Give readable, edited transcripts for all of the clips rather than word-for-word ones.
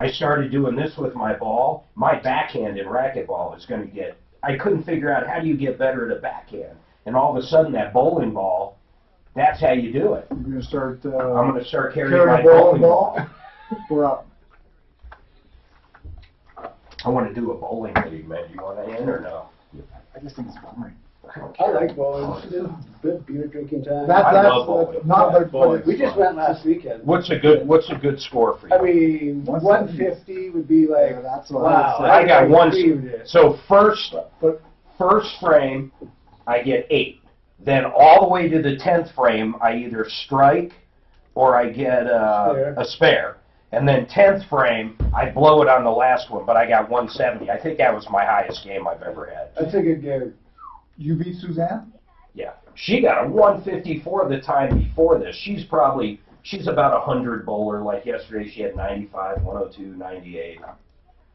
I started doing this with my ball. My backhand in racquetball is going to get, I couldn't figure out how do you get better at a backhand. And all of a sudden that bowling ball, that's how you do it. You're going to start... I'm going to start carrying my bowling ball. We're up. I want to do a bowling league, man. Do you want to in or no? I just think it's boring. I like bowling. It's a good beer drinking time. I love bowling. Not like we just went last weekend. What's a good score for you? I mean, 150 would be like, yeah, that's what wow. I got one. So first frame, I get 8. Then all the way to the 10th frame, I either strike or I get a spare. And then 10th frame, I blow it on the last one, but I got 170. I think that was my highest game I've ever had. That's a good game. You beat Suzanne? Yeah. She got a 154 the time before this. She's about a 100 bowler. Like yesterday, she had 95, 102, 98.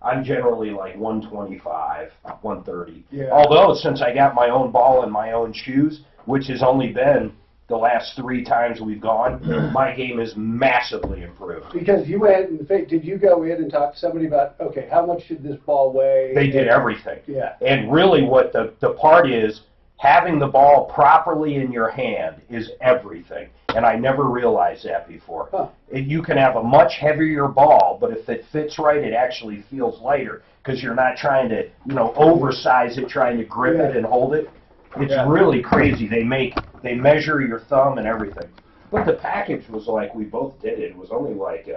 I'm generally like 125, 130. Yeah. Although, since I got my own ball and my own shoes, which has only been the last 3 times we've gone, my game is massively improved. Because you went, did you go in and talk to somebody about, okay, how much should this ball weigh? They did everything. Yeah. And really what the part is, having the ball properly in your hand is everything. And I never realized that before. Huh. You can have a much heavier ball, but if it fits right, it actually feels lighter because you're not trying to, oversize it, trying to grip it and hold it. It's really crazy. They measure your thumb and everything. But the package was like, we both did it. It was only like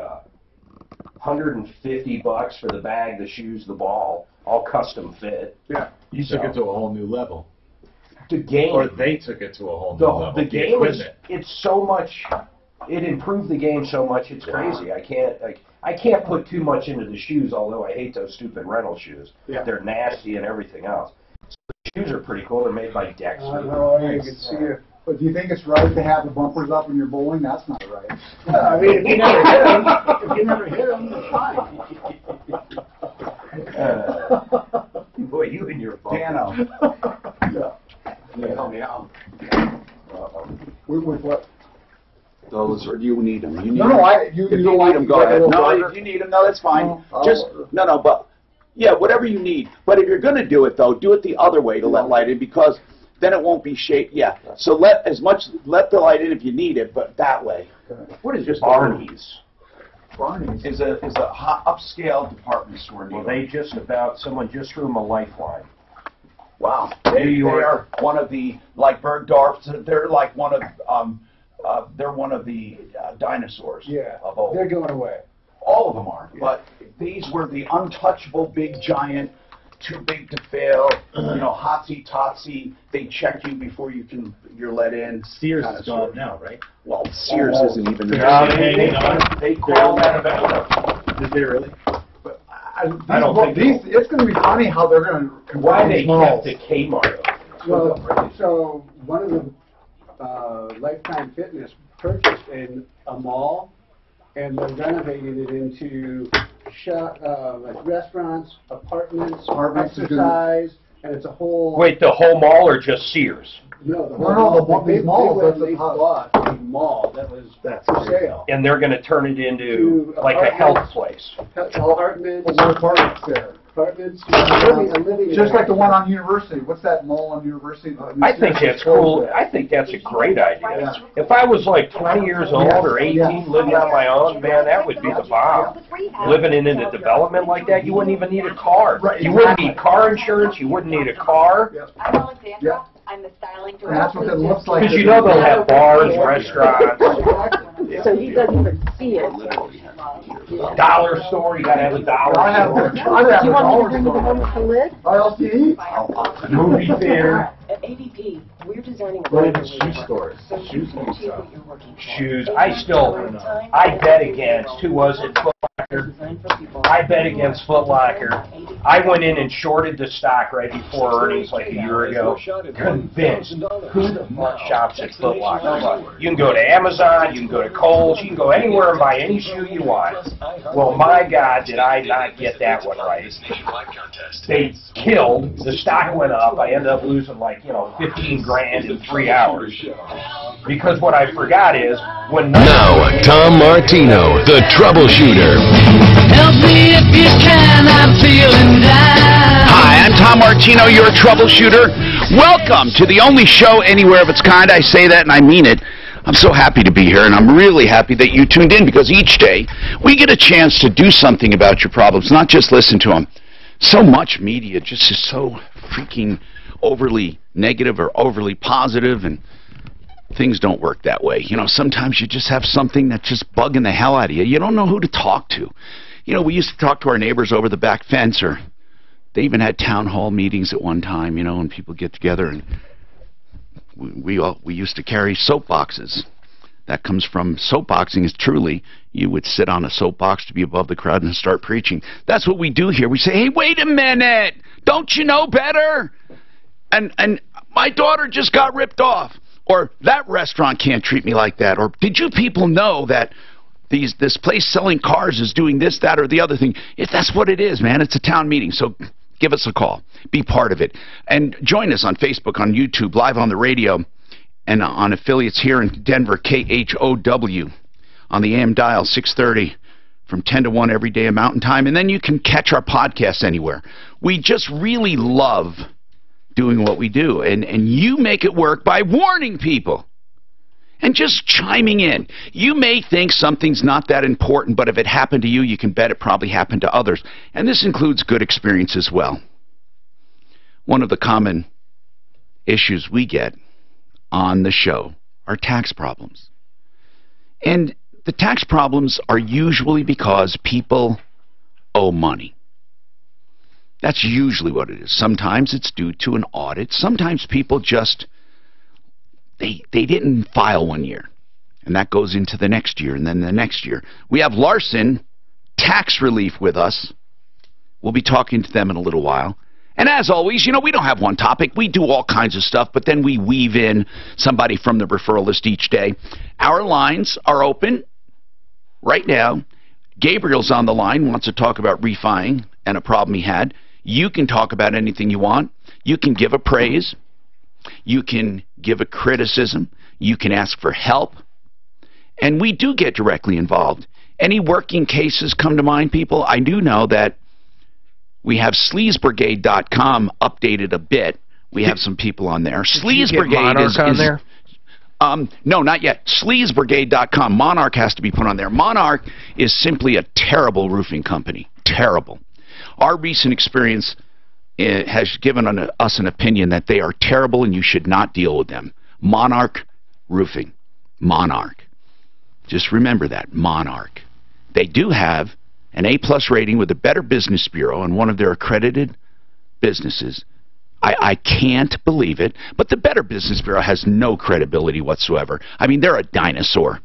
$150 for the bag, the shoes, the ball, all custom fit. Yeah. You took it to a whole new level. The game. Or they took it to a whole new level. The game it's so much, it improved the game so much, it's crazy. I can't put too much into the shoes, although I hate those stupid rental shoes. Yeah. They're nasty and everything else. The shoes are pretty cool. They're made by Dexter. You can see it. But do you think it's right to have the bumpers up when you're bowling? That's not right. Yeah, I mean, if you never hit them, it's fine. Boy, you and your bumpers. Dano. With what? Those, or do you need them? You need No, them. you If you don't need like them, to go get a ahead. little No, longer? if you need them, no, that's fine. Oh, But yeah, whatever you need. But if you're going to do it, though, do it the other way to let light in, because then it won't be shaped. Yeah. So let the light in if you need it, but that way. What is just Barney's? Barney's Is a upscale department store. Well, someone just threw them a lifeline. Wow. They are one of the, like Bergdorf's, they're like one of, they're one of the dinosaurs. Yeah, of old. they're going away. All of them are, but these were the untouchable, big, giant, too big to fail, hotsy-totsy. They check you before you're let in. Sears is gone now, right? Well, Sears isn't even there. No, they call that about. Did they really? But I don't think it's going to be funny how they're going to Why combine they smalls. kept the Kmart. Well, so one of the Lifetime Fitness purchased in a mall, and they're renovating it into like restaurants, apartments, exercise, and it's a whole... Wait, the whole mall or just Sears? No, the No, whole the mall. They malls, that's they a hub. bought a mall that was for sale. And they're going to turn it into To like a health place. Apartments, Apartments there. apartments, a living Just like the one on University. What's that mall on University? I think that's cool. I think that's a great idea. If I was like 20 years old or 18 living on my own, man, that would be the bomb. Living in a development like that, you wouldn't even need a car. You wouldn't need car insurance. You wouldn't need a car. I'm Alexandra. I'm the styling director. And that's what it looks like. Because they'll have bars, restaurants, So he doesn't even see it. dollar store. You got to have a dollar I have store. Do you want me to bring you the one with the lid? LTE? Movie theater. At ADP, we're designing a What are the shoe stores? so you Shoes can don't achieve sell. what you're working for. Shoes. I bet against, who was it? Foot Locker. I bet against Foot Locker. I went in and shorted the stock right before earnings like a year ago. Convinced. Who the fuck shops at Foot Locker? You can go to Amazon, you can go to Kohl's, you can go anywhere and buy any shoe you want. Well, my God, did I not get that one right. They killed. The stock went up. I ended up losing like, 15 grand in 3 hours. Because what I forgot is when... Now, Tom Martino, the Troubleshooter. Help me Martino, your troubleshooter. Welcome to the only show anywhere of its kind. I say that and I mean it. I'm so happy to be here, and I'm really happy that you tuned in, because each day we get a chance to do something about your problems, not just listen to them. So much media just is so freaking overly negative or overly positive, and things don't work that way. You know, sometimes you just have something that's just bugging the hell out of you. You don't know who to talk to. You know, we used to talk to our neighbors over the back fence, or they even had town hall meetings at one time, you know, and people get together, and we used to carry soapboxes. That comes from soapboxing is truly, you would sit on a soapbox to be above the crowd and start preaching. That's what we do here. We say, hey, wait a minute, don't you know better? And my daughter just got ripped off. Or that restaurant can't treat me like that. Or did you people know that this place selling cars is doing this, that, or the other thing? If that's what it is, man, it's a town meeting. So give us a call. Be part of it. And join us on Facebook, on YouTube, live on the radio, and on affiliates here in Denver, KHOW, on the AM dial, 630, from 10 to 1 every day of Mountain Time. And then you can catch our podcast anywhere. We just really love doing what we do, and you make it work by warning people and just chiming in. You may think something's not that important, but if it happened to you, you can bet it probably happened to others, and this includes good experience as well. One of the common issues we get on the show are tax problems, and the tax problems are usually because people owe money. That's usually what it is. Sometimes it's due to an audit. Sometimes people just, they didn't file one year, and that goes into the next year, and then the next year. We have Larson Tax Relief with us. We'll be talking to them in a little while. And as always, you know, we don't have one topic. We do all kinds of stuff, but then we weave in somebody from the referral list each day. Our lines are open right now. Gabriel's on the line, wants to talk about refining and a problem he had. You can talk about anything you want. You can give a praise. You can give a criticism. You can ask for help. And we do get directly involved. Any working cases come to mind, people? I do know that we have sleazbrigade.com updated a bit. We have some people on there. Sleaze Brigade is on there? No, not yet. Sleazbrigade.com. Monarch has to be put on there. Monarch is simply a terrible roofing company. Terrible. Our recent experience has given us an opinion that they are terrible and you should not deal with them. Monarch Roofing. Monarch. Just remember that. Monarch. They do have an A+ rating with the Better Business Bureau and one of their accredited businesses. I can't believe it, but the Better Business Bureau has no credibility whatsoever. I mean, they're a dinosaur.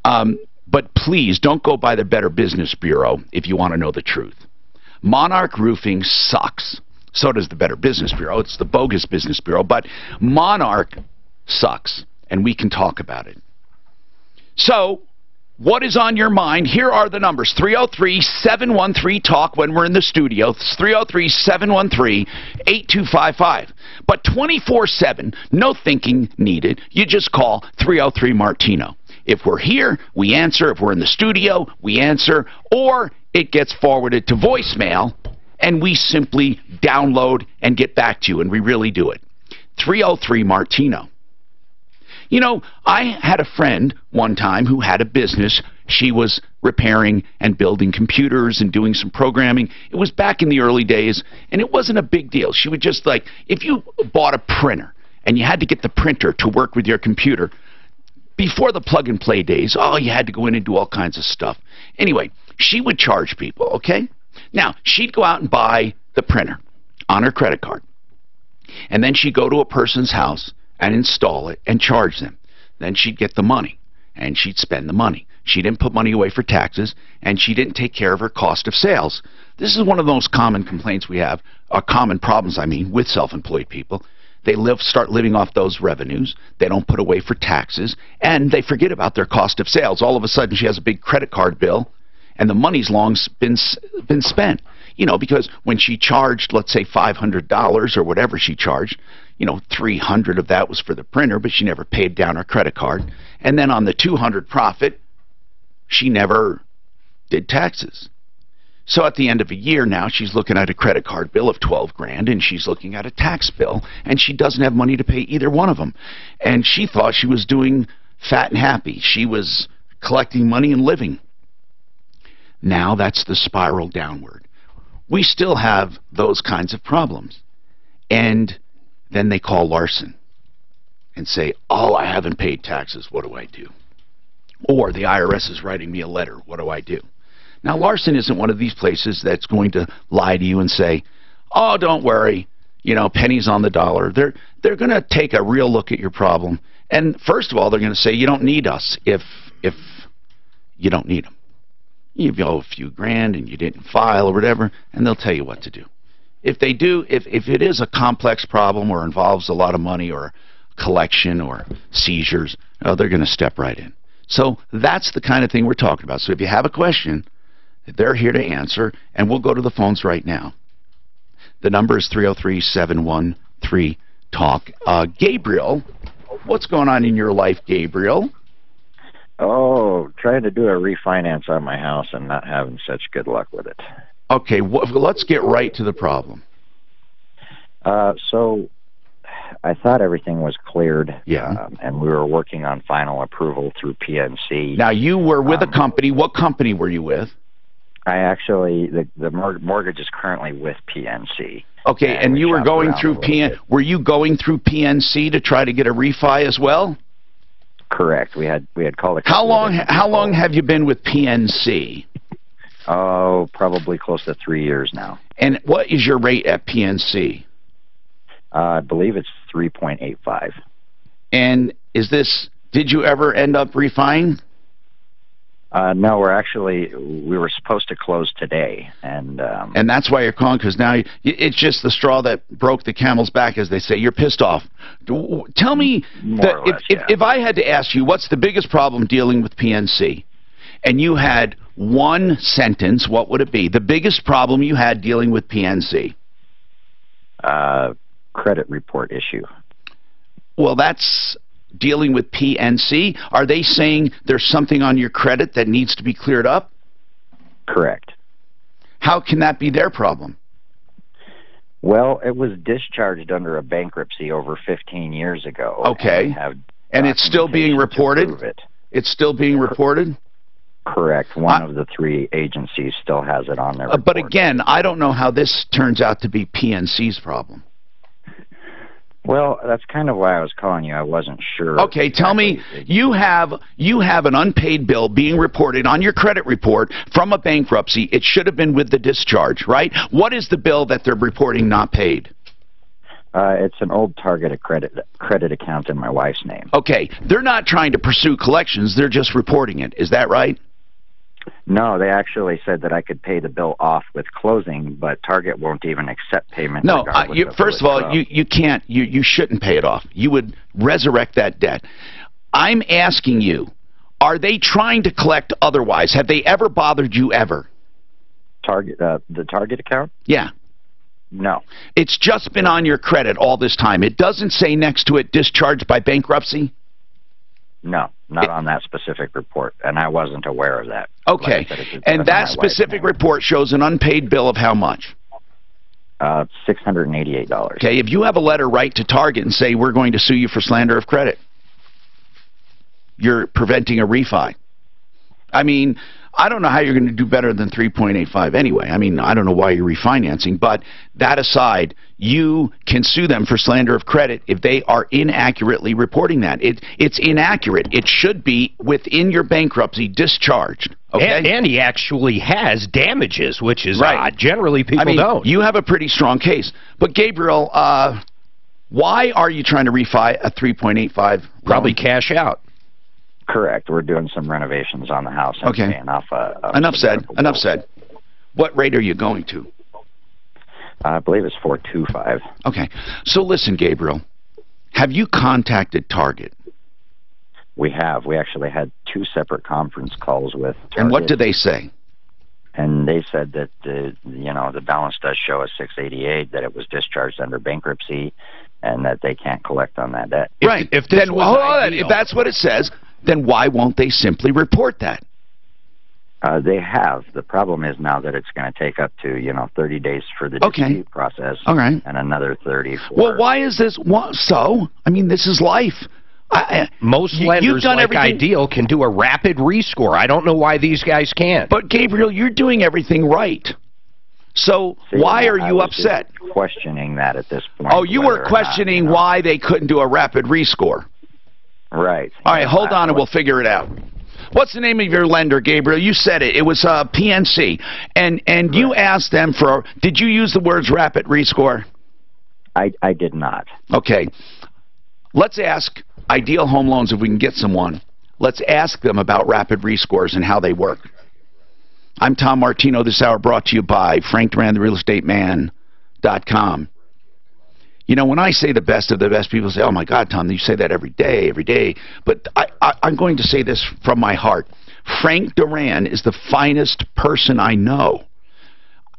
But please, don't go by the Better Business Bureau if you want to know the truth. Monarch Roofing sucks. So does the Better Business Bureau. It's the bogus Business Bureau. But Monarch sucks, and we can talk about it. So, what is on your mind? Here are the numbers. 303-713-TALK when we're in the studio. It's 303-713-8255. But 24/7, no thinking needed. You just call 303-MARTINO. If we're here, we answer. If we're in the studio, we answer. Or it gets forwarded to voicemail, and we simply download and get back to you, and we really do it. 303-MARTINO. You know, I had a friend one time who had a business. She was repairing and building computers and doing some programming. It was back in the early days, and it wasn't a big deal. She would just, like, if you bought a printer and you had to get the printer to work with your computer, before the plug-and-play days, oh, you had to go in and do all kinds of stuff. Anyway, she would charge people, okay? Now, she'd go out and buy the printer on her credit card. And then she'd go to a person's house and install it and charge them. Then she'd get the money, and she'd spend the money. She didn't put money away for taxes, and she didn't take care of her cost of sales. This is one of those common complaints we have, or common problems, I mean, with self-employed people. They start living off those revenues. They don't put away for taxes, and they forget about their cost of sales. All of a sudden, she has a big credit card bill, and the money's long been spent. You know, because when she charged, let's say, $500 or whatever she charged, you know, $300 of that was for the printer, but she never paid down her credit card. And then on the $200 profit, she never did taxes. So at the end of a year now, she's looking at a credit card bill of 12 grand, and she's looking at a tax bill, and she doesn't have money to pay either one of them. And she thought she was doing fat and happy. She was collecting money and living. Now that's the spiral downward. We still have those kinds of problems. And then they call Larson and say, oh, I haven't paid taxes. What do I do? Or the IRS is writing me a letter. What do I do? Now, Larson isn't one of these places that's going to lie to you and say, oh, don't worry, you know, pennies on the dollar. They're going to take a real look at your problem. And first of all, they're going to say, you don't need us if you don't need them. You owe a few grand and you didn't file or whatever, and they'll tell you what to do. If they do, if it is a complex problem or involves a lot of money or collection or seizures, they're going to step right in. So that's the kind of thing we're talking about. So if you have a question, they're here to answer, and we'll go to the phones right now. The number is 303-713-TALK. Gabriel, what's going on in your life, Gabriel? Oh, trying to do a refinance on my house and not having such good luck with it. Okay, let's get right to the problem. So I thought everything was cleared, yeah, and we were working on final approval through PNC. Now, you were with a company. What company were you with? I actually, the mortgage is currently with PNC. Okay, and you were going through were you going through PNC to try to get a refi as well? Correct. We had called a How long have you been with PNC? Oh, probably close to 3 years now. And what is your rate at PNC? I believe it's 3.85. And did you ever end up refining? No, we were supposed to close today, and that's why you're calling, because now it's just the straw that broke the camel's back, as they say. You're pissed off. Tell me, if I had to ask you, what's the biggest problem dealing with PNC, and you had one sentence, what would it be? The biggest problem you had dealing with PNC? Credit report issue. Well, that's dealing with PNC. Are they saying there's something on your credit that needs to be cleared up? Correct. How can that be their problem? Well, it was discharged under a bankruptcy over 15 years ago. Okay. And it's still being reported? It's still being reported? Correct. One of the three agencies still has it on their report. But again, I don't know how this turns out to be PNC's problem. Well, that's kind of why I was calling you. I wasn't sure. Okay, tell me, you have an unpaid bill being reported on your credit report from a bankruptcy. It should have been with the discharge, right? What is the bill that they're reporting not paid? It's an old Target credit account in my wife's name. Okay, they're not trying to pursue collections. They're just reporting it. Is that right? No, they actually said that I could pay the bill off with closing, but Target won't even accept payment. No, first of all, you can't. You shouldn't pay it off. You would resurrect that debt. I'm asking you, are they trying to collect otherwise? Have they ever bothered you ever? The Target account? Yeah. No. It's just been on your credit all this time. It doesn't say next to it discharged by bankruptcy? No, not on that specific report, and I wasn't aware of that. Okay, and that specific report shows an unpaid bill of how much? $688. Okay, if you have a letter, write to Target and say, we're going to sue you for slander of credit. You're preventing a refi. I mean, I don't know how you're going to do better than 3.85 anyway. I mean, I don't know why you're refinancing, but that aside, you can sue them for slander of credit if they are inaccurately reporting that. It's inaccurate. It should be within your bankruptcy discharged. Okay? And he actually has damages, which is odd. Generally, people don't. You have a pretty strong case. But, Gabriel, why are you trying to refi a 3.85? Probably cash out. Correct. We're doing some renovations on the house. Okay. Enough said. Enough said. What rate are you going to? I believe it's 4.25. Okay. So listen, Gabriel, have you contacted Target? We have. We actually had 2 separate conference calls with Target. And what did they say? And they said that the balance does show a 688, that it was discharged under bankruptcy, and that they can't collect on that debt. Right. If that's what it says, then why won't they simply report that? They have. The problem is now that it's going to take up to 30 days for the dispute process, and another 30 for. Well, why is this? So, I mean, this is life. Most lenders, like Ideal, can do a rapid rescore. I don't know why these guys can't. But Gabriel, you're doing everything right. So why are you upset? Questioning that at this point. Oh, you were questioning why they couldn't do a rapid rescore. Right. All right, hold on and we'll figure it out. What's the name of your lender, Gabriel? You said it. It was PNC. And you asked them for, did you use the words rapid rescore? I did not. Okay. Let's ask Ideal Home Loans if we can get someone. Let's ask them about rapid rescores and how they work. I'm Tom Martino. This hour brought to you by Frank Duran, therealestateman.com. You know, when I say the best of the best, people say, oh, my God, Tom, you say that every day, every day. But I'm going to say this from my heart. Frank Duran is the finest person I know.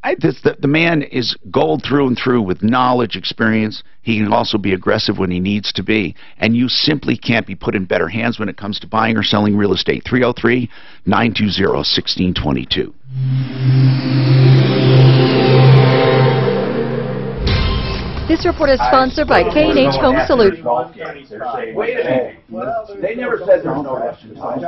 The man is gold through and through with knowledge, experience. He can also be aggressive when he needs to be. And you simply can't be put in better hands when it comes to buying or selling real estate. 303-920-1622. This report is sponsored by K&H Home Solutions. Wait a minute. They never said there's no Russian ties.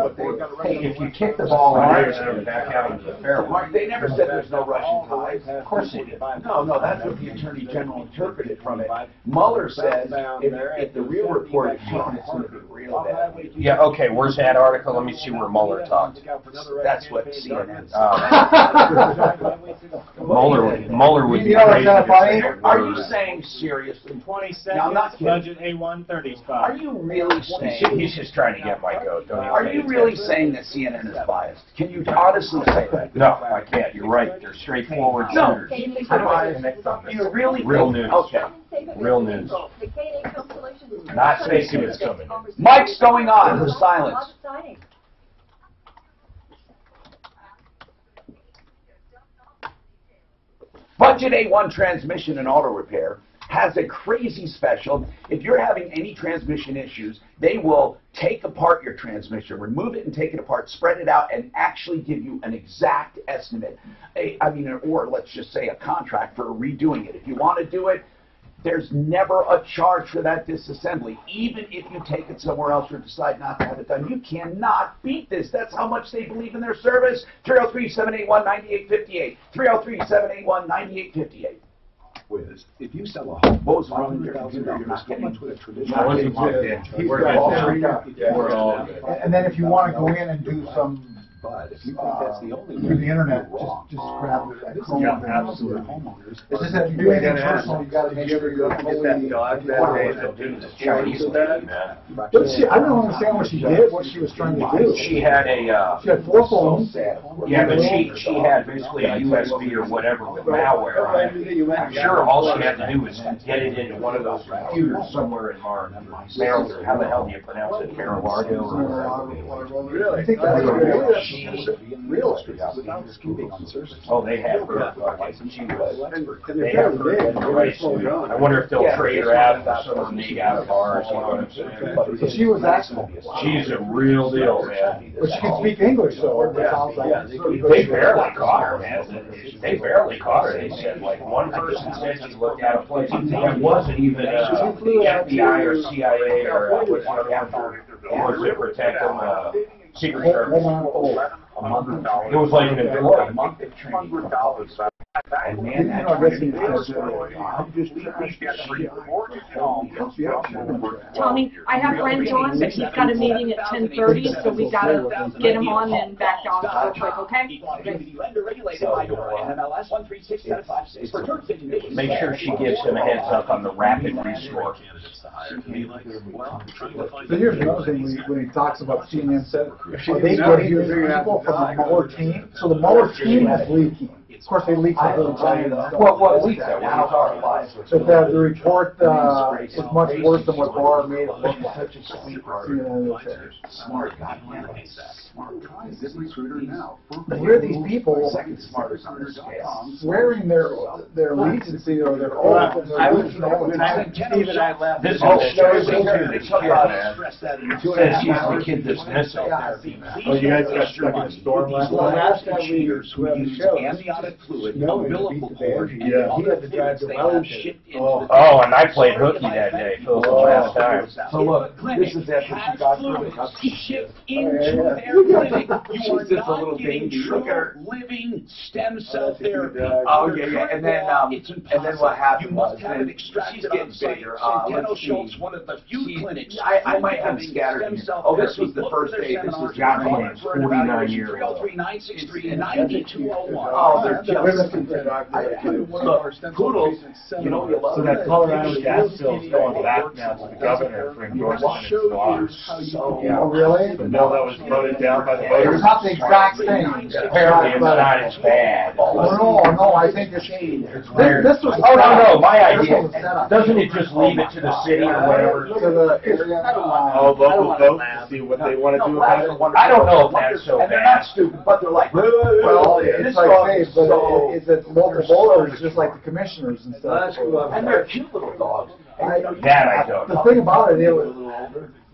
Hey, if you kick the ball in there, it's going back out into the fairway. Mark, they never said there's no Russian ties. Of course they did. No, that's what the Attorney General interpreted from it. Mueller says if the real report is wrong, it's going to be real bad. Yeah, okay, where's that article? Let me see where Mueller talked. That's what CNN Mueller would be crazy. Are you saying seriously? 20 seconds, now, I'm not budget A130 spot. Are you really saying... He's just trying to get my goat. Are you really saying that CNN is biased? Can you honestly say that? No, I can't. You're right. They're straightforward shooters. You really Real news. Okay. Real news. Not spacey, it's coming. Mike's going on for silence. Budget A1 Transmission and Auto Repair has a crazy special. If you're having any transmission issues, they will take apart your transmission, remove it and take it apart, spread it out, and actually give you an exact estimate. Or let's just say a contract for redoing it. If you want to do it, there's never a charge for that disassembly. Even if you take it somewhere else or decide not to have it done, you cannot beat this. That's how much they believe in their service. 303-781-9858. 303-781-9858. If you sell a home, what was wrong with your computer? You're not getting much with a traditional. And then if you want to go in and do some, but if you think that's the only through the internet, just grab it. Homeowners. It's just that if you do anything personal, you got to make sure you're fully. But I don't understand what she did, what she was trying to do. She had she had 4 phones. Yeah, but she had basically a USB or whatever with malware on it. I'm sure all she had to do was get it into one of those computers somewhere in Maryland. How the hell do you pronounce it? Mar-a-Lago or whatever? Really? I think that's real estate without scooping on the surface. Oh, they have her. They have her. I wonder if they'll trade her out for some of the out cars. You know what I'm saying? So she was excellent. She's a real deal, man. But she can speak English, so it sounds like they barely caught her, man. They barely caught her. They said, like, one person said she looked out of place. It wasn't even the FBI or CIA or what's it protect them. Secret Service. It was like a month of training. And man, Tommy, I have Brent on, but he's got a meeting at 10:30, so we gotta get him on and back off real quick, okay? Make sure she gives him a heads up on the rapid restore. So here's the other thing when he talks about CNN said, they get people from the Mueller team, so the Mueller team is leaking. Of course, they leak the whole time. What leaks that? What are you talking about? But the report is much worse than what Laura made it look like. Smart guy. Where are these people swearing their allegiancy or their oath? I was, when Steve and I left. This Oh, is shows me they too. talk about Says she's the kid that's missing. Oh, you guys got stuck in a storm last Well, night? last time we were on the show, amniotic fluid, no, he umbilical beat the cord, band. and Yeah. all He had the to drive fluids to they have Wellington. shipped into Oh. the Oh, and I played hooky that day. Phil, the last time. So look, this is after she got through. shipped into into their their clinic. You She's are just a little not getting baby. true Look at her. living stem cell therapy. Oh, yeah. And then, It's and then what impossible. happened You must was, have it then extracted she's getting on site. bigger. Centeno Let's see. Schultz, one of the few clinics. I might have scattered you. Oh, this was the first day. This was John Haynes, 49 years old. 303-963-9201. Oh, they're just... Look, poodles, you know, you love So that Colorado gas bill is going back now to the governor for endorsement in his laws. Oh, really? The bill that was voted down by the It's voters. not the exact thing. Apparently it's not as bad. No, I think it's weird. This was. Oh, no, my This idea. was set up. Doesn't it just leave it to the city or whatever? To the area. Oh, local vote to see what they want to do about it. I don't know if that's so And they're not bad. stupid, but they're like, Well, this it's like dog say, is but so... is it local voters just like the commissioners and stuff? And they're cute little dogs. And, you know, That I don't The know. thing about it was,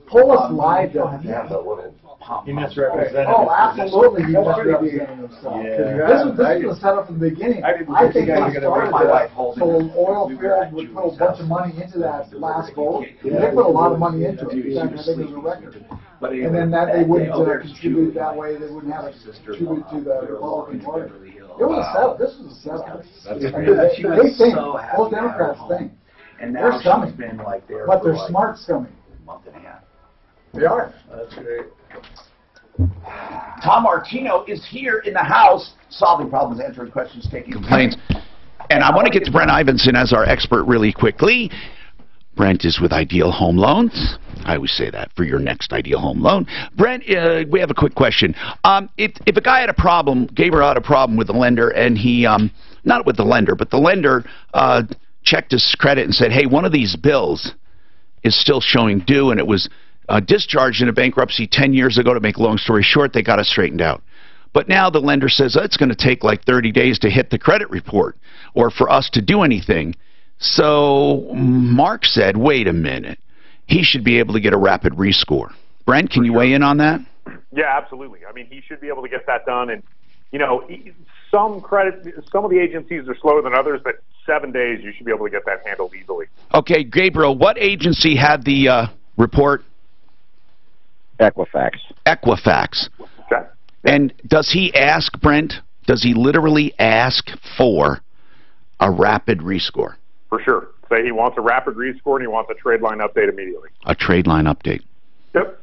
Polis lied to him. Yeah, the little pom-pom. He misrepresented. Oh, his absolutely, he That's misrepresented himself. Yeah. This was set up from the beginning. I didn't I think think you guys they were gonna started my wife that, holding so it. oil field would put a bunch of money into that last vote. They put a lot of money into it. In fact, I think it was a record. But And then that they wouldn't contribute that way, they wouldn't have it contribute to the Republican Party. It was a setup, this was a setup. That's And great. She They was think, so happy those to have Democrats her home. think, And They're now scummy. she's been like there but for they're like smart scummy. a month and a half. They are. That's great. Tom Martino is here in the house, solving problems, answering questions, taking Complaints. And I want to get to Brent Ivinson as our expert really quickly. Brent is with Ideal Home Loans. I always say that for your next Ideal Home Loan. Brent, we have a quick question. If a guy had a problem, Gabriel had a problem with the lender, and he, not with the lender, but the lender checked his credit and said, hey, one of these bills is still showing due, and it was discharged in a bankruptcy 10 years ago. To make a long story short, they got it straightened out. But now the lender says, oh, it's going to take like 30 days to hit the credit report or for us to do anything. So Mark said, wait a minute, he should be able to get a rapid rescore. Brent, can you weigh in on that? Yeah, absolutely. I mean, he should be able to get that done. And, you know, some of the agencies are slower than others, but 7 days you should be able to get that handled easily. Okay, Gabriel, what agency had the report? Equifax. Equifax. Okay. And does he ask, Brent, does he literally ask for a rapid rescore? For sure. Say he wants a rapid rescore and he wants a trade line update immediately. A trade line update. Yep.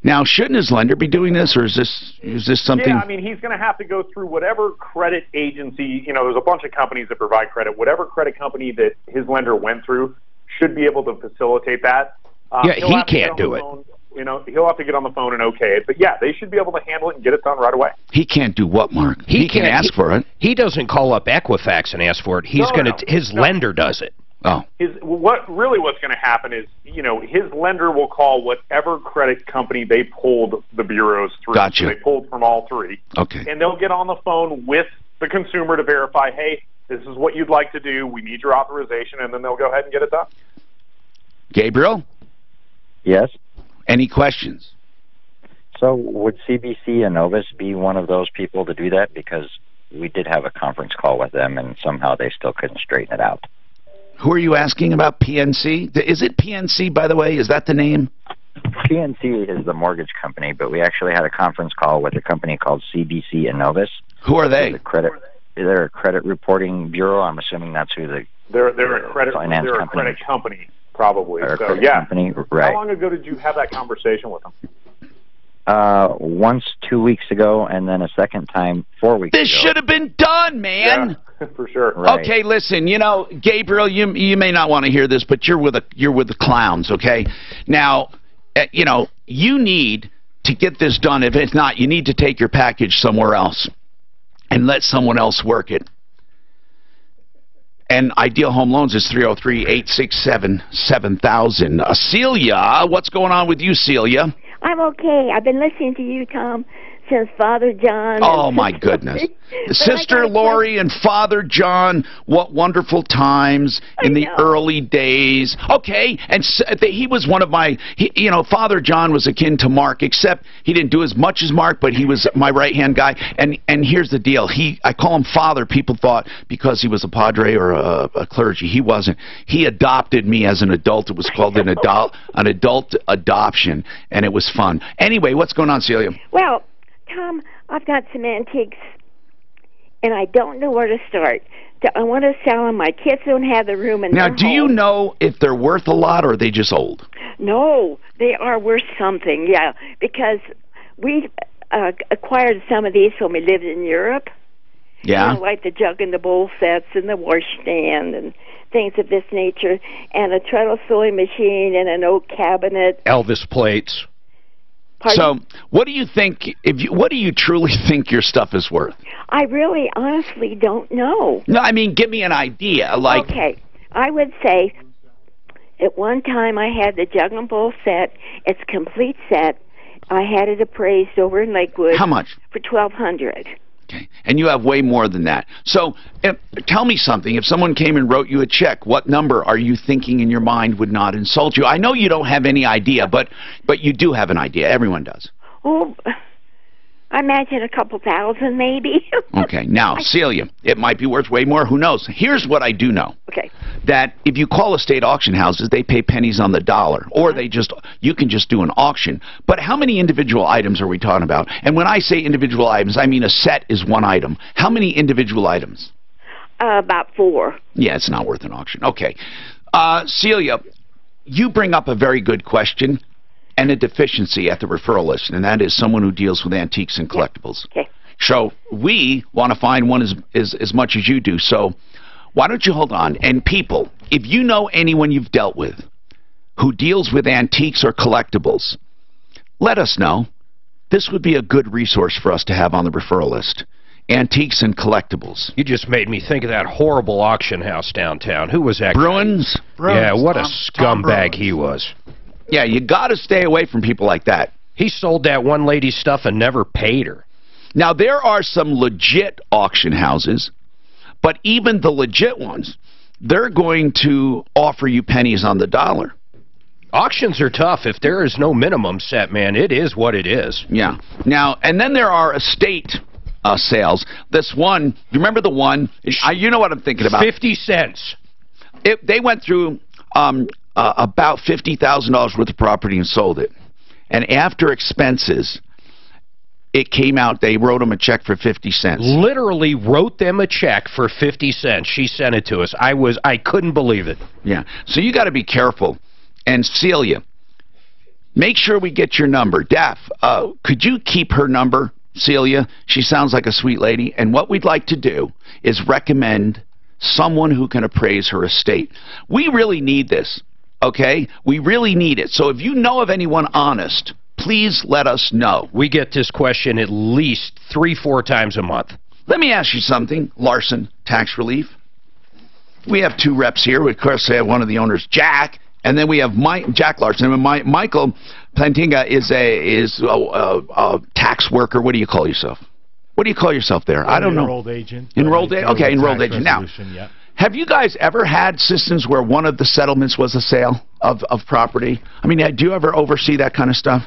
Now, shouldn't his lender be doing this, or is this something? Yeah, I mean, he's going to have to go through whatever credit agency, you know, there's a bunch of companies that provide credit. Whatever credit company that his lender went through should be able to facilitate that. Yeah, he can't do it. Phone, you know, he'll have to get on the phone and okay it. But yeah, they should be able to handle it and get it done right away. He can't do what, Mark? He can ask for it. He doesn't call up Equifax and ask for it. He's his lender does it. Oh. What's going to happen is, you know, his lender will call whatever credit company they pulled the bureaus through. Gotcha. So they pulled from all three. Okay. And they'll get on the phone with the consumer to verify, hey, this is what you'd like to do. We need your authorization, and then they'll go ahead and get it done. Gabriel? Yes? Any questions? So would CBC and Novus be one of those people to do that? Because we did have a conference call with them, and somehow they still couldn't straighten it out. Who are you asking about, PNC? Is it PNC, by the way? Is that the name? PNC is the mortgage company, but we actually had a conference call with a company called CBC and Novus. Who are they? They're a credit reporting bureau. I'm assuming that's who They're a credit finance they're company. a credit company, probably. They're a So credit yeah. company, right. How long ago did you have that conversation with them? Once 2 weeks ago, and then a second time 4 weeks ago. This should have been done, man. Yeah, for sure. Right. Okay, listen, you know, Gabriel, you may not want to hear this, but you're with the clowns, okay? Now, you know, you need to get this done. If it's not, you need to take your package somewhere else. and let someone else work it. And Ideal Home Loans is 303-867-7000. Celia, what's going on with you, Celia? I'm okay. I've been listening to you, Tom, since Father John. Oh, my goodness. Sister Lori and Father John, what wonderful times in the early days. Okay, and he was one of my, you know, Father John was akin to Mark, except he didn't do as much as Mark, but he was my right-hand guy. And here's the deal. I call him Father. People thought because he was a padre or a clergy. He wasn't. He adopted me as an adult. It was called an adult adoption, and it was fun. Anyway, what's going on, Celia? Well, Tom, I've got some antiques, and I don't know where to start. I want to sell them. My kids don't have the room in Now, their do you home. know if they're worth a lot or are they just old? No, they are worth something, yeah, because we acquired some of these when we lived in Europe. Yeah. You know, like the jug and the bowl sets and the washstand and things of this nature, and a treadle sewing machine and an oak cabinet. Elvis plates. Pardon? So, what do you think? What do you truly think your stuff is worth? I really, honestly don't know. No, I mean, give me an idea. Like, okay, I would say at one time I had the jug and bowl set. It's a complete set. I had it appraised over in Lakewood. How much? For $1,200. Okay, and you have way more than that. So, tell me something. If someone came and wrote you a check, what number are you thinking in your mind would not insult you? I know you don't have any idea, but you do have an idea. Everyone does. Oh, I imagine a couple thousand, maybe. Okay, now, Celia, it might be worth way more. Who knows? Here's what I do know. Okay. That if you call estate auction houses, they pay pennies on the dollar, or you can just do an auction. But how many individual items are we talking about? And when I say individual items, I mean a set is one item. How many individual items? About 4. Yeah, it's not worth an auction. Okay. Celia, you bring up a very good question and a deficiency at the referral list, and that is someone who deals with antiques and collectibles. Okay. So we want to find one as much as you do. So why don't you hold on? And people, if you know anyone you've dealt with who deals with antiques or collectibles, let us know. This would be a good resource for us to have on the referral list. Antiques and collectibles. You just made me think of that horrible auction house downtown. Who was that? Bruins? Yeah, what a scumbag he was. Yeah, you got to stay away from people like that. He sold that one lady's stuff and never paid her. Now, there are some legit auction houses, but even the legit ones, they're going to offer you pennies on the dollar. Auctions are tough. If there is no minimum set, man, it is what it is. Yeah. Now, and then there are estate sales. This one, you remember the one? You know what I'm thinking about. 50 cents. They went through about $50,000 worth of property and sold it. And after expenses, it came out, they wrote them a check for 50 cents. Literally wrote them a check for 50 cents. She sent it to us. I couldn't believe it. Yeah. So you got to be careful. And Celia, make sure we get your number. Daff, could you keep her number, Celia? She sounds like a sweet lady. And what we'd like to do is recommend someone who can appraise her estate. We really need this, okay? We really need it. So if you know of anyone honest, please let us know. We get this question at least 3-4 times a month. Let me ask you something, Larson Tax Relief. We have 2 reps here. Of course, I have one of the owners, Jack, and then we have Jack Larson. And Michael Plantinga is a tax worker. What do you call yourself? What do you call yourself there? I don't know. Enrolled agent. Enrolled agent. Okay, enrolled agent. Now, yeah. Have you guys ever had systems where one of the settlements was a sale of property? I mean, do you ever oversee that kind of stuff?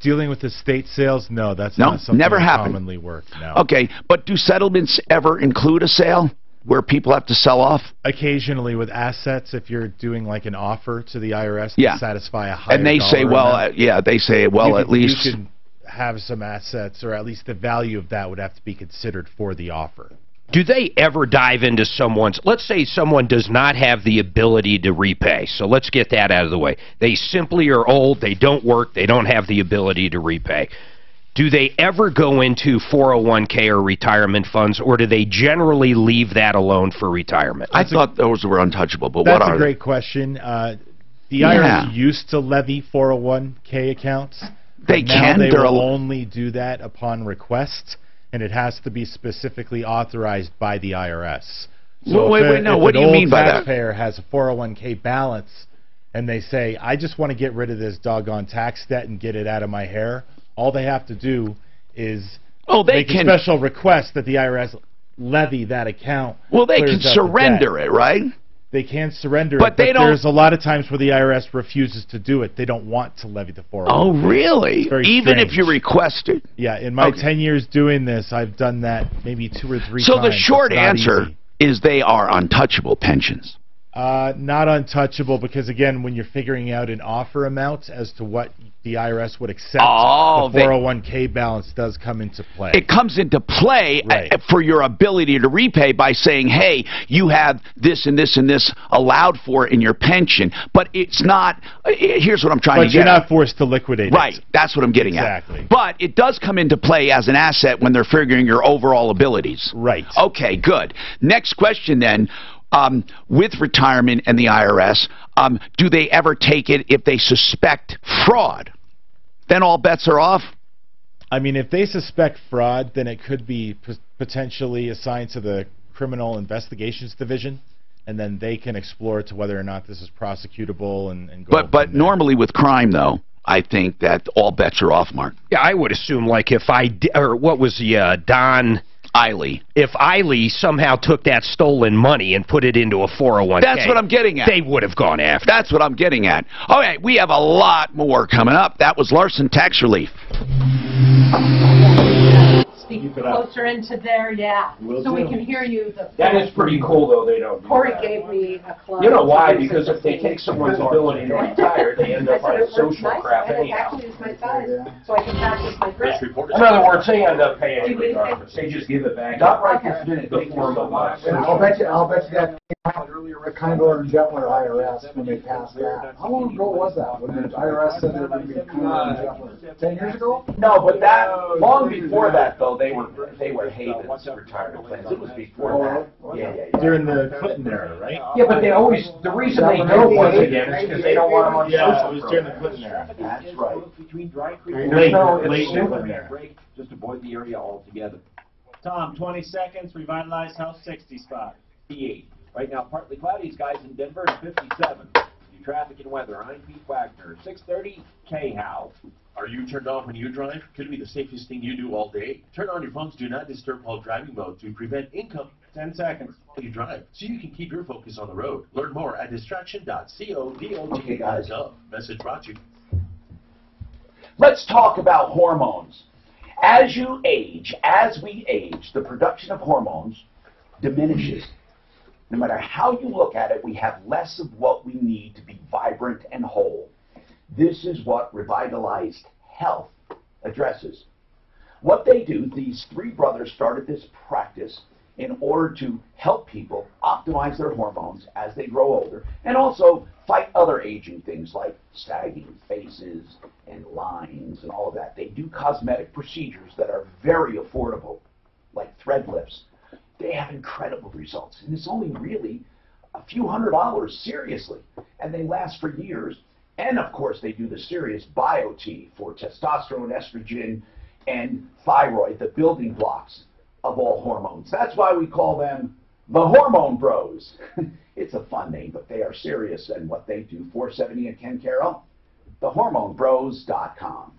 Dealing with estate sales? No, that's not something never that happened. commonly work. No. Okay, but do settlements ever include a sale where people have to sell off? Occasionally with assets, if you're doing like an offer to the IRS to satisfy a higher and they say, dollar well, amount, they say, well, at least you can have some assets, or at least the value of that would have to be considered for the offer. Do they ever dive into someone's, let's say someone does not have the ability to repay, so let's get that out of the way. They simply are old, they don't work, they don't have the ability to repay. Do they ever go into 401k or retirement funds, or do they generally leave that alone for retirement? I thought those were untouchable, but that's what are a great question. The IRS used to levy 401k accounts. They now can. They will only do that upon request. and it has to be specifically authorized by the IRS. So wait, if what do you mean by that? An old taxpayer has a 401k balance, and they say, I just want to get rid of this doggone tax debt and get it out of my hair, all they have to do is make a special request that the IRS levy that account. Well, they can surrender it, right? They can surrender it, but there's a lot of times where the IRS refuses to do it. They don't want to levy the 401k. Oh, really? Even if you request it? Yeah, in my 10 years doing this, I've done that maybe 2 or 3 times. So the short answer is they are untouchable pensions. Not untouchable because, again, when you're figuring out an offer amount as to what the IRS would accept, the 401k balance does come into play. It comes into play for your ability to repay by saying, hey, you have this and this and this allowed for in your pension, but it's not, here's what I'm trying to get But you're not forced to liquidate it. Right, that's what I'm getting at. But it does come into play as an asset when they're figuring your overall abilities. Right. Okay, good. Next question then. With retirement and the IRS, do they ever take it if they suspect fraud? Then all bets are off? I mean, if they suspect fraud, then it could be potentially assigned to the Criminal Investigations Division, and then they can explore to whether or not this is prosecutable and go. But normally with crime, though, I think that all bets are off, Mark. Yeah, I would assume, like, if or what was the Don Eiley. If Eiley somehow took that stolen money and put it into a 401k, that's what I'm getting at. They would have gone after. That's what I'm getting at. All right, we have a lot more coming up. That was Larson Tax Relief. Speak closer into there, so we can hear you. That is pretty cool, though. They don't. Corey gave me a club. You know why? Because if they take someone's ability to retire, they end up on social crap anyhow. Actually, it's my size, so I can practice my grip. In other words, they end up paying it regardless. They just give it back. Not right the form of us. I'll bet you that came out earlier with Kindler and Gentler IRS when they passed that. How long ago was that? When the IRS said they were going to be Kindler and Gentler? 10 years ago? No, but that long before that though, they were havens retirement plans. It was before that. Yeah. During the Clinton era, right? Yeah, but they always, the reason they do it once again is because they don't want them on social. Yeah, it was during the Clinton era. That's right. Between dry creek Late Clinton era. just avoid the area altogether. Tom, 20 seconds, revitalized house 60 spot. P8. Right now, partly cloudy, skies in Denver at 57. New traffic and weather, I'm Pete Wagner, 6:30, K-How. Are you turned off when you drive? Could be the safest thing you do all day. Turn on your phone's Do Not Disturb while driving mode to prevent income 10 seconds. while you drive, so you can keep your focus on the road. Learn more at distraction.co.gov. Okay, guys. Message brought you. Let's talk about hormones. As you age, as we age, the production of hormones diminishes. No matter how you look at it, we have less of what we need to be vibrant and whole. This is what Revitalized Health addresses. What they do, these three brothers started this practice in order to help people optimize their hormones as they grow older and also fight other aging things like sagging faces and lines and all of that. They do cosmetic procedures that are very affordable, like thread lifts. They have incredible results, and it's only really a few $100, seriously, and they last for years. And of course, they do the serious BioT for testosterone, estrogen, and thyroid, the building blocks of all hormones. That's why we call them the Hormone Bros. It's a fun name, but they are serious in what they do. 470 and Ken Carroll, thehormonebros.com.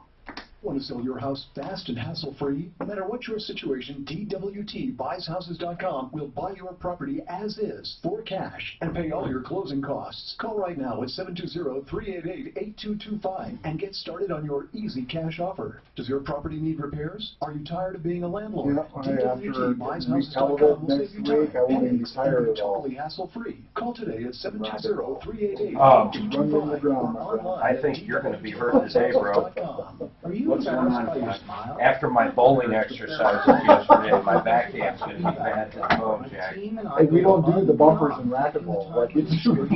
Want to sell your house fast and hassle-free? No matter what your situation, DWTBuysHouses.com will buy your property as is for cash and pay all your closing costs. Call right now at 720-388-8225 and get started on your easy cash offer. Does your property need repairs? Are you tired of being a landlord? DWTBuysHouses.com will save you time and be totally hassle-free. Call today at 720-388-8225. I think you're going to be hurt today, bro. What's going on? After my bowling exercises yesterday, my backhand's going to be bad to the bone, Jack. Hey, we don't do the bumpers and racquetball like you do.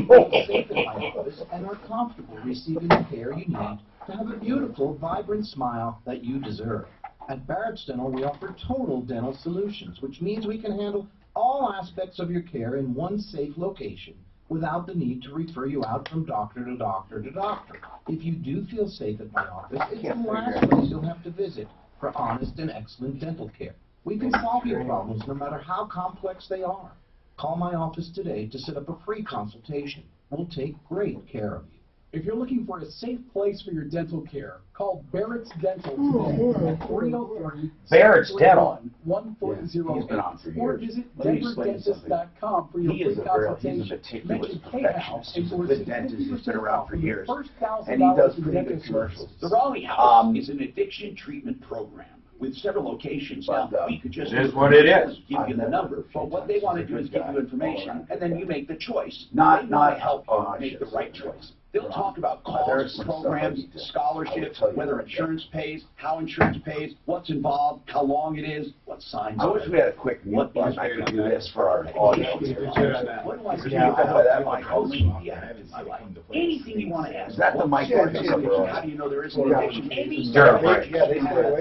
And are comfortable receiving the care you need to have a beautiful, vibrant smile that you deserve. At Barrett's Dental, we offer total dental solutions, which means we can handle all aspects of your care in one safe location without the need to refer you out from doctor to doctor to doctor. If you do feel safe at my office, it's the last place you'll have to visit for honest and excellent dental care. We can solve your problems no matter how complex they are. Call my office today to set up a free consultation. We'll take great care of you. If you're looking for a safe place for your dental care, call Barrett's Dental today at 303 Barrett's Dental. 1408 or visit denverdentist.com for your free consultation. Mention PayPal and for good dentist. He's been around for years, and he $1,000 does in pretty good dental commercials. The Raleigh House is an addiction treatment program with several locations. Now, we could just It is what it is. give you the number, but what they want to do is give you information, and then you make the choice. Not they want to help you make the right choice. They'll talk about costs, programs, scholarships, whether insurance pays, how insurance pays, what's involved, how long it is, what signs. I wish we had a quick mute button. I could do this for our audience. What do I do? Anything you want to ask. Is that the mic? How do you know there is an addiction?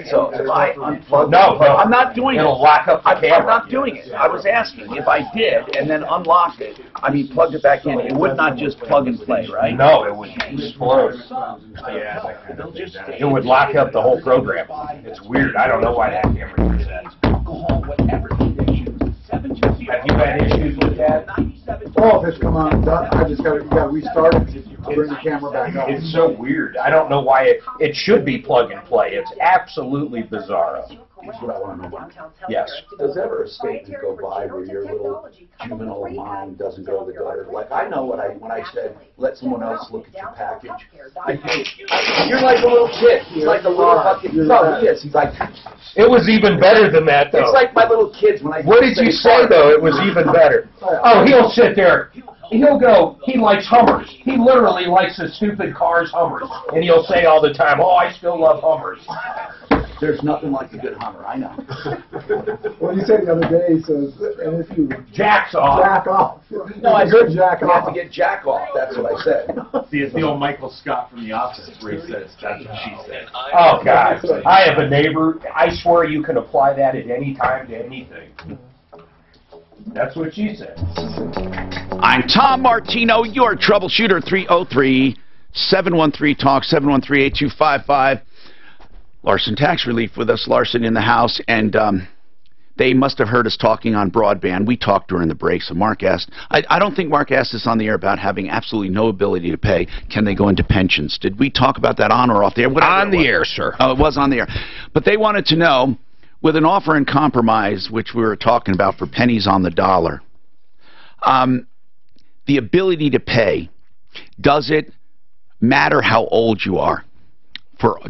So if I unplug, No, I'm not doing it. It'll lock up the camera. I'm not doing it. I was asking if I did and then unlocked it. I mean, plugged it back in. It would not just plug and play, right? No, it would explode. It would lock up the whole program. It's weird. I don't know why that camera does that. Have you had issues with that? Oh, if it's come on, done, I just got to restart it. Bring the camera back up. It's so weird. I don't know why it should be plug and play. It's absolutely bizarro. That's what I want to know. Yes. Does ever a statement go by where your little juvenile mind doesn't go to the gutter? Like I know when I said let someone else look at your package. You're like a little kid. He's like a little fucking. No, he is. He's like. It was even better than that, though. It's like my little kids when I. What did you say, though? It was even better. Oh, he'll sit there. He'll go, he likes Hummers. He literally likes the stupid cars Hummers. And he'll say all the time, oh, I still love Hummers. There's nothing like a good Hummer, I know. Well, you said the other day, he says, and if you jacks off. Jack off. No, I said jack you off. have to get jack off. That's what I said. See, it's the old Michael Scott from The Office where he says, that's what she said. Oh, God. I have a neighbor. I swear you can apply that at any time to anything. That's what she said. I'm Tom Martino, your troubleshooter, 303-713-TALK, 713-8255. Larson Tax Relief with us, Larson in the house, and they must have heard us talking on broadband. We talked during the break, so Mark asked, I don't think Mark asked us on the air about having absolutely no ability to pay. Can they go into pensions? Did we talk about that on or off the air? On the air, sir. Oh, it was on the air. But they wanted to know, with an offer and compromise, which we were talking about for pennies on the dollar, the ability to pay, does it matter how old you are?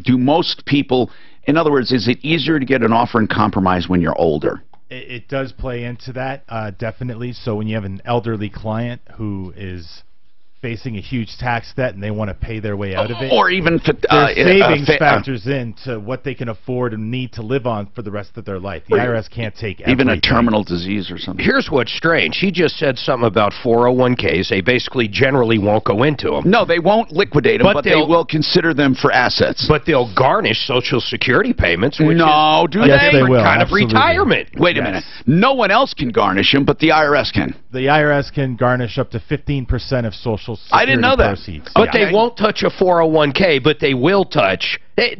Do most people, in other words, is it easier to get an offer and compromise when you're older? It does play into that, definitely. So when you have an elderly client who is facing a huge tax debt and they want to pay their way out of it, or even their savings factors into what they can afford and need to live on for the rest of their life. The IRS can't take even everything. A terminal disease or something. Here's what's strange. He just said something about 401ks. They basically generally won't go into them. No, they won't liquidate them, but they will consider them for assets. But they'll garnish Social Security payments, which no, is do a they? different will, kind absolutely. of retirement. Wait a minute. No one else can garnish them, but the IRS can. The IRS can garnish up to 15% of Social Security I didn't know that. proceeds. But they won't touch a 401k, but they will touch. They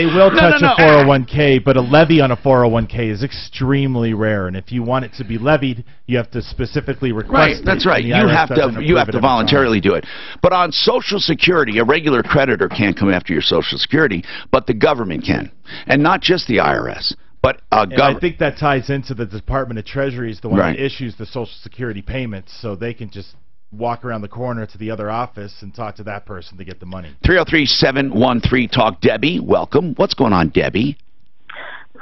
will touch a 401k, but a levy on a 401k is extremely rare. And if you want it to be levied, you have to specifically request right, it. that's right. You have to voluntarily do it. But on Social Security, a regular creditor can't come after your Social Security, but the government can. And not just the IRS. But I think that ties into the Department of Treasury is the one that issues the Social Security payments, so they can just walk around the corner to the other office and talk to that person to get the money. 303-713-TALK. Debbie, welcome. What's going on, Debbie?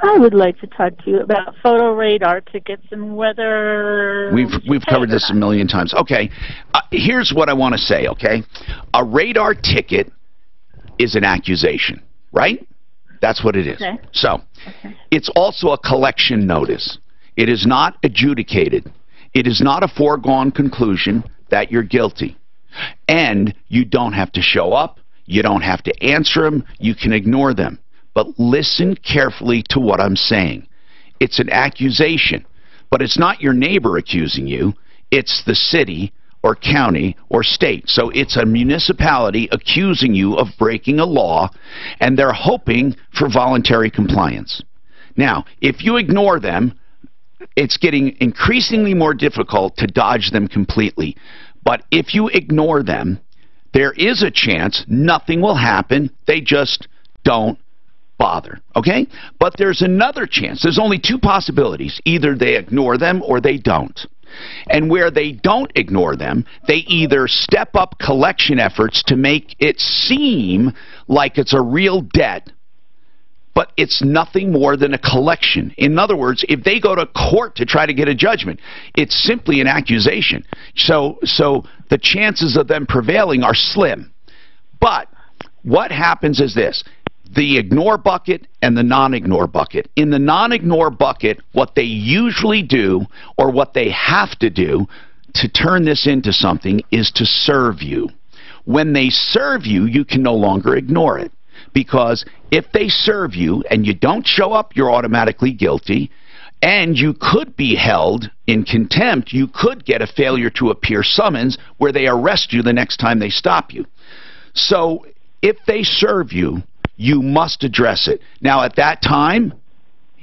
I would like to talk to you about photo radar tickets and whether we've covered this a million times. Okay, here's what I want to say. Okay, a radar ticket is an accusation, right? That's what it is. Okay. So, it's also a collection notice. It is not adjudicated. It is not a foregone conclusion that you're guilty. And you don't have to show up. You don't have to answer them. You can ignore them. But listen carefully to what I'm saying. It's an accusation, but it's not your neighbor accusing you. It's the city or county or state. So it's a municipality accusing you of breaking a law, and they're hoping for voluntary compliance. Now, if you ignore them, it's getting increasingly more difficult to dodge them completely. But if you ignore them, there is a chance nothing will happen. They just don't bother, okay? But there's another chance. There's only two possibilities. Either they ignore them or they don't. And where they don't ignore them, they either step up collection efforts to make it seem like it's a real debt, but it's nothing more than a collection. In other words, if they go to court to try to get a judgment, it's simply an accusation. So the chances of them prevailing are slim. But what happens is this: the ignore bucket and the non-ignore bucket. In the non-ignore bucket, what they usually do, or what they have to do to turn this into something, is to serve you. When they serve you, you can no longer ignore it. Because if they serve you and you don't show up, you're automatically guilty, and you could be held in contempt. You could get a failure to appear summons where they arrest you the next time they stop you. So if they serve you, you must address it. Now, at that time,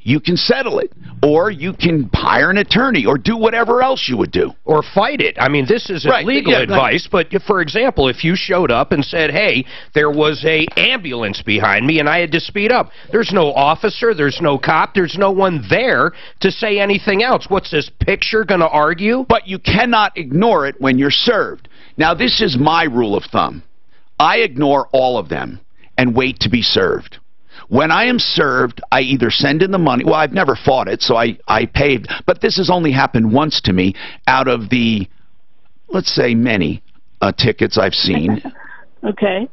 you can settle it, or you can hire an attorney, or do whatever else you would do. Or fight it. I mean, this isn't legal advice, but for example, if you showed up and said, hey, there was a ambulance behind me and I had to speed up, there's no officer, there's no cop, there's no one there to say anything else. What's this picture going to argue? But you cannot ignore it when you're served. Now, this is my rule of thumb. I ignore all of them and wait to be served. When I am served, I either send in the money. Well, I've never fought it, so I paid. But this has only happened once to me out of the, let's say, many tickets I've seen. Okay.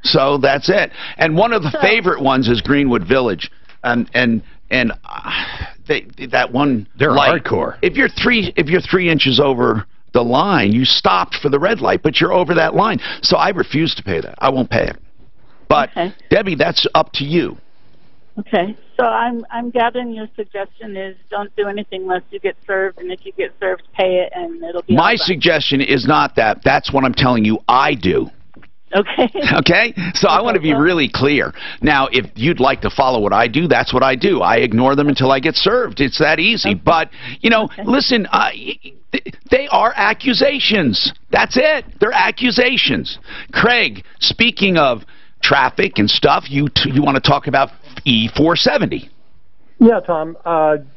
So that's it. And one of the favorite ones is Greenwood Village, and that one. They're light, hardcore. If you're 3 inches over the line, you stopped for the red light, but you're over that line. So I refuse to pay that. I won't pay it. But, Debbie, that's up to you. Okay. So I'm gathering your suggestion is don't do anything unless you get served, and if you get served, pay it, and it'll be My suggestion is not that. That's what I'm telling you I do. Okay. Okay? So I want to be really clear. Now, if you'd like to follow what I do, that's what I do. I ignore them until I get served. It's that easy. But, you know, listen, they are accusations. That's it. They're accusations. Craig, speaking of traffic and stuff, you want to talk about E470. Yeah, Tom.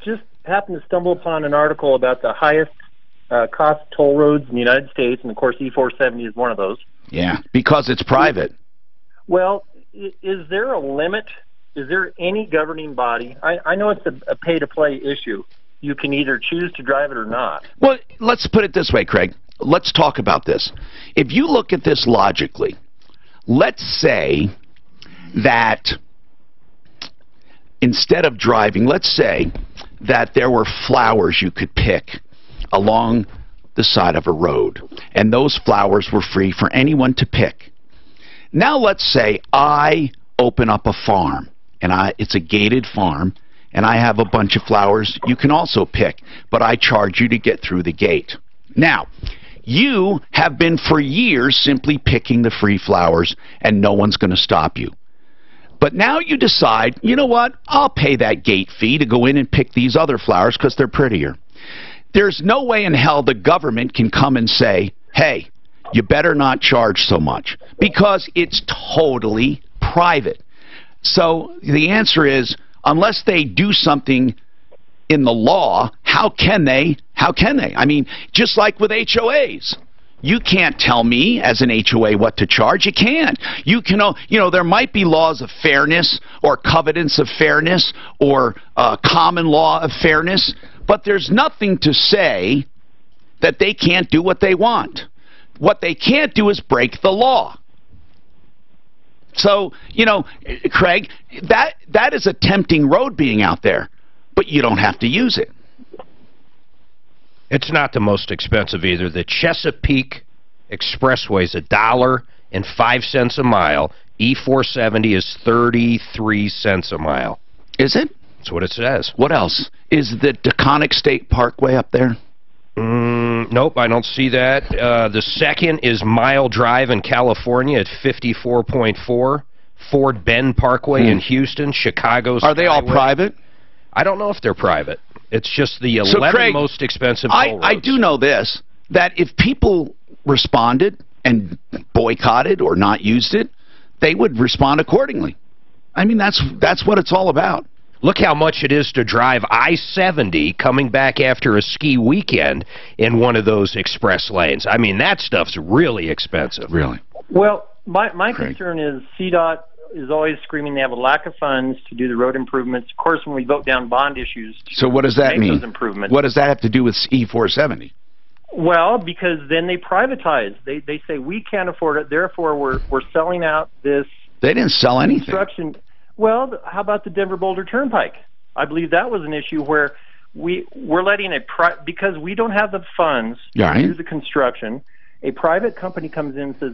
Just happened to stumble upon an article about the highest cost toll roads in the United States, and of course E470 is one of those. Yeah, because it's private. Well, is there a limit? Is there any governing body? I know it's a pay-to-play issue. You can either choose to drive it or not. Well, let's put it this way, Craig. Let's talk about this. If you look at this logically, let's say that instead of driving, let's say that there were flowers you could pick along the side of a road, and those flowers were free for anyone to pick. Now let's say I open up a farm, and it's a gated farm, and I have a bunch of flowers you can also pick, but I charge you to get through the gate. Now, you have been for years simply picking the free flowers, and no one's going to stop you. But now you decide, you know what, I'll pay that gate fee to go in and pick these other flowers because they're prettier. There's no way in hell the government can come and say, hey, you better not charge so much, because it's totally private. So the answer is, unless they do something in the law, how can they? I mean, just like with HOAs. You can't tell me as an HOA what to charge. You can't. You can, there might be laws of fairness or covenants of fairness or common law of fairness, but there's nothing to say that they can't do what they want. What they can't do is break the law. So, Craig, that is a tempting road being out there, but you don't have to use it. It's not the most expensive either. The Chesapeake Expressway is $1.05 a mile. E470 is 33 cents a mile. Is it? That's what it says. What else? Is the Deconic State Parkway up there? Nope, I don't see that. The second is Mile Drive in California at 54.4. Ford Bend Parkway in Houston, Chicago's Are they all Skyway. private? I don't know if they're private. It's just the 11 Craig, most expensive toll roads. I do know this, that if people responded and boycotted or not used it, they would respond accordingly. I mean, that's what it's all about. Look how much it is to drive I-70 coming back after a ski weekend in one of those express lanes. I mean, that stuff's really expensive. Really? Well, my concern is CDOT is always screaming they have a lack of funds to do the road improvements. Of course, when we vote down bond issues So what does that make mean? those improvements. What does that have to do with E470? Well, because then they privatize. They say we can't afford it, therefore we're selling out this. They didn't sell anything. Construction. Well, how about the Denver Boulder Turnpike? I believe that was an issue where we're letting because we don't have the funds to do the construction. A private company comes in and says,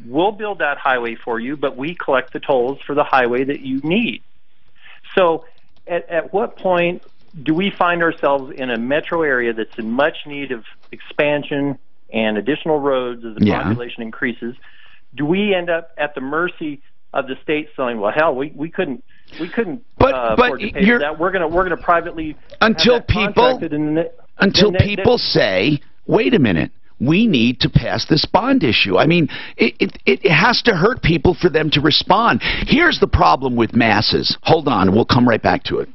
"We'll build that highway for you, but we collect the tolls for the highway that you need." So, at what point do we find ourselves in a metro area that's in much need of expansion and additional roads as the population increases? Do we end up at the mercy of the state saying, "Well, hell, we couldn't afford to pay for that. We're gonna privately until people say, wait a minute, we need to pass this bond issue." I mean, it has to hurt people for them to respond. Here's the problem with masses. Hold on, we'll come right back to it.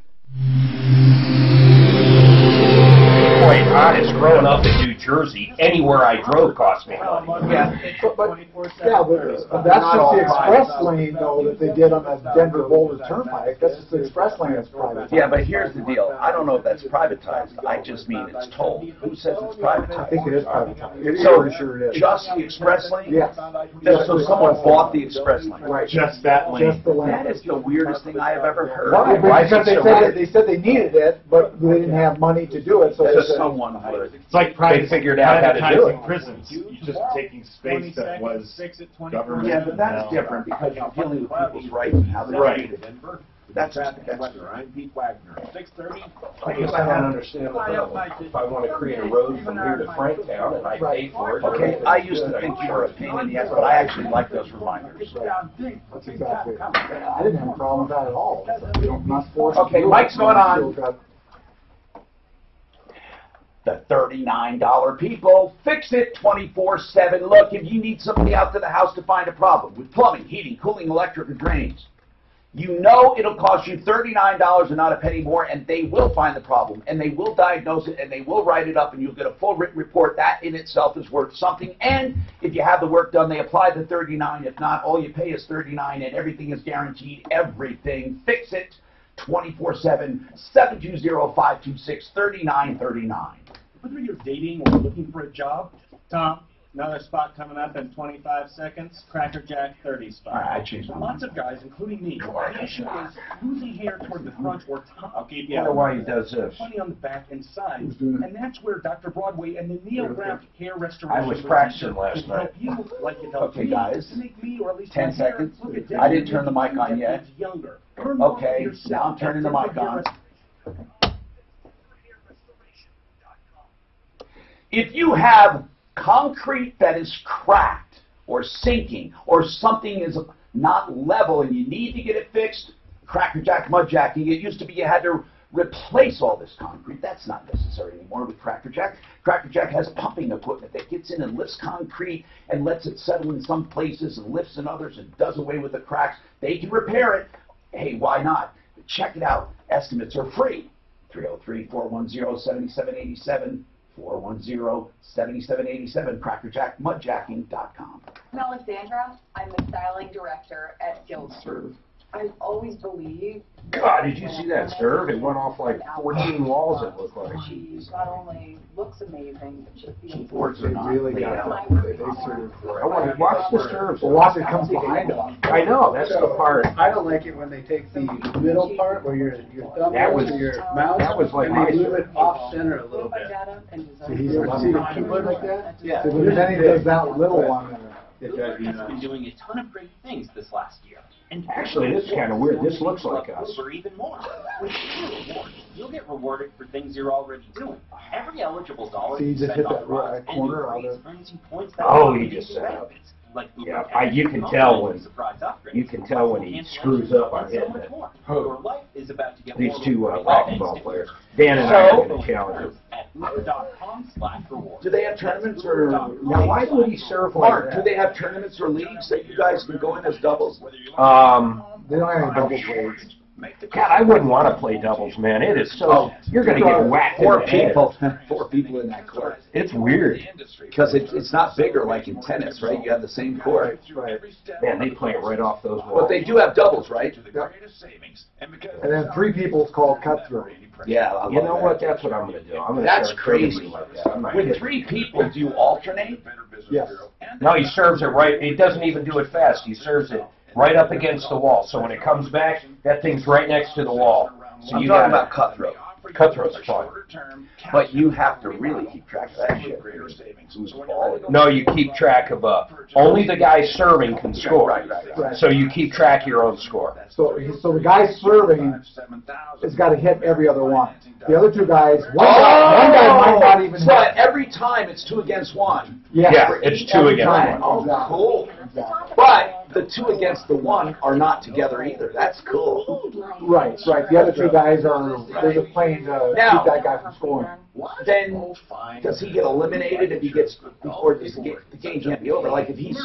Quite honest, growing up in New Jersey, anywhere I drove cost me money. But that's just the express lane, though, that they did on the Denver Boulder Turnpike. That's just the express lane that's private. Yeah, but here's the deal. I don't know if that's privatized. I just mean it's tolled. Who says it's privatized? I think it is privatized. So, sure it is. just the express lane? Yes. So someone bought the express lane? Right. Just that lane. Just the lane. That is the weirdest thing I have ever heard. Why? Because they said they needed it, but they didn't have money to do it. So they said, someone would. It's like They figured out how to do it. prisons. You're just taking space that was government. Yeah, but that's different because you're dealing with people's rights and how they're treated. That's I'm Pete Wagner. 6:30. I guess I don't understand if I want to create a road from here to Franktown and I pay for it. Okay, I used to think you were a pain in the ass, but I actually like those reminders. that's exactly it. I didn't have a problem with that at all. We don't, not forced Okay, to do Mike's it. going on. The $39 people, fix it 24/7. Look, if you need somebody out to the house to find a problem with plumbing, heating, cooling, electric, or drains, you know it'll cost you $39 and not a penny more, and they will find the problem, and they will diagnose it, and they will write it up, and you'll get a full written report. That in itself is worth something. And if you have the work done, they apply the $39. If not, all you pay is $39, and everything is guaranteed. Everything. Fix it 24/7, 720-526-3939. Whether you're dating or looking for a job, Tom, another spot coming up in 25 seconds, Cracker Jack 30 spot. All right, I changed my mind. Lots of guys, including me, the issue is losing hair toward the front or top. Okay, I wonder why he does this. Funny on the back and sides, and that's where Dr. Broadway and the Neograft Hair Restoration I was practicing last night. can help you, like it helps Okay, me, guys. to make me, or at least 10 my hair seconds. look at I didn't turn the mic on yet. younger. Learn more for Okay, yourself now I'm turning the at mic on. If you have concrete that is cracked or sinking or something is not level and you need to get it fixed, Cracker Jack mud jacking. It used to be you had to replace all this concrete. That's not necessary anymore with Cracker Jack. Cracker Jack has pumping equipment that gets in and lifts concrete and lets it settle in some places and lifts in others and does away with the cracks. They can repair it. Hey, why not? Check it out. Estimates are free. 303-410-7787. 410-7787, crackerjackmudjacking.com. I'm Alexandra. I'm the styling director at Guildford. I've always believed... God, did you see that serve? It went off like 14 walls, it looked like. Cheese not only looks amazing, but just the Boards are not really laid got out. they serve. I want to watch the serves. Well, watch it comes behind them. I know, that's the part. I don't like it when they take the middle part where your thumb That goes was- to your mouth, that was like and my they move serve. it off center a little bit. See, he's see the keyboard like that? Yeah. So then he does that little one. Bloomberg has been doing a ton of great things this last year. And Actually, this is kind of weird. This looks like us. Uber even more. With Uber Rewards, you'll get rewarded for things you're already doing. Every eligible dollar See, you you just spend hit on that right rides and corner Uber on Eats the... earns you points that Oh, will he give just you set up. benefits. Yeah, you can tell when he screws up on hitting it. These two racquetball players, Dan and I are going to challenge him. Do they have tournaments or? Now, why would he serve like Mark, that? do they have tournaments or leagues that you guys can go in as doubles? They don't have any double plays. God, I wouldn't want to play doubles, man. It is so. You're going to get whacked. Four people in that court. It's weird. Because it's not bigger like in tennis, right? You have the same court. Right. Man, they play it right off those walls. But they do have doubles, right? Yep. And then 3 people is called cutthroat. Yeah, you know what? That's what I'm going to do. I'm going to That's start crazy. like that. When 3 people do alternate? Yes. No, he serves it right. He doesn't even do it fast. He serves it right up against the wall. So when it comes back, that thing's right next to the wall. So I'm talking about cutthroat. Cutthroat's fun. But you have to really keep track of that shit. Who's balling. No, you keep track of only the guy serving can score. Right. So you keep track of your own score. So the guy serving has got to hit every other one. The other 2 guys, one guy might not even hit. But every time it's 2 against 1. Yeah, it's 2 against 1. Oh, cool. But the 2 against the 1 are not together either. That's cool. Right. The other 2 guys they're just playing to keep that guy from scoring. Then does he get eliminated if he gets, or the game can't be over? Like if he's...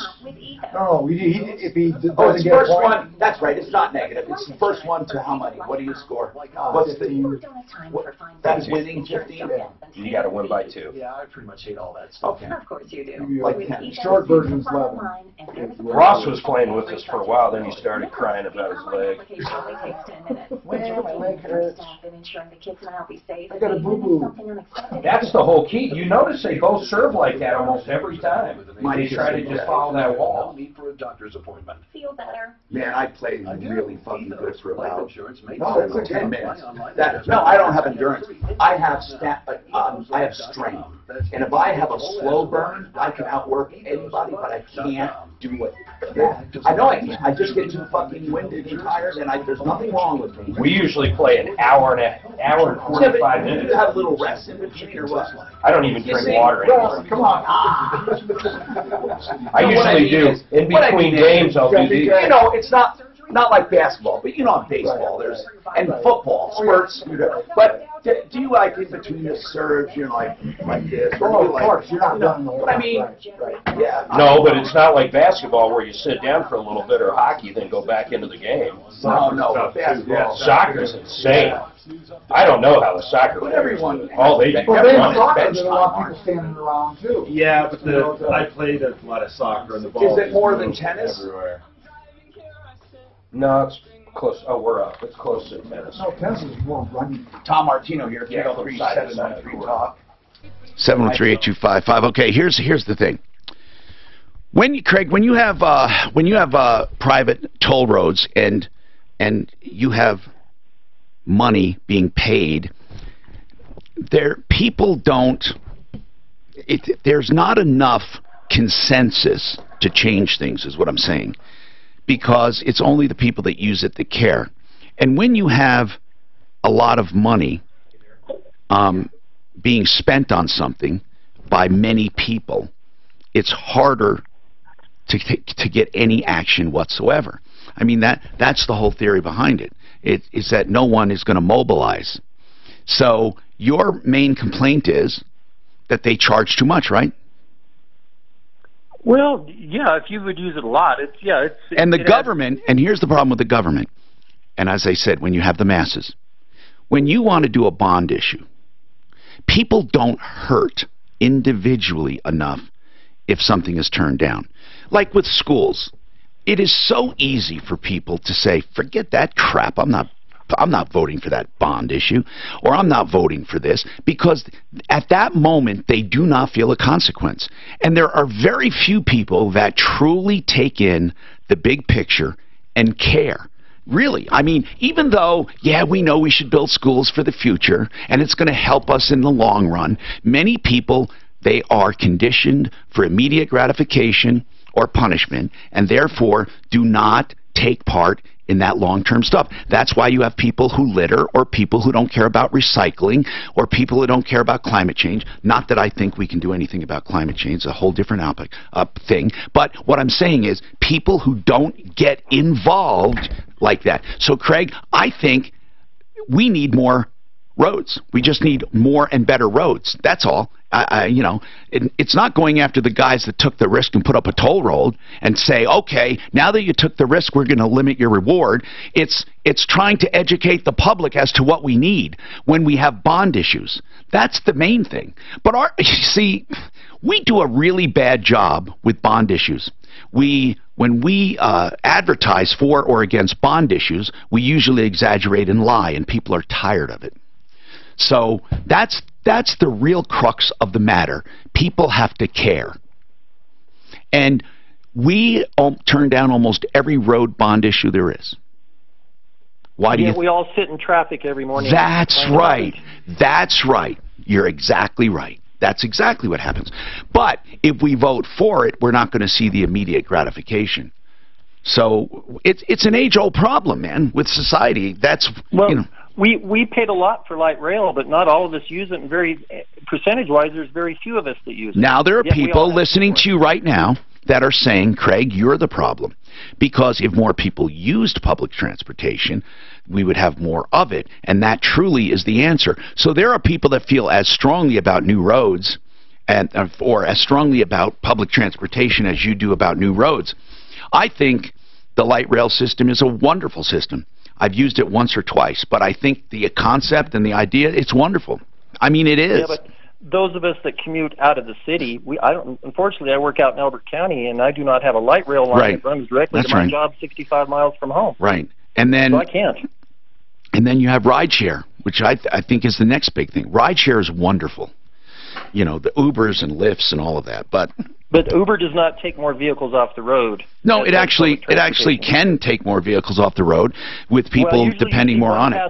No, if he doesn't it's get first a point. one. That's right. It's not negative. It's the first one to how many? What do you score? What's that's winning 15? You got to win by 2. Yeah, I pretty much hate all that stuff. Okay. Of course you do. Like 10. Short version's 11. Ross was playing with us for a while, then he started crying about his leg. I got a boo-boo. That's the whole key. You notice they both serve like that almost every time. They try to just follow that wall. For a doctor's appointment. Feel better. Man, I played really fucking good for about 10 minutes. No, I don't have endurance. I have strength. And if I have a slow burn, I can outwork anybody, but I can't do it. I know I can't. I just get too fucking winded and tired, and there's nothing wrong with me. We usually play an hour and 45 minutes. You have a little rest in between or what? I don't even drink water anymore. Come on. I usually do. In between games, I'll do these. You know, it's not like basketball, but you know, in baseball, there's and football, spurts. But do you like in between the serves, you know, like this? Oh, of course, you're not done. But I mean, yeah. No, but it's not like basketball where you sit down for a little bit, or hockey, then go back into the game. No, basketball. Soccer's insane. I don't know how the soccer But everyone, all they do. Well, they have soccer, there's a lot of people standing around too. Yeah, but I played a lot of soccer and the ball. Is it more than tennis? Everywhere. No, it's close. Oh, we're up. It's close to tennis. No, tennis is more running. Tom Martino here, 303-793 Talk. 713-8255. Okay, here's the thing. Craig, when you have private toll roads and you have money being paid, there's not enough consensus to change things, is what I'm saying, because it's only the people that use it that care. And when you have a lot of money being spent on something by many people, it's harder to get any action whatsoever. I mean, that's the whole theory behind it. It is that no one is going to mobilize. So your main complaint is that they charge too much, right? Well, yeah, if you would use it a lot, And the government, and here's the problem with the government, and as I said, when you have the masses, when you want to do a bond issue, people don't hurt individually enough if something is turned down. Like with schools, it is so easy for people to say, forget that crap, I'm not voting for that bond issue, or I'm not voting for this, because at that moment they do not feel a consequence. And there are very few people that truly take in the big picture and care. Really, I mean, even though, yeah, we know we should build schools for the future, and it's going to help us in the long run, many people, they are conditioned for immediate gratification or punishment, and therefore do not take part in that long-term stuff. That's why you have people who litter, or people who don't care about recycling, or people who don't care about climate change. Not that I think we can do anything about climate change. It's a whole different thing. But what I'm saying is people who don't get involved like that. So, Craig, I think we need more roads. We just need more and better roads. That's all. You know, it's not going after the guys that took the risk and put up a toll road and say, okay, now that you took the risk, we're going to limit your reward. It's trying to educate the public as to what we need when we have bond issues. That's the main thing. But you see, we do a really bad job with bond issues. When we advertise for or against bond issues, we usually exaggerate and lie, and people are tired of it. So that's the real crux of the matter. People have to care. And we turn down almost every road bond issue there is. Why do you? We all sit in traffic every morning. That's right. That's right. You're exactly right. That's exactly what happens. But if we vote for it, we're not going to see the immediate gratification. So it's an age-old problem, man, with society. That's, you know. We paid a lot for light rail, but not all of us use it, and percentage-wise, there's very few of us that use it. Now there are people listening to you right now that are saying, Craig, you're the problem. Because if more people used public transportation, we would have more of it, and that truly is the answer. So there are people that feel as strongly about new roads or as strongly about public transportation as you do about new roads. I think the light rail system is a wonderful system. I've used it once or twice, but I think the concept and the idea, it's wonderful. I mean, it is. Yeah, but those of us that commute out of the city, unfortunately, I work out in Elbert County, and I do not have a light rail line that runs directly to my job 65 miles from home. Right. And then, so I can't. And then you have rideshare, which I think is the next big thing. Rideshare is wonderful. You know, the Ubers and Lyfts and all of that, but Uber does not take more vehicles off the road. No, it actually can take more vehicles off the road with people depending more on it.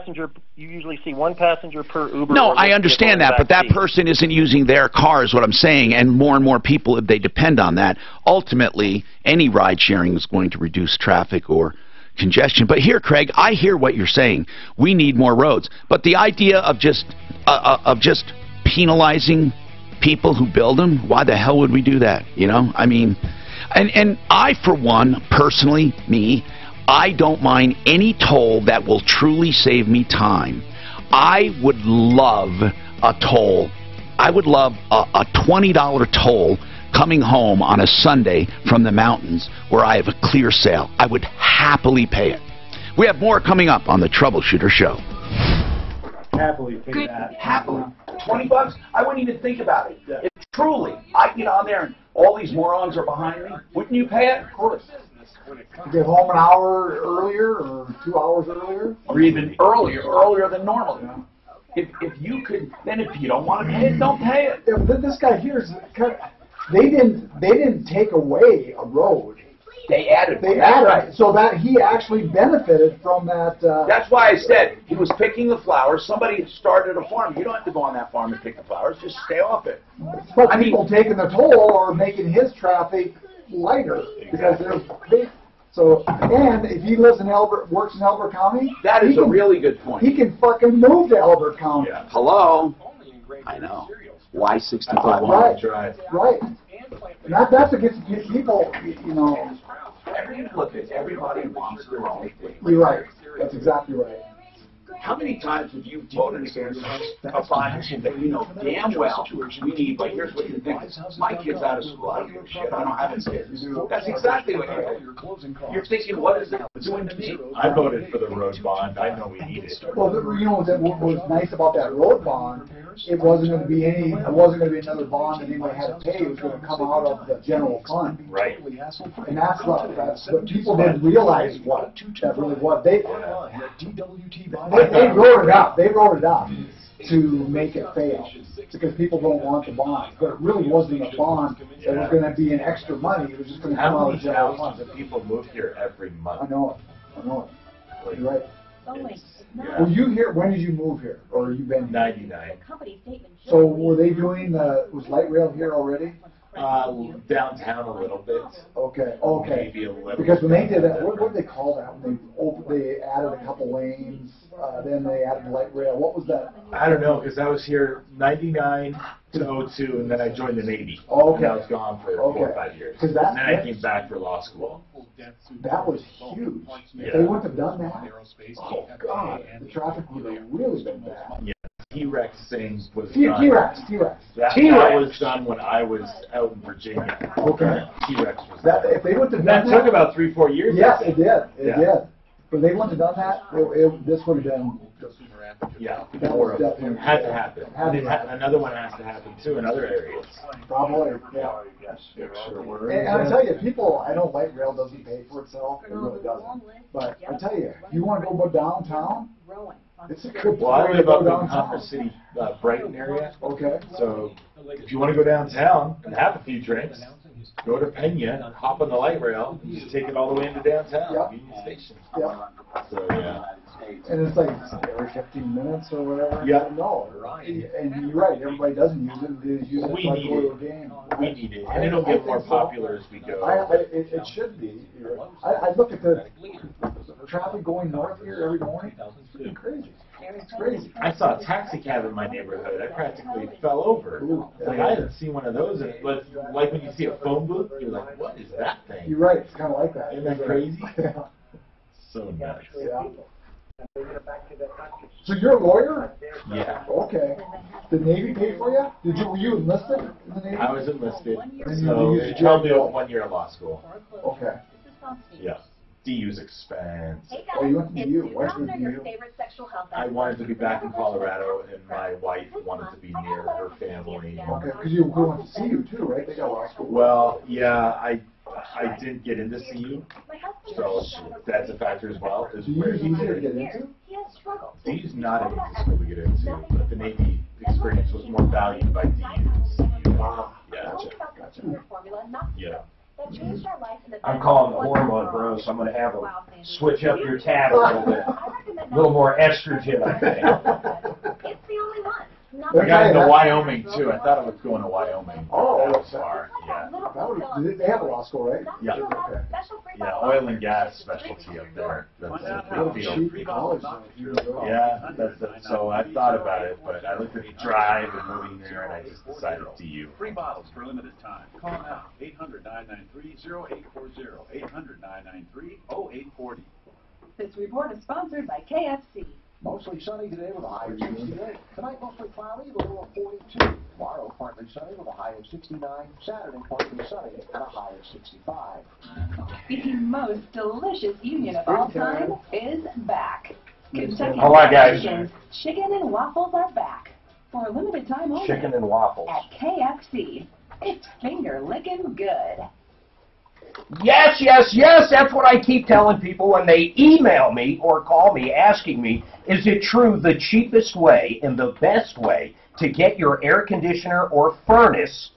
You usually see one passenger per Uber. No, I understand that, but that person isn't using their car is what I'm saying, and more people, if they depend on that, ultimately any ride sharing is going to reduce traffic or congestion. But here, Craig, I hear what you're saying. We need more roads, but the idea of just penalizing people who build them, why the hell would we do that? You know, I mean, and I, for one, personally, I don't mind any toll that will truly save me time. I would love a toll. I would love a $20 toll coming home on a Sunday from the mountains where I have a clear sail. I would happily pay it. We have more coming up on the Troubleshooter Show. Happily pay that. Happily. $20? I wouldn't even think about it. Yeah. Truly, I get on there and all these morons are behind me. Wouldn't you pay it? Of course. Get home an hour earlier or 2 hours earlier? Or even earlier than normal. Yeah. If you could, then if you don't want to pay it, don't pay it. Yeah, but this guy here is, they didn't take away a road. They added. Right. So that he actually benefited from that. That's why I said he was picking the flowers. Somebody started a farm. You don't have to go on that farm and pick the flowers. Just stay off it. But people taking the toll are making his traffic lighter because they're big. So, and if he lives in works in Elbert County, that is a really good point. He can fucking move to Elbert County. Yeah. Hello. I know. Why 65? Right. And that's against people, you know. Look, everybody wants their own thing. You're right. That's exactly right. How many times have you voted against a bond that you know damn well we need, but here's what you think. My kid's out of school. I don't give a shit. I don't have any kids. That's exactly what you're doing. You're thinking, what is it doing to me? I voted for the road bond. I know we need it. Well, you know what was nice about that road bond? It wasn't going to be another bond that anybody had to pay. It was going to come out of the general fund. Right. And that's what people didn't realize that really was. They wrote it up. They wrote it up to make it fail because people don't want the bond. But it really wasn't a bond that was going to be an extra money. It was just going to come out of the general fund. How many thousands of people move here every month? I know it. You're right. Were you here? When did you move here, or you been here? 99. So were they doing was light rail here already? Downtown a little bit. Okay. Maybe a little. Because when they did that, what did they call that? When they added a couple lanes, then they added light rail. What was that? I don't know, because I was here 99 to 02, and then I joined the Navy. Oh, okay. And I was gone for 4 or 5 years. And then I came back for law school. That was huge. Yeah. If they wouldn't have done that, oh God, the traffic would have really been bad. Yeah. T-Rex thing was done. T-Rex. That was done when I was out in Virginia. Okay. T-Rex was That, if they wouldn't have done that, took about 3-4 years. Yes, it did. It did. But they wouldn't have done that, this would have been. Yeah, that was definitely had to happen. Another one has to happen too in other areas. Probably, yeah. And I tell you, people, I know light rail doesn't pay for itself. It really doesn't. But I tell you, if you want to go downtown, it's a good Well, I place to live go up in downtown. Commerce City, Brighton area. Okay. So if you want to go downtown and have a few drinks, go to Pena, hop on the light rail, and just take it all the way into downtown, Union Station. Yeah. So yeah. And it's like every 15 minutes or whatever. Yeah. No, and you're right. Everybody doesn't use it. They use it We like need a little it. game. We need it, and it'll get more popular as we go. It should be. I look at the traffic going north here every morning. It's freaking crazy. It's crazy. I saw a taxi cab in my neighborhood. I practically fell over. Like I hadn't seen one of those. But like when you see a phone booth, you're like, what is that thing? You're right. It's kind of like that. Isn't that crazy? So nuts. Yeah. So you're a lawyer? Yeah. Okay. Did the Navy pay for you? Were you enlisted in the Navy? I was enlisted. And So you they used held me your with 1 year of law school. Okay. Yeah. DU's expense. Oh, you went to DU. What's your DU? I wanted to be back in Colorado, and my wife wanted to be near her family. Okay, because you went to CU too, right? They got law school. Well, yeah, I didn't get into CU, so that's a factor as well. Is where DU's easier to get into? DU's not an easy school to get into, but the Navy experience was more valued by DU than CU. Yeah. Gotcha. Yeah. I'm calling the hormone bros. I'm going to have them switch up your tab a little bit. A little more estrogen, I think. I got into Wyoming too. I thought I was going to Wyoming. Oh, that was far. Yeah. They have a law school, right? Yeah. Okay. Yeah, oil and gas specialty up there. That's a big deal. Cheap college. Yeah, so I thought about it, but I looked at the drive and moving there, and I just decided to you. Free bottles for a limited time. Call now. 800-993-0840. 800-993-0840. This report is sponsored by KFC. Mostly sunny today with a high of 68. Tonight mostly cloudy with a low of 42. Tomorrow partly sunny with a high of 69. Saturday partly sunny and a high of 65. The most delicious union of all time is back. Kentucky Hold on, guys. Fried Chicken and waffles are back. For a limited time only. Chicken and waffles. At KFC. It's finger licking good. Yes, yes, yes. That's what I keep telling people when they email me or call me asking me, is it true the cheapest way and the best way to get your air conditioner or furnace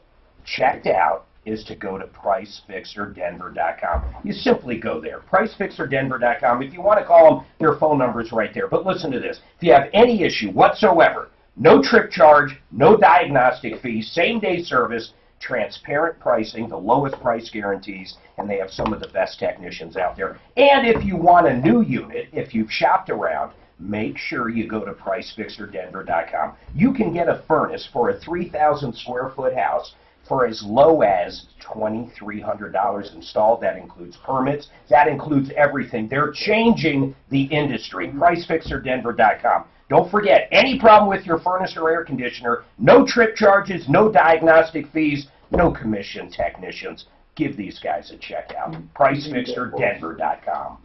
checked out is to go to PriceFixerDenver.com. You simply go there, PriceFixerDenver.com. If you want to call them, their phone number's right there. But listen to this. If you have any issue whatsoever, no trip charge, no diagnostic fee, same-day service, transparent pricing, the lowest price guarantees, and they have some of the best technicians out there. And if you want a new unit, if you've shopped around, make sure you go to PriceFixerDenver.com. You can get a furnace for a 3,000 square foot house for as low as $2,300 installed. That includes permits. That includes everything. They're changing the industry. PriceFixerDenver.com. Don't forget, any problem with your furnace or air conditioner, no trip charges, no diagnostic fees, no commission technicians. Give these guys a check out. PriceFixerDenver.com.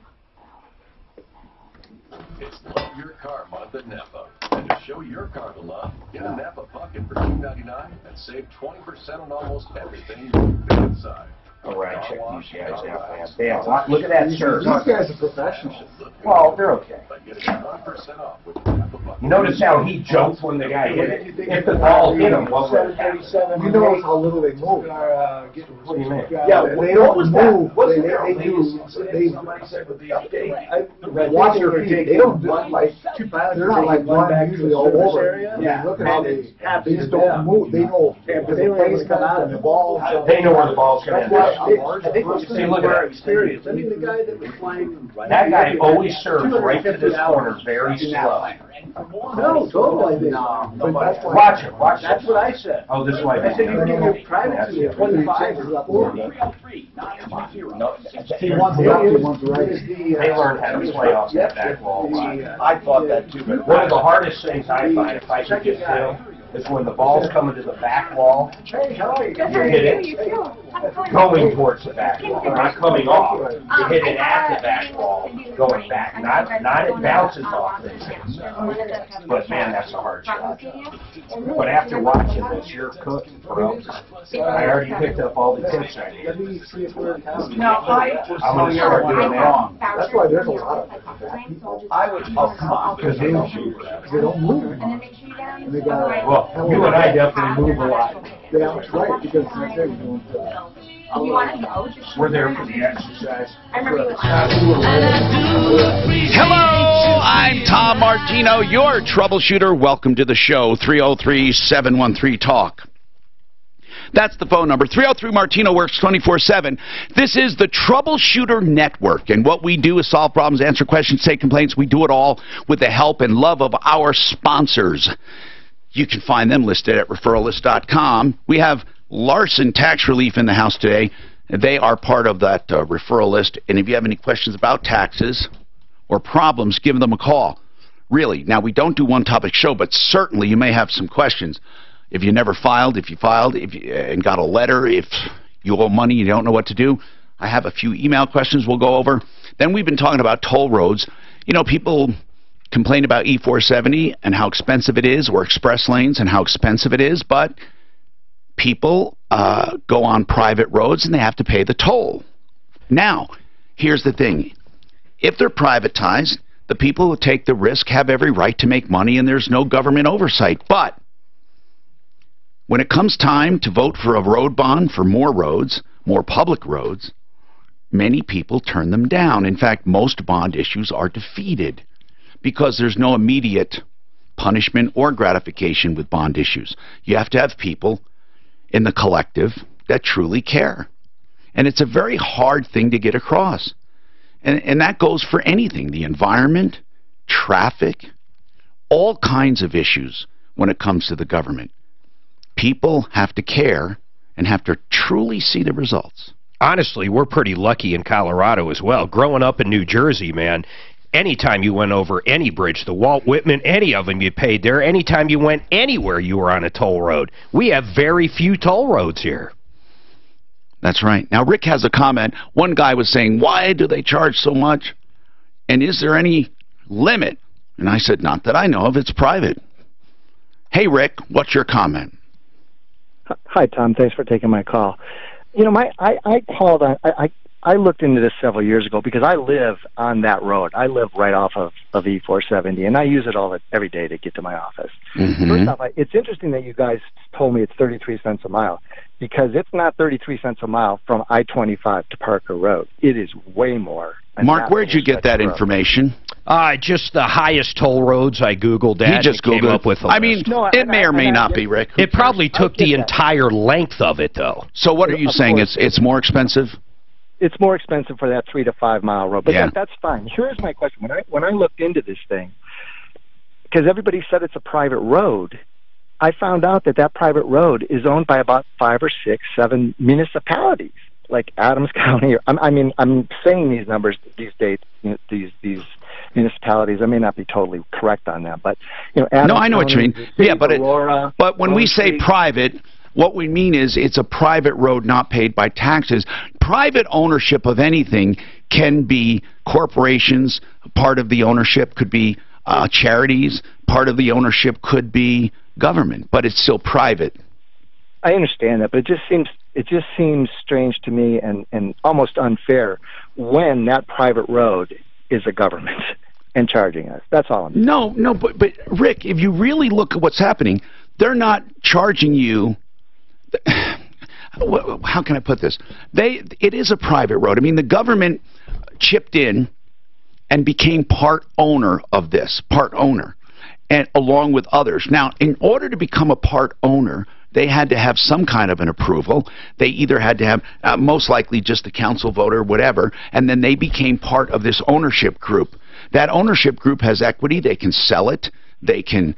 It's Love Your Car Month at Napa. And to show your car the love, get a Napa Pumpkin for $2.99 and save 20% on almost everything you fit inside. All right, check these guys out, man. Damn, look at that shirt. These guys are professionals. Well, they're okay. You notice how he jumped when the guy hit it? If the ball hit him, what would happen? You notice how little they move. What do you mean? Yeah, they don't move. Watch your feet. They don't run like they're not like one usually all over. Yeah. Look at how they just don't move. They know if the plays come out and the ball. They know where the ball's going to I think See, look at that. experience. I mean, the guy that was flying. That guy always serves right to this corner very slow. No, totally. No. But that's why. Watch it, watch it. That's what I said. Oh, this way. I said you can give your private to 25 or 40. See, one's lefty, one's right. They learned how to play off that back wall. I thought that too. One of the hardest things I find, if I could just do, is when the ball's coming to the back wall, you hit it going towards the back wall, not coming off. You hit it at the back wall, going back, not it bounces off this. But man, that's a hard shot. But after watching this, you're cooking, bro. I already picked up all the tips I need. Now, I'm going to start doing that. That's why there's a lot of I would, oh, come on. Because they don't shoot. they don't move. And they got Well, you and I definitely move a lot. yeah, that's right because they're doing We're there for the exercise. I remember you Hello, I'm Tom Martino, your troubleshooter. Welcome to the show, 303-713-TALK. That's the phone number. 303 Martino works 24/7. This is the Troubleshooter Network, and what we do is solve problems, answer questions, take complaints. We do it all with the help and love of our sponsors. You can find them listed at referralist.com. We have Larson Tax Relief in the house today. They are part of that referral list, and if you have any questions about taxes or problems, give them a call. Really. Now, we don't do one-topic show, but certainly you may have some questions. If you never filed, if you filed, and got a letter, if you owe money, you don't know what to do, I have a few email questions we'll go over. Then we've been talking about toll roads. You know, people complain about E470 and how expensive it is, or express lanes and how expensive it is, but people go on private roads and they have to pay the toll. Now, here's the thing. If they're privatized, the people who take the risk have every right to make money and there's no government oversight. But when it comes time to vote for a road bond for more roads, more public roads, many people turn them down. In fact, most bond issues are defeated because there's no immediate punishment or gratification with bond issues. You have to have people in the collective that truly care. And it's a very hard thing to get across. And that goes for anything, the environment, traffic, all kinds of issues when it comes to the government. People have to care and have to truly see the results. Honestly, we're pretty lucky in Colorado as well. Growing up in New Jersey, man, anytime you went over any bridge, the Walt Whitman, any of them you paid there. Anytime you went anywhere, you were on a toll road. We have very few toll roads here. That's right. Now, Rick has a comment. One guy was saying, why do they charge so much? And is there any limit? And I said, not that I know of. It's private. Hey, Rick, what's your comment? Hi, Tom. Thanks for taking my call. You know, I called on, I looked into this several years ago because I live on that road. I live right off of E470, and I use it every day to get to my office. Mm-hmm. First off, it's interesting that you guys told me it's 33 cents a mile, because it's not 33 cents a mile from I-25 to Parker Road. It is way more. Mark, where'd you get that information? Just the highest toll roads. I Googled that. He just Googled came up with a I mean, it may or may not be, Rick. It probably took the entire length of it, though. So what are you saying? It's more expensive? It's more expensive for that 3 to 5 mile road, but yeah. that's fine. Here's my question: when I looked into this thing, because everybody said it's a private road, I found out that private road is owned by about 5 or 6, 7 municipalities, like Adams County. I'm saying these numbers, these dates, these municipalities. I may not be totally correct on that, but Adams no, I know County, what you mean. Yeah, but when we say Street, private, what we mean is it's a private road not paid by taxes. Private ownership of anything can be corporations. Part of the ownership could be charities. Part of the ownership could be government, but it's still private. I understand that, but it just seems strange to me and almost unfair when that private road is a government and charging us. That's all I'm saying. No, but Rick, if you really look at what's happening, they're not charging you. How can I put this? It is a private road. I mean, the government chipped in and became part owner of this, and along with others. Now, in order to become a part owner, they had to have some kind of an approval. They either had to have, most likely, just the council vote or whatever, and then they became part of this ownership group. That ownership group has equity. They can sell it. They can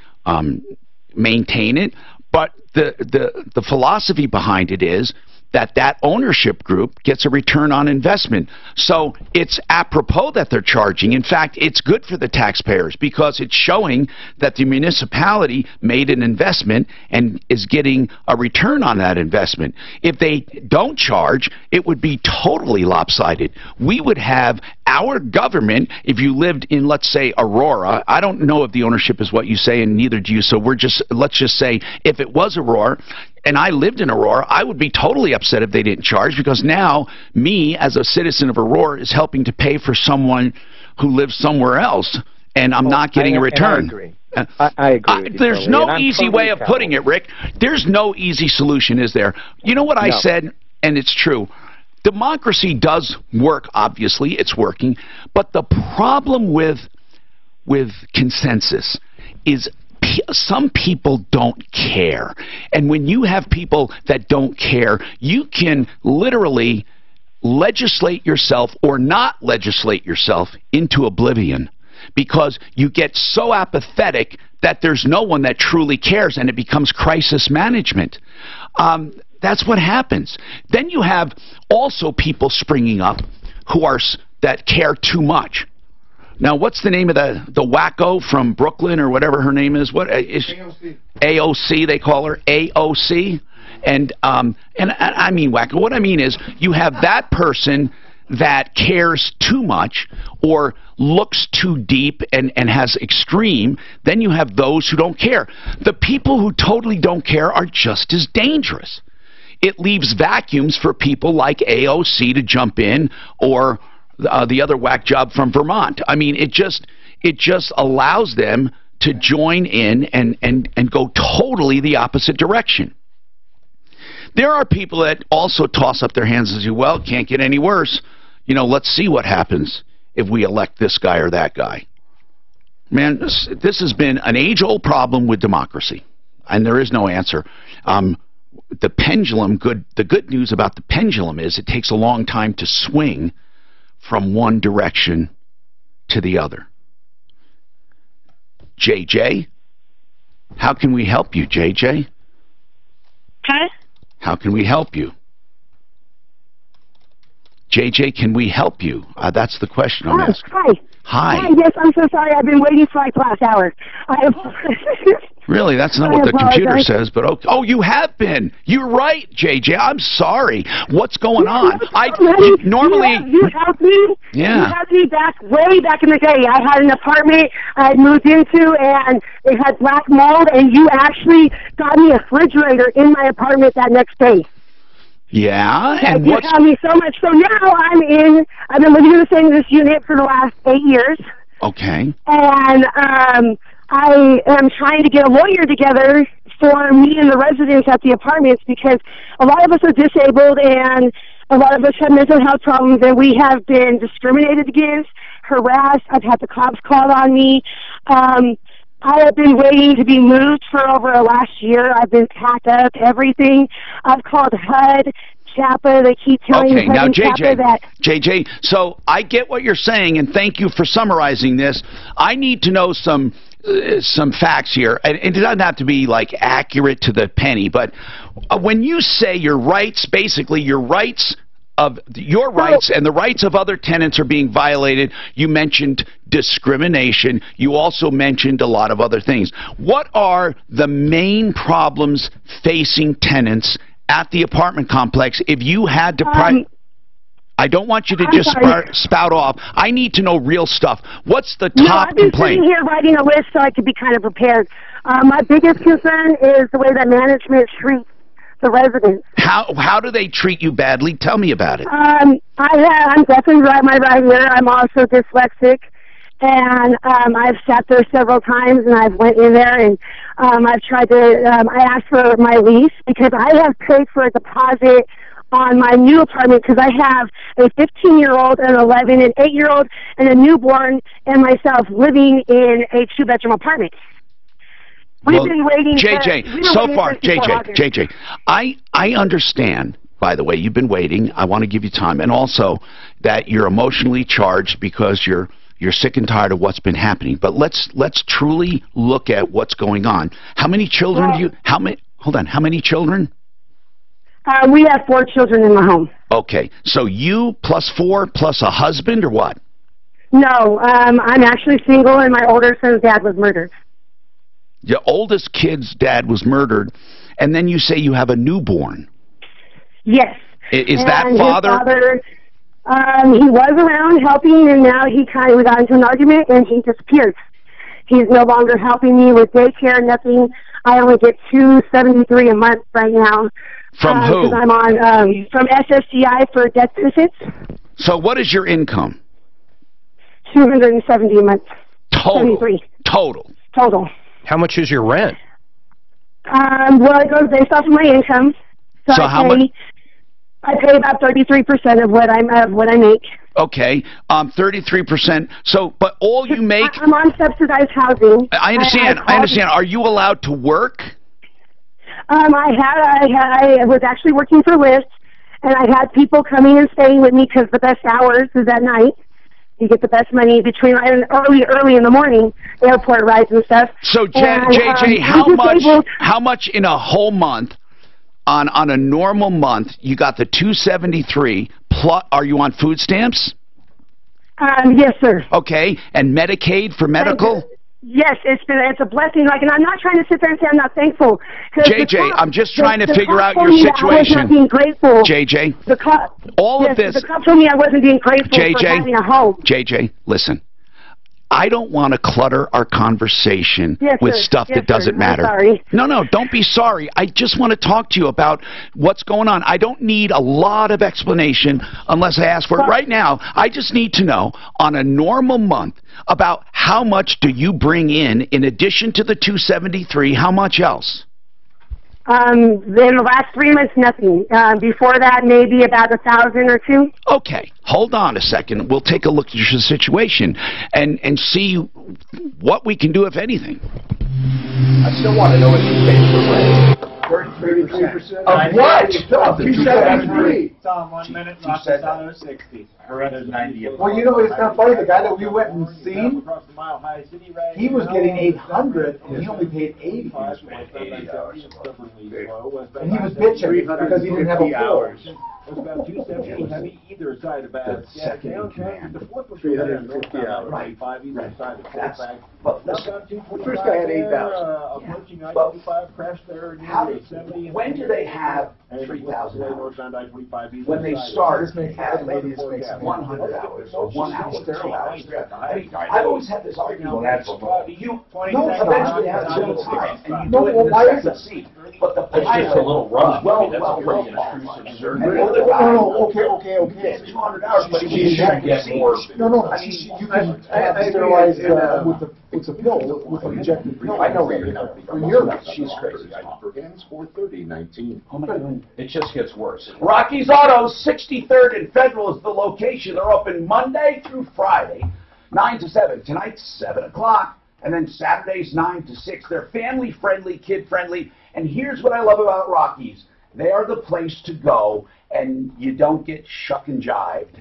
maintain it. But the philosophy behind it is that ownership group gets a return on investment. So it's apropos that they're charging. In fact, it's good for the taxpayers because it's showing that the municipality made an investment and is getting a return on that investment. If they don't charge, it would be totally lopsided. We would have our government, if you lived in, let's say, Aurora. I don't know if the ownership is what you say, and neither do you, so let's just say if it was Aurora, and I lived in Aurora, I would be totally upset if they didn't charge, because now me, as a citizen of Aurora, is helping to pay for someone who lives somewhere else, and I'm not getting a return. I agree. There's no easy way of putting it, Rick. There's no easy solution, is there? You know what I said, and it's true. Democracy does work, obviously. It's working. But the problem with consensus is some people don't care. And when you have people that don't care, you can literally legislate yourself or not legislate yourself into oblivion, because you get so apathetic that there's no one that truly cares, and it becomes crisis management. That's what happens. Then you have also people springing up that care too much. Now, what's the name of the wacko from Brooklyn or whatever her name is? What is AOC? AOC, they call her AOC. And I mean wacko. What I mean is you have that person that cares too much or looks too deep and has extreme. Then you have those who don't care. The people who totally don't care are just as dangerous. It leaves vacuums for people like AOC to jump in, or the other whack job from Vermont. I mean, it just allows them to join in and go totally the opposite direction. There are people that also toss up their hands and say, well, it can't get any worse. You know, let's see what happens if we elect this guy or that guy. Man, this has been an age-old problem with democracy, and there is no answer. The pendulum, the good news about the pendulum is it takes a long time to swing from one direction to the other. JJ, how can we help you, JJ? Huh? How can we help you? JJ, can we help you? That's the question I'm asking. Hi. Hi. Hi, yes, I'm so sorry. I've been waiting for like the last hour. Really? That's not what the computer says, but okay. Oh, you have been. You're right, JJ. I'm sorry. What's going on? Normally... You helped me. Yeah. You helped me way back in the day. I had an apartment I had moved into, and it had black mold, and you actually got me a refrigerator in my apartment that next day. Yeah, and you helped me so much. So now I've been living in the same unit for the last 8 years. Okay. And I am trying to get a lawyer together for me and the residents at the apartments, because a lot of us are disabled and a lot of us have mental health problems, and we have been discriminated against, harassed. I've had the cops called on me. I have been waiting to be moved for over the last year. I've been packed up, everything. I've called HUD, CHAPA. They keep telling me now, JJ, so I get what you're saying, and thank you for summarizing this. I need to know some facts here, and it doesn't have to be like accurate to the penny, but when you say your rights, basically your rights and the rights of other tenants are being violated. You mentioned discrimination. You also mentioned a lot of other things. What are the main problems facing tenants at the apartment complex? If you had to I don't want you to just spout off. I need to know real stuff. What's the top I've been complaint? sitting here writing a list so I could be kind of prepared. My biggest concern is the way that management treats the residents. How do they treat you badly? Tell me about it. I'm definitely my right ear. I'm also dyslexic, and I've sat there several times, and I've went in there, and I've tried to. I asked for my lease because I have paid for a deposit on my new apartment because I have a 15-year-old, an 11, an 8-year-old, and a newborn, and myself living in a 2-bedroom apartment. We've been waiting. JJ, so far, JJ, I understand. By the way, you've been waiting. I want to give you time, and also that you're emotionally charged because you're sick and tired of what's been happening. But let's truly look at what's going on. How many children do you? Hold on. How many children? We have 4 children in the home. Okay, so you plus 4 plus a husband or what? No, I'm actually single, and my older son's dad was murdered. Your oldest kid's dad was murdered, and then you say you have a newborn. Yes. Is that father? He was around helping, and now we got into an argument, and he disappeared. He's no longer helping me with daycare, nothing. I only get $273 a month right now. From who? Because I'm on from SSDI for death benefits. So what is your income? $270 a month. Total. 73. Total. How much is your rent? Well, it goes based off of my income. So how much? I pay about 33% of what I make. Okay, 33%. So, but all you make. I'm on subsidized housing. I understand. I understand. Are you allowed to work? I was actually working for Lyft, and I had people coming and staying with me because the best hours is at night. You get the best money between early in the morning, airport rides and stuff. So, JJ, how much in a whole month, on a normal month, you got the $273, plus, are you on food stamps? Yes, sir. Okay, and Medicaid for medical? Yes, it's a blessing. Like, and I'm not trying to sit there and say I'm not thankful. JJ, I'm just trying to figure out your situation. I was not being grateful. JJ, of this. The cop told me I wasn't being grateful for having a home. JJ, listen. I don't want to clutter our conversation with stuff that doesn't matter. Sorry. No, don't be sorry. I just want to talk to you about what's going on. I don't need a lot of explanation unless I ask for it right now. I just need to know, on a normal month, about how much do you bring in addition to the $273, how much else? In the last 3 months, nothing. Before that, maybe about 1,000 or 2. Okay, hold on a second. We'll take a look at your situation and see what we can do, if anything. I still want to know if you pay for rent. 33%. Of what? Of 273. Tom, 1 minute, $60. Her 90. Well, you know, it's kind of funny. The guy that we went and seen, he was getting 800, and he only paid 80. And he was bitching because he didn't have a floor. It was about 270 heavy either side of bag. Second in command. The fourth was 350 hours. Right. Either side of full bag. But listen, the first guy had 8,000. Approaching I-25 crash there. When do they have 3,000 hours? When they start at 100 hours or 1 hour, 0 hours. I mean, I've always had this argument. You eventually have to build time, and you do it in the second seat. But the pilot, just a little rough. well, Okay. 200 hours, but You can sterilize with a pill, with an injected pill. I know where you're coming from. She's crazy. Ends 4/30/19. Oh my God. It just gets worse. Rocky's Autos, 63rd and Federal is the location. They're open Monday through Friday, 9 to 7. Tonight's 7 o'clock, and then Saturdays 9 to 6. They're family-friendly, kid-friendly, and here's what I love about Rocky's. They are the place to go, and you don't get shuck and jived.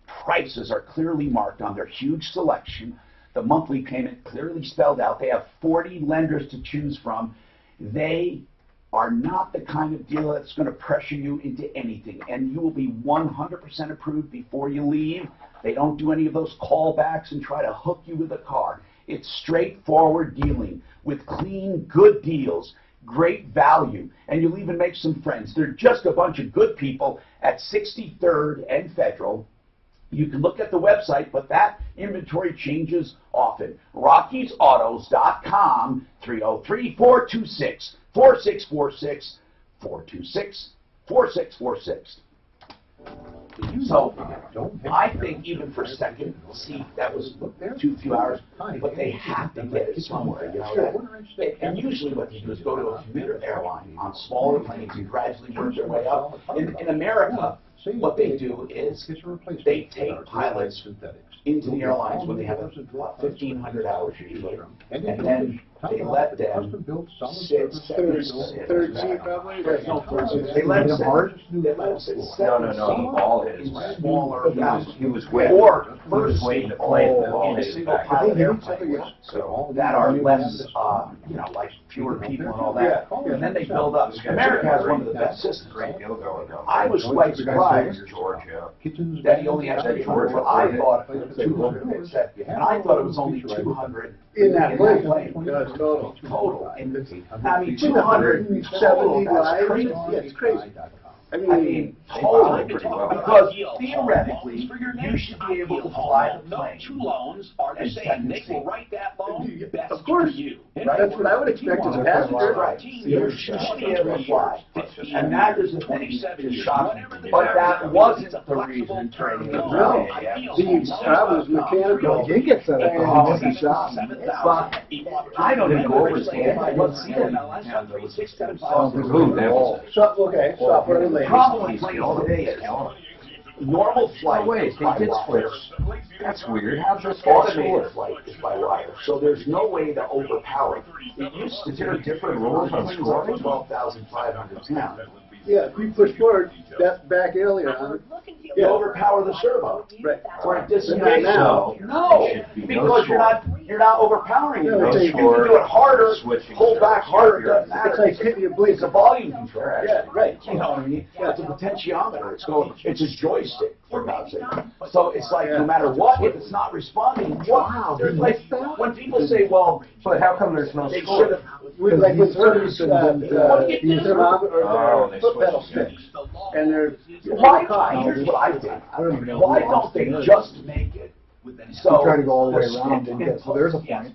Prices are clearly marked on their huge selection. The monthly payment clearly spelled out. They have 40 lenders to choose from. They are not the kind of deal that's going to pressure you into anything, and you will be 100% approved before you leave. They don't do any of those callbacks and try to hook you with a car. It's straightforward dealing with clean, good deals, great value, and you'll even make some friends. They're just a bunch of good people at 63rd and Federal. You can look at the website, but that inventory changes often. Rocky'sAutos.com, 303-426-4646. 426-4646. So I think even for second seat, that was too few hours, but they have to get it somewhere. You know, and usually what they do is go to a commuter airline on smaller planes and gradually work their way up. In America, what they do is they take pilots into the airlines when they have 1,500 hours usually, and then they let them sit third seat probably. They let them sit. No. All his smaller. He was waiting. Or first waiting to play in a single pilot airplane, so that are less, you know, like fewer people and all that. And then they build up. America has one of the best systems. I was quite surprised, Georgia, that he only had Georgia. I thought 200, and I thought it was only 200 in that plane. Total. I mean, 270 lives. Crazy. Yeah, it's crazy. I mean, totally, because theoretically, you should be able to fly the plane. Two loans are the same. They will write that loan best of course. for you. That's what I would expect as a passenger. Right. You should be able to fly. And that is the thing that is shocking. But that wasn't the reason training was I was mechanical. He gets that at the shop. But I don't even understand what's in Okay, software related. The problem with planes today is normal flight. Wait, they did switch. That's weird. How's this automated flight is by wire? So there's no way to overpower. It used to be different rules on scoring 12,500 pounds. Yeah, if you push forward, that back aileron, you overpower the servo. Right. Or it disengage. No, because you're not overpowering it. No, You can do it harder, pull back harder. It doesn't matter. It's like hitting your blade. It's a volume control. Yeah, right. You know what I mean? Yeah, it's a potentiometer. It's a joystick, for God's sake. So it's like no matter what, if it's not responding, wow. There's like when people say, well, but how come there's no score? Like with the thermometer or the foot pedal sticks, and they're here's what I think. Why don't they just make it so try to go all the way around and get so there's a point.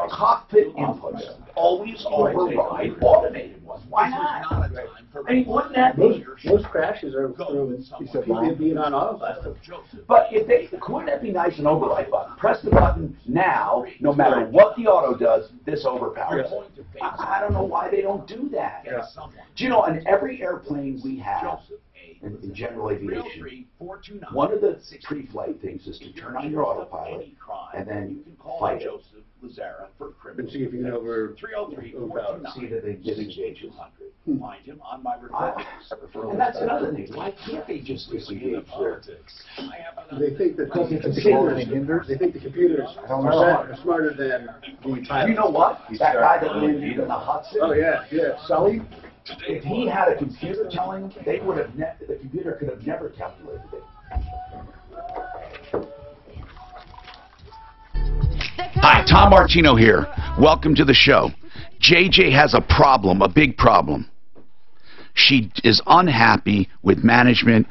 Cockpit inputs always override automated ones. Why not? I mean, wouldn't that be? Most crashes are from people being on autopilot. But wouldn't that be nice, an override button? Press the button now, no matter what the auto does, this overpowers. I don't know why they don't do that. Do you know, on every airplane we have, in general aviation, one of the pre-flight things is to turn on your autopilot and then fight it. And see if you can see that they disengage it. Find him on my and that's another thing. Why can't they just disengage there? They think that they think the computers are smarter than the pilots. You know what? That guy that landed in the Hudson. Oh yeah, Sully. If he had a computer telling him, they would have the computer could have never calculated it. Hi, Tom Martino here. Welcome to the show. JJ has a problem, a big problem. She is unhappy with management,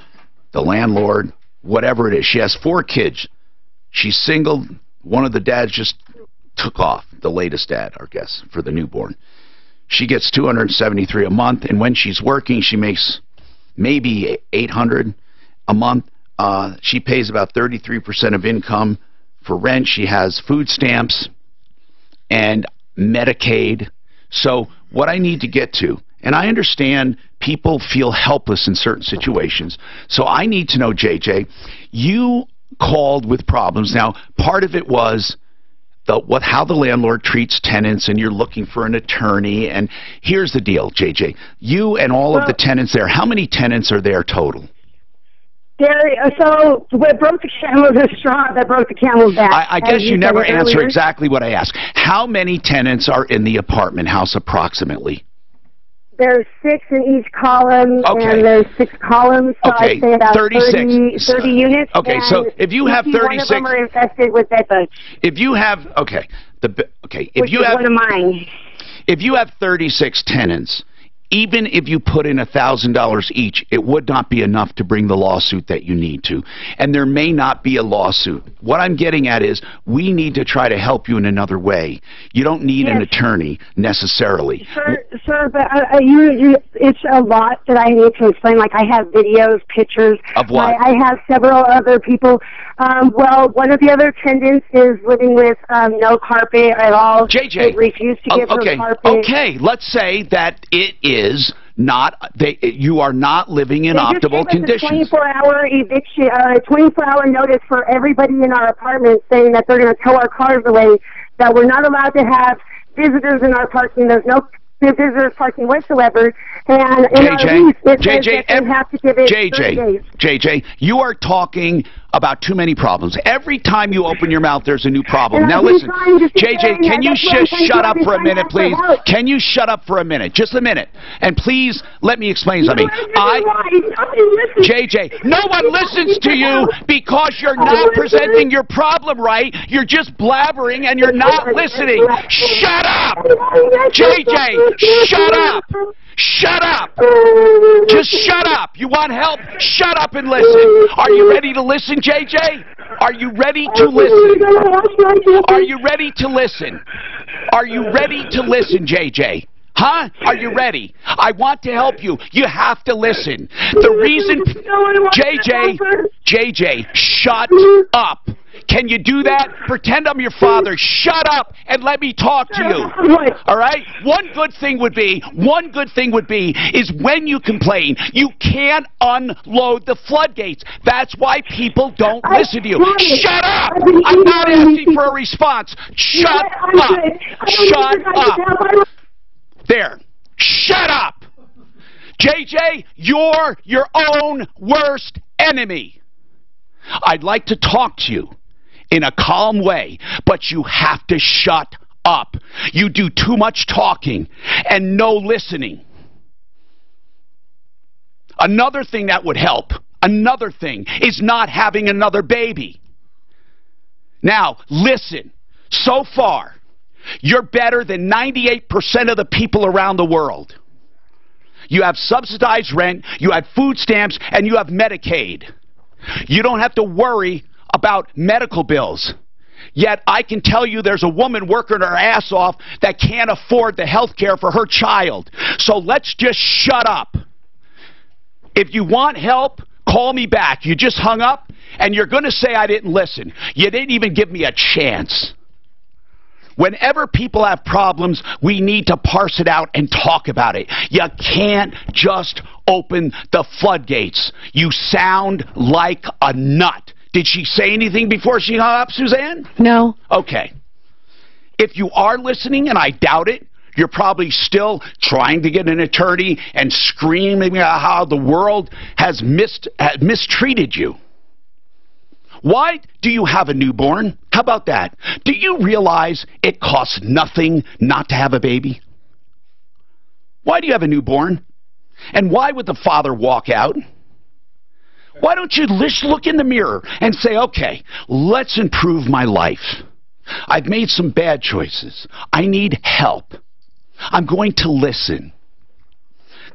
the landlord, whatever it is. She has 4 kids. She's single. One of the dads just took off, the latest dad, I guess, for the newborn. She gets $273 a month, and when she's working, she makes maybe $800 a month. She pays about 33% of income for rent. She has food stamps and Medicaid. So what I need to get to, and I understand people feel helpless in certain situations, so I need to know, JJ, you called with problems. Now, part of it was how the landlord treats tenants, and you're looking for an attorney. And here's the deal, JJ. You and all of the tenants there, how many tenants are there total? So what broke the camel, the straw that broke the camel's back. I guess you never answer exactly what I asked. How many tenants are in the apartment house approximately? There's 6 in each column, and there's 6 columns, so I'd say about 30 units. Okay, so if you have 36... One of them are infested with bedbugs. If you have... if Which you have... one of mine. If you have 36 tenants, even if you put in $1,000 each, it would not be enough to bring the lawsuit that you need to. And there may not be a lawsuit. What I'm getting at is we need to try to help you in another way. You don't need an attorney necessarily. Sir, but it's a lot that I need to explain. Like, I have videos, pictures. Of what? I have several other people. Well, one of the other attendants is living with no carpet at all. JJ. They refuse to give her carpet. Okay, let's say that it is not, you are not living in optimal conditions. 24-hour eviction, 24-hour notice for everybody in our apartment saying that they're going to tow our cars away, that we're not allowed to have visitors in our parking. There's no visitors parking whatsoever. And in our lease, it says that they have to give it 30 days. JJ, you are talking about too many problems. Every time you open your mouth, there's a new problem. Now listen, JJ, can you just shut up for a minute, please? Can you shut up for a minute? Just a minute. And please let me explain something. JJ, no one listens to you because you're not presenting your problem right. You're just blabbering and you're not listening. Shut up! JJ, shut up! Shut up! Just shut up! You want help? Shut up and listen. Are you ready to listen, JJ? Are you ready to listen? Are you ready to listen? Are you ready to listen, JJ? Huh? Are you ready? I want to help you. You have to listen. The reason... JJ, shut up. Can you do that? Pretend I'm your father. Shut up and let me talk to you. All right? One good thing would be is when you complain, you can't unload the floodgates. That's why people don't listen to you. Shut up! I'm not asking for a response. Shut up. Shut up. There. Shut up. JJ, you're your own worst enemy. I'd like to talk to you in a calm way, but you have to shut up. You do too much talking and no listening. Another thing that would help, another thing, is not having another baby. Now, listen. So far, you're better than 98% of the people around the world. You have subsidized rent, you have food stamps, and you have Medicaid. You don't have to worry about medical bills. Yet I can tell you there's a woman working her ass off that can't afford the health care for her child. So let's just shut up. If you want help, call me back. You just hung up, and you're going to say I didn't listen. You didn't even give me a chance. Whenever people have problems, we need to parse it out and talk about it. You can't just open the floodgates. You sound like a nut. Did she say anything before she hung up, Suzanne? No. Okay. If you are listening, and I doubt it, you're probably still trying to get an attorney and screaming about how the world has mistreated you. Why do you have a newborn? How about that? Do you realize it costs nothing not to have a baby? Why do you have a newborn? And why would the father walk out? Why don't you just look in the mirror and say, okay, let's improve my life. I've made some bad choices. I need help. I'm going to listen.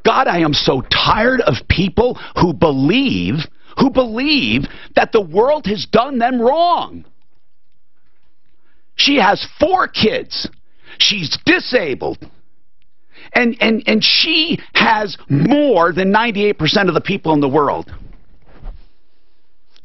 God, I am so tired of people who believe that the world has done them wrong. She has 4 kids. She's disabled. And she has more than 98% of the people in the world.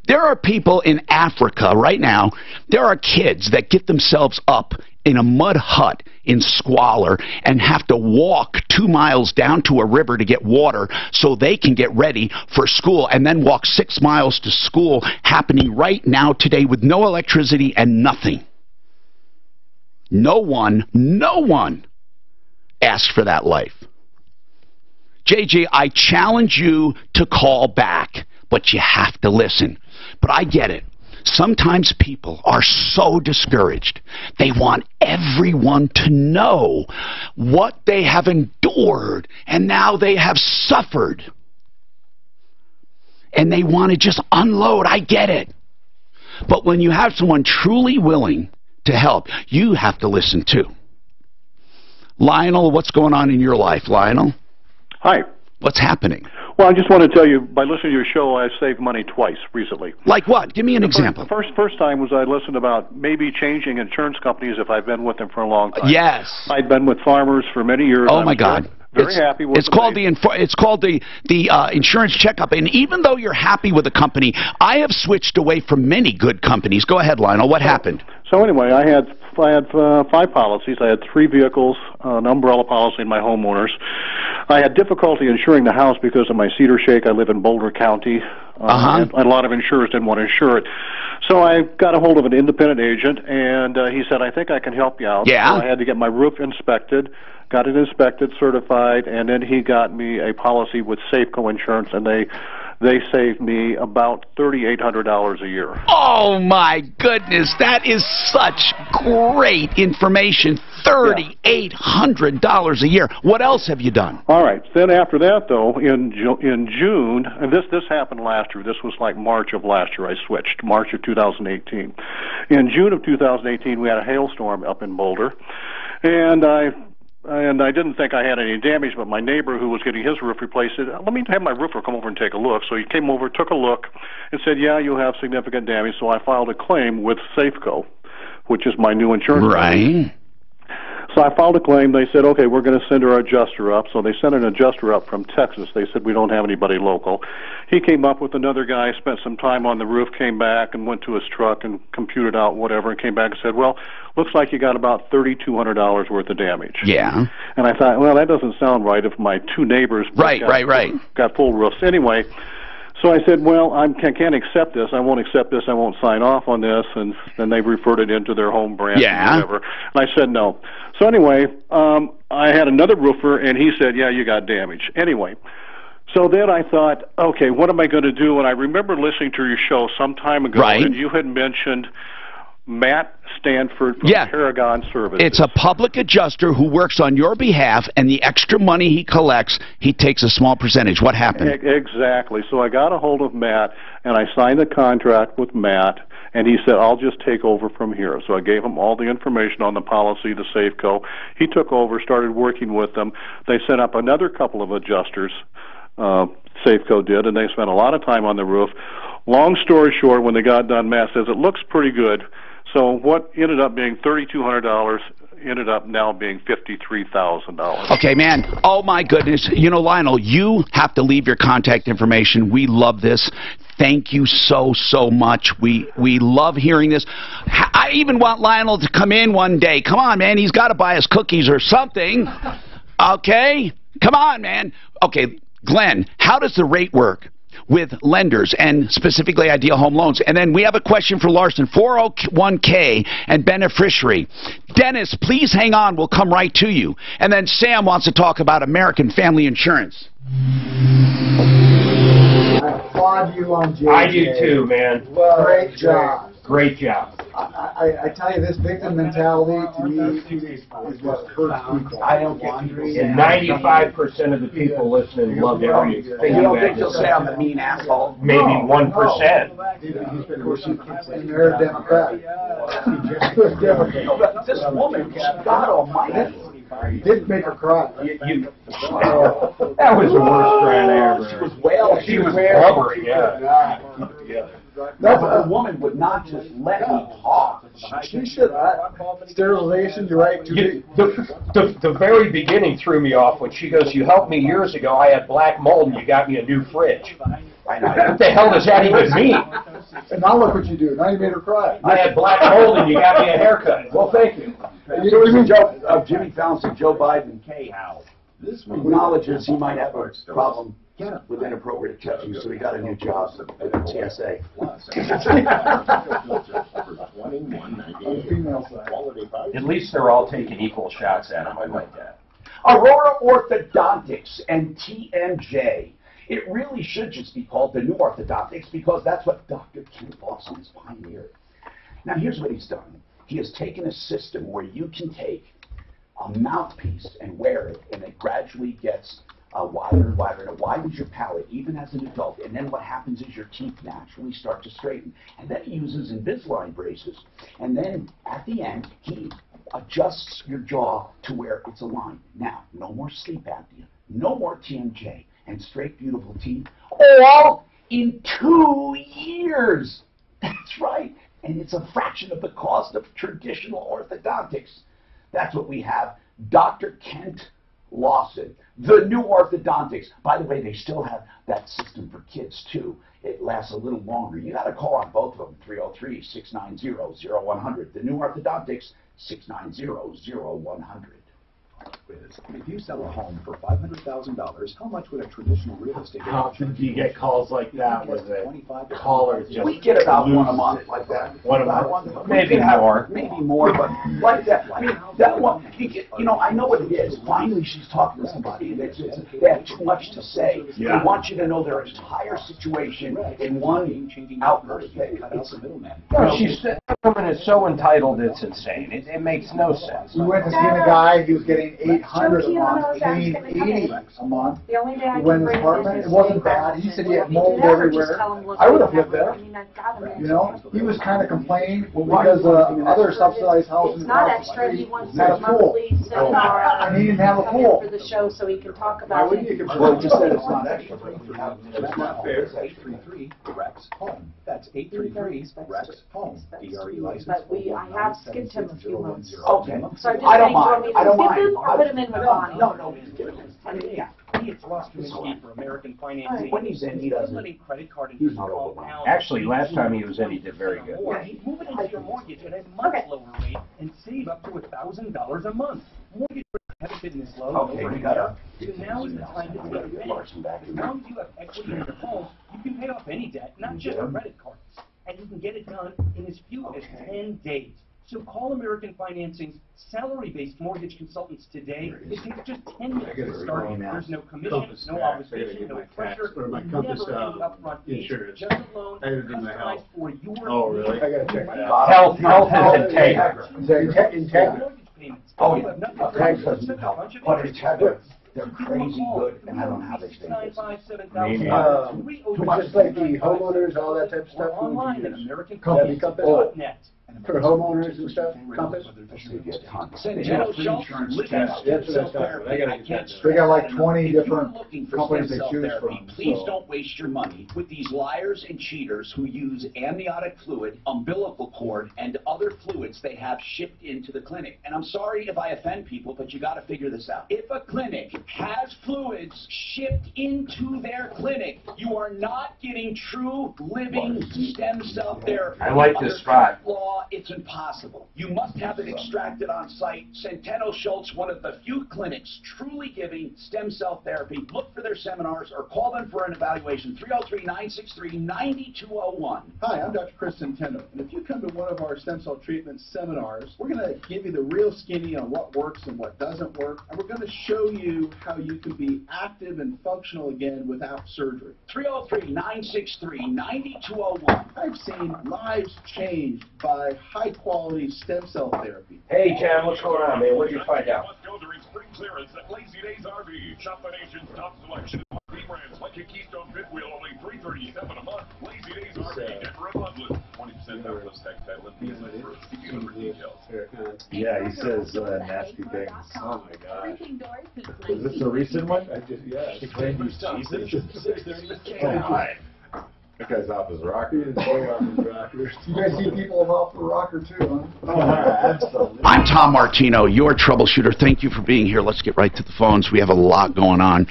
There are people in Africa right now, there are kids that get themselves up in a mud hut in squalor and have to walk 2 miles down to a river to get water so they can get ready for school, and then walk 6 miles to school, happening right now today with no electricity and nothing. No one asked for that life. JJ, I challenge you to call back, but you have to listen. But I get it. Sometimes people are so discouraged. They want everyone to know what they have endured, and now they have suffered. And they want to just unload. I get it. But when you have someone truly willing to help, you have to listen too. Lionel, what's going on in your life, Lionel? Hi. What's happening? Well, I just want to tell you, by listening to your show, I've saved money twice recently. Like what? Give me an example. The first time was I listened about maybe changing insurance companies if I've been with them for a long time. Yes. I've been with Farmers for many years. Oh, my God. Very happy with it's called the insurance checkup, and even though you're happy with a company, I have switched away from many good companies. Go ahead, Lionel. What happened? So anyway, I had 5 policies. I had 3 vehicles, an umbrella policy, and my homeowners. I had difficulty insuring the house because of my cedar shake. I live in Boulder County, and a lot of insurers didn't want to insure it. So I got a hold of an independent agent, and he said, I think I can help you out. Yeah. So I had to get my roof inspected, got it inspected, certified, and then he got me a policy with Safeco Insurance, and they saved me about $3,800 a year. Oh, my goodness. That is such great information. $3,800 a year. What else have you done? All right. Then after that, though, in June, and this happened last year. This was like March of last year. I switched, March of 2018. In June of 2018, we had a hailstorm up in Boulder, and I didn't think I had any damage, but my neighbor who was getting his roof replaced said, let me have my roofer come over and take a look. So he came over, took a look, and said, yeah, you have significant damage. So I filed a claim with Safeco, which is my new insurance company. So I filed a claim. They said, okay, we're going to send our adjuster up. So they sent an adjuster up from Texas. They said, we don't have anybody local. He came up with another guy, spent some time on the roof, came back and went to his truck and computed out whatever, and came back and said, well, looks like you got about $3,200 worth of damage. Yeah. And I thought, well, that doesn't sound right if my 2 neighbors got full roofs. Anyway, so I said, well, I can't accept this. I won't accept this. I won't sign off on this. And then they referred it into their home branch and whatever. And I said no. So anyway, I had another roofer, and he said, yeah, you got damage. Anyway, so then I thought, okay, what am I going to do? And I remember listening to your show some time ago, and you had mentioned Matt Stanford from Paragon Services. It's a public adjuster who works on your behalf, and the extra money he collects, he takes a small percentage. What happened? Exactly. So I got a hold of Matt, and I signed the contract with Matt, and he said, I'll just take over from here. So I gave him all the information on the policy, the Safeco. He took over, started working with them. They sent up another couple of adjusters, Safeco did, and they spent a lot of time on the roof. Long story short, when they got done, Matt says, it looks pretty good. So what ended up being $3,200 ended up now being $53,000. Okay, man. Oh, my goodness. You know, Lionel, you have to leave your contact information. We love this. Thank you so much. We love hearing this. I even want Lionel to come in one day. Come on, man. He's got to buy us cookies or something. Okay? Come on, man. Okay, Glenn, how does the rate work with lenders and specifically Ideal Home Loans? And then we have a question for Larson, 401k and beneficiary. Dennis, please hang on. We'll come right to you. And then Sam wants to talk about American Family Insurance. I applaud you on JJ. I do too, man. Great job. Great job. I tell you, this victim mentality to me is what hurts people. I don't get And 95% of the people listening love everything you don't think you'll say I'm a mean asshole? Maybe 1%. They're a Democrat. This woman, God almighty. Didn't make her cry. That was the worst crying ever. She was wailing. She was blubbering, yeah. That woman would not just let me talk. She should. Sterilization, you're right. The very beginning threw me off when she goes, you helped me years ago. I had black mold and you got me a new fridge. I know. What the hell does that even mean? And now look what you do. Now you made her cry. I had black mold and you got me a haircut. Well, thank you. There was a joke of Jimmy Fallon said Joe Biden acknowledges he might have a problem with inappropriate touching, so he got a new job at the TSA. At least they're all taking equal shots at him. I like that. Aurora Orthodontics and TMJ. It really should just be called the New Orthodontics because that's what Dr. Ken Lawson has pioneered. Now here's what he's done. He has taken a system where you can take a mouthpiece and wear it, and it gradually gets wider and wider, and it widens your palate, even as an adult. And then what happens is your teeth naturally start to straighten. And then he uses Invisalign braces. And then at the end, he adjusts your jaw to where it's aligned. Now, no more sleep apnea, no more TMJ, and straight beautiful teeth, all in 2 years. That's right. And it's a fraction of the cost of traditional orthodontics. That's what we have. Dr. Kent Lawson, the new orthodontics. By the way, they still have that system for kids, too. It lasts a little longer. You got to call on both of them, 303-690-0100. The new orthodontics, 690-0100. If you sell a home for $500,000, how much would a traditional real estate agent? How often do you get calls like that with callers? We get about one a month like that. One a month? Maybe more. Maybe more, but like that. I mean, that one, you know, I know what it is. Finally, she's talking to somebody that they have too much to say. Yeah. They want you to know their entire situation in one outburst. She's that woman is so entitled, it's insane. It makes no sense. We went to see a guy, he was getting $800 a month, paying $80 a month. He went in his apartment, it wasn't bad. He said he had mold everywhere. I would have lived there. You know, he was kind of complaining because other subsidized houses It's not extra, he wants had a to pool. monthly seminar. And he didn't have a pool. For the show so he can talk Why about wouldn't it. you? Well, it just said it's not extra. That's not fair. 833-REX-HOME. That's 833-REX-HOME. DRE license. But I have skipped him a few months. Okay. So I'm just I don't saying, do you want mind. me I to don't skip mind. him or put him in with Bonnie? No. I mean, yeah. It's Ross Kaminsky for American Financing. When he's in, he doesn't. Credit card and He's not over. Actually, last time he was in, he did very good. Move it into your mortgage at a much lower rate and save up to $1,000 a month. Mortgage rates haven't been this low. Okay, we got to. So now is the time to take advantage. As long as you have equity in your home, you can pay off any debt, not just credit cards. And you can get it done in as few as 10 days. So call American Financing's salary-based mortgage consultants today. It takes just 10 minutes to start. There's no commission, no obligation, no pressure. My Never Compass any upfront fees. insurance. Just a loan I had it in my house. customized for your Oh, really? needs. I gotta check that out. Health is integrity. Integrity. Oh, yeah. Tax doesn't help. But Integra, they're crazy good, and I don't know how they stay busy. Just like the homeowners, all that type of stuff. Online at Company. AmericanCompass.net. For homeowners and stuff, Compass? Centennial Schultz, living stem cell therapy. I can't They got like 20 If you're different looking for companies stem they cell choose therapy, from. please so. don't waste your money with these liars and cheaters who use amniotic fluid, umbilical cord, and other fluids they have shipped into the clinic. And I'm sorry if I offend people, but you got to figure this out. If a clinic has fluids shipped into their clinic, you are not getting true living stem cell therapy. I like this spot. Law, it's impossible. You must have it extracted on site. Centennial Schultz, one of the few clinics truly giving stem cell therapy. Look for their seminars or call them for an evaluation. 303-963-9201. Hi, I'm Dr. Chris Centeno, and if you come to one of our stem cell treatment seminars, we're going to give you the real skinny on what works and what doesn't work, and we're going to show you how you can be active and functional again without surgery. 303-963-9201. I've seen lives changed by high-quality stem cell therapy. Hey, John, what's going on, man? What did you find out? Let's go during spring clearance at Lazy Days RV. Shop the nation's top selection of RV brands like a Keystone fifth wheel, only $337 a month. Lazy Days RV, Denver and Loveland. 20% off plus tax title and fees. See dealer for details. Yeah, he says nasty things. Oh my god. Is this a recent one? She claimed he's Jesus. Oh my. That guy's off his rocker. You guys see people off the rocker too, huh? Oh, absolutely. I'm Tom Martino, your troubleshooter. Thank you for being here. Let's get right to the phones. We have a lot going on.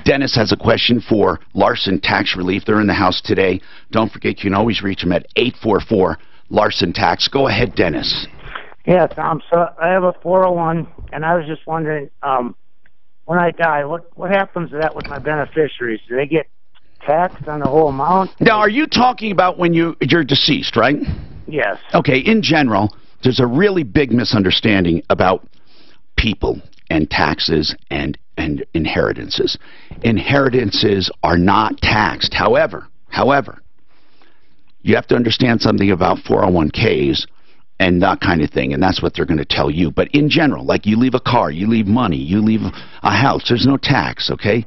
Dennis has a question for Larson Tax Relief. They're in the house today. Don't forget, you can always reach them at 844-LARSON Tax. Go ahead, Dennis. Yeah, Tom. So I have a 401, and I was just wondering, when I die, what happens to that with my beneficiaries? Do they get taxed on the whole amount? Now, are you talking about when you're deceased, right? Yes. Okay, in general, there's a really big misunderstanding about people and taxes and inheritances. Inheritances are not taxed. However, you have to understand something about 401ks and that kind of thing, and that's what they're going to tell you. But in general, like you leave a car, you leave money, you leave a house, there's no tax, okay?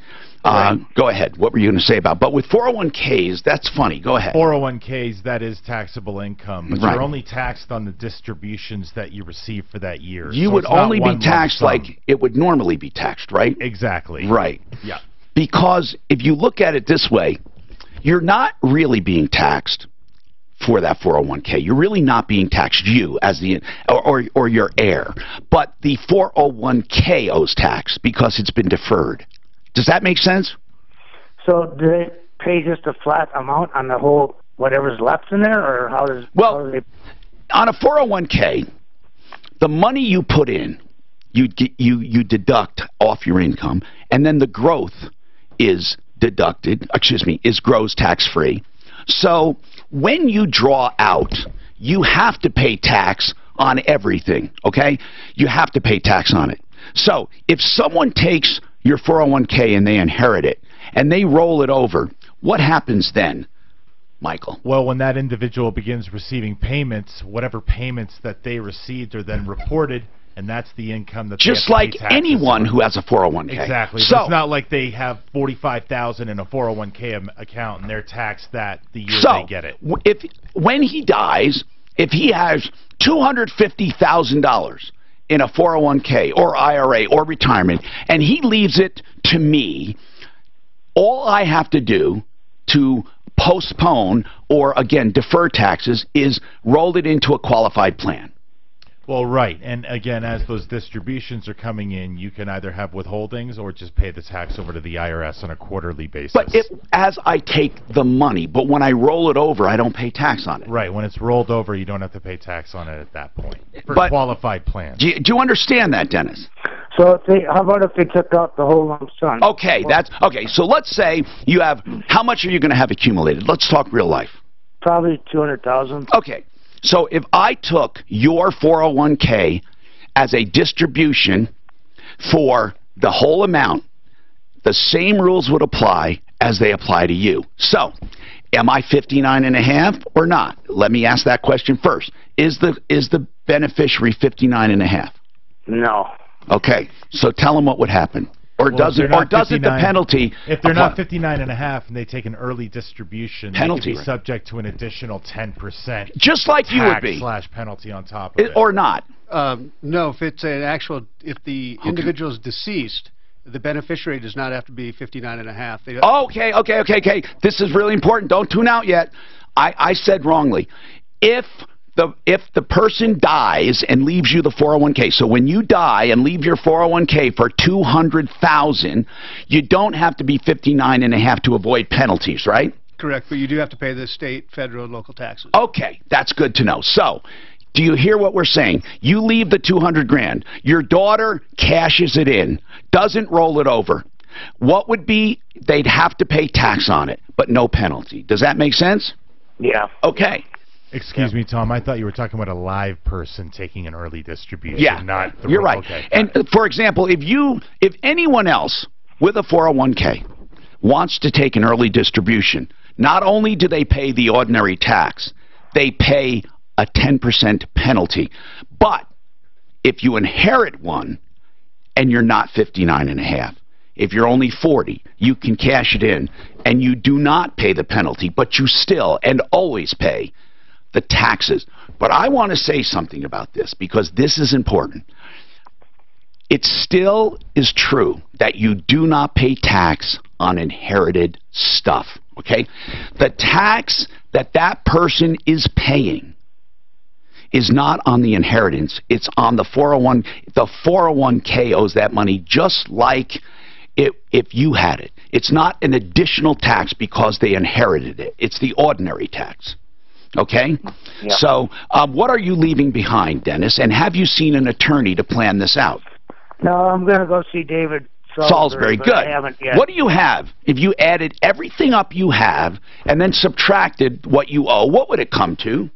Go ahead. What were you going to say about? But with 401ks, that's funny. Go ahead. 401ks, that is taxable income, but Right. you're only taxed on the distributions that you receive for that year. You so would it's not only be one taxed lump sum. like it would normally be taxed, right? Exactly. Right. Yeah. Because if you look at it this way, you're not really being taxed for that 401k. You're really not being taxed, you as the or your heir, but the 401k owes tax because it's been deferred. Does that make sense? So do they pay just a flat amount on the whole whatever's left in there, or how does? Well, how do they... on a 401k, the money you put in, you deduct off your income, and then the growth is deducted. Is grows tax free. So when you draw out, you have to pay tax on everything, okay? You have to pay tax on it. So if someone takes your 401k and they inherit it, and they roll it over, what happens then, Michael? Well, when that individual begins receiving payments, whatever payments that they received are then reported, and that's the income that just they have like to pay taxes anyone on. who has a 401k. Exactly. So It's not like they have $45,000 in a 401k account and they're taxed that the year they get it. When he dies, if he has $250,000 in a 401k or IRA or retirement, and he leaves it to me, all I have to do to postpone or, again, defer taxes is roll it into a qualified plan. Well, right. And again, as those distributions are coming in, you can either have withholdings or just pay the tax over to the IRS on a quarterly basis. But as I take the money, but when I roll it over, I don't pay tax on it. Right. When it's rolled over, you don't have to pay tax on it at that point for But qualified plans. Do you understand that, Dennis? So how about if they took out the whole lump sum? Okay, okay. So let's say you have, how much are you going to have accumulated? Let's talk real life. Probably 200,000. Okay. So if I took your 401k as a distribution for the whole amount, the same rules would apply as they apply to you. So, am I 59 and a half or not? Let me ask that question first. Is the beneficiary 59 and a half? No. Okay. So tell them what would happen. Or does it the penalty If they're not 59 and a half and they take an early distribution, penalty, they could be subject to an additional 10%. Just like you would be. / penalty on top of it. Or not. No, if it's an actual, if the individual is deceased, the beneficiary does not have to be 59 and a half. Okay. This is really important. Don't tune out yet. I said wrongly. If the person dies and leaves you the 401k, so when you die and leave your 401k for $200,000, you don't have to be 59 and a half to avoid penalties, right? Correct, but you do have to pay the state, federal, and local taxes. Okay, that's good to know. So, do you hear what we're saying? You leave the 200 grand. Your daughter cashes it in, doesn't roll it over. What would be? They'd have to pay tax on it, but no penalty. Does that make sense? Yeah. Okay. Excuse me, Tom. I thought you were talking about a live person taking an early distribution. Yeah, not the you're right. Okay. And for example, if anyone else with a 401k wants to take an early distribution, not only do they pay the ordinary tax, they pay a 10% penalty. But if you inherit one and you're not 59 and a half, if you're only 40, you can cash it in and you do not pay the penalty, but you still and always pay the taxes. But I want to say something about this because this is important. It still is true that you do not pay tax on inherited stuff, okay? The tax that person is paying is not on the inheritance. It's on the 401. The 401k owes that money just like if you had it. It's not an additional tax because they inherited it. It's the ordinary tax. Okay? Yeah. So what are you leaving behind, Dennis? And have you seen an attorney to plan this out? No, I'm going to go see David Salisbury. Good. I haven't yet. What do you have? If you added everything up you have and then subtracted what you owe, what would it come to?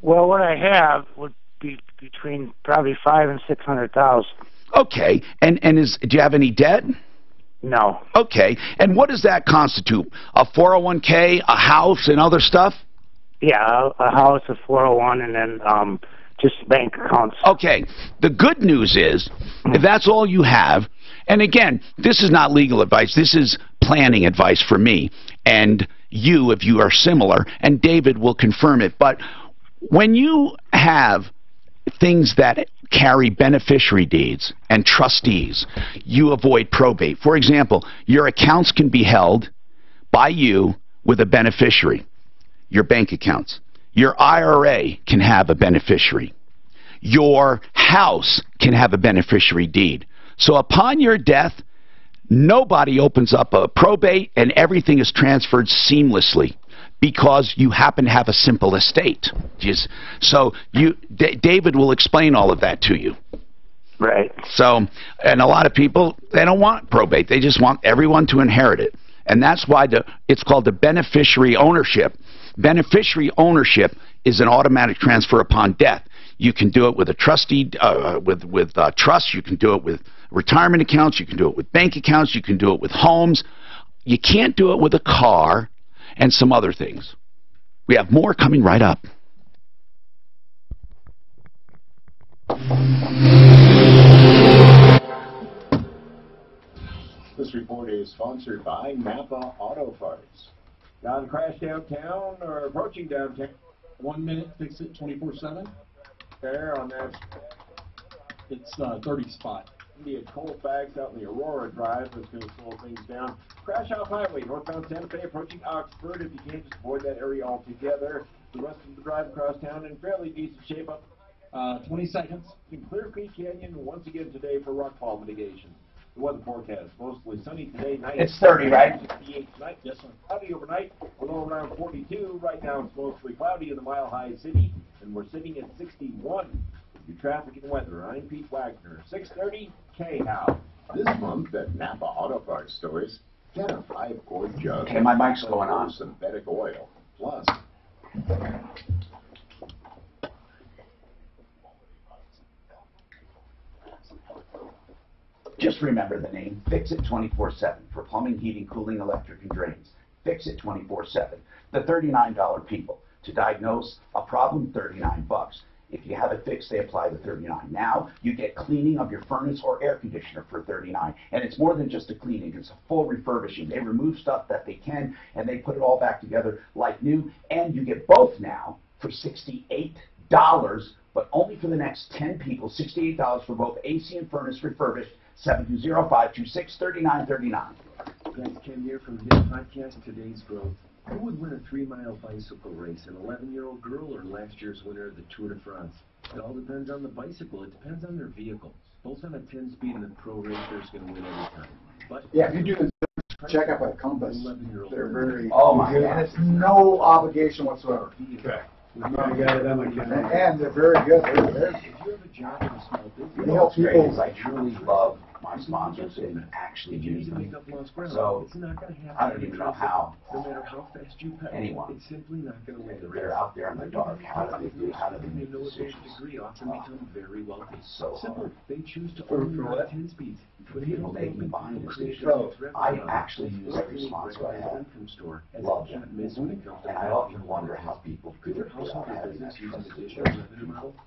Well, what I have would be between probably $500,000 and $600,000. Okay. And do you have any debt? No. Okay. And what does that constitute? A 401k, a house, and other stuff? Yeah, a house, a 401, and then just bank accounts. Okay. The good news is, if that's all you have, And again, this is not legal advice. This is planning advice for me. And you, if you are similar, and David will confirm it. But when you have things that carry beneficiary deeds and trustees, you avoid probate. For example, your accounts can be held by you with a beneficiary, your bank accounts. Your IRA can have a beneficiary. Your house can have a beneficiary deed. So upon your death, nobody opens up a probate and everything is transferred seamlessly because you happen to have a simple estate. So David will explain all of that to you. Right. So, and a lot of people, they don't want probate. They just want everyone to inherit it. And that's why it's called the beneficiary ownership. Beneficiary ownership is an automatic transfer upon death. You can do it with a trustee, with trust. You can do it with retirement accounts. You can do it with bank accounts. You can do it with homes. You can't do it with a car and some other things. We have more coming right up. This report is sponsored by Napa Auto Parts. Got a crash downtown or approaching downtown? 1 minute, fix it 24/7. There on that. It's 30 spot. India Colfax out in the Aurora Drive. That's going to slow things down. Crash off highway, northbound Santa Fe, approaching Oxford. If you can't, just avoid that area altogether. The rest of the drive across town in fairly decent shape up. 20 seconds. In Clear Creek Canyon once again today for rockfall mitigation. The weather forecast, mostly sunny today, night. It's 30, right? 68 tonight. Yes, sir. Cloudy overnight. We're low around 42. Right now it's mostly cloudy in the Mile High City, and we're sitting at 61. Your traffic and weather. I'm Pete Wagner. 6:30 K-How. This month at Napa Auto Parts stores, get a 5-quart jug. Okay, my mic's going on. Synthetic oil. Plus. Just remember the name, Fix It 24/7 for plumbing, heating, cooling, electric, and drains. Fix It 24/7. The $39 people. To diagnose a problem, $39. If you have it fixed, they apply the $39. Now, you get cleaning of your furnace or air conditioner for $39. And it's more than just a cleaning, it's a full refurbishing. They remove stuff that they can, and they put it all back together like new. And you get both now for $68, but only for the next 10 people. $68 for both AC and furnace refurbished. 720-526-3939. That's Ken here from this podcast, Today's Growth. Who would win a 3-mile bicycle race, an 11-year-old girl or last year's winner of the Tour de France? It all depends on the bicycle. It depends on their vehicle. Both on a 10-speed and a pro racer's going to win every time. But yeah, if you do the checkup at Compass, they're very good, and it's no obligation whatsoever. Okay. And they're very good. They're if you have a job in a small business, they help people. I truly love my sponsors and actually use them. So I don't even know how no matter how fast you pedal, anyone, it's simply not going to win the race. They're out there in the dark. How do they make decisions? Degree often become very wealthy. So simple. They choose to own their 10 speeds. People make me buying decisions. I actually use every sponsor I have. Love them. And I often wonder how people do it without having that trust.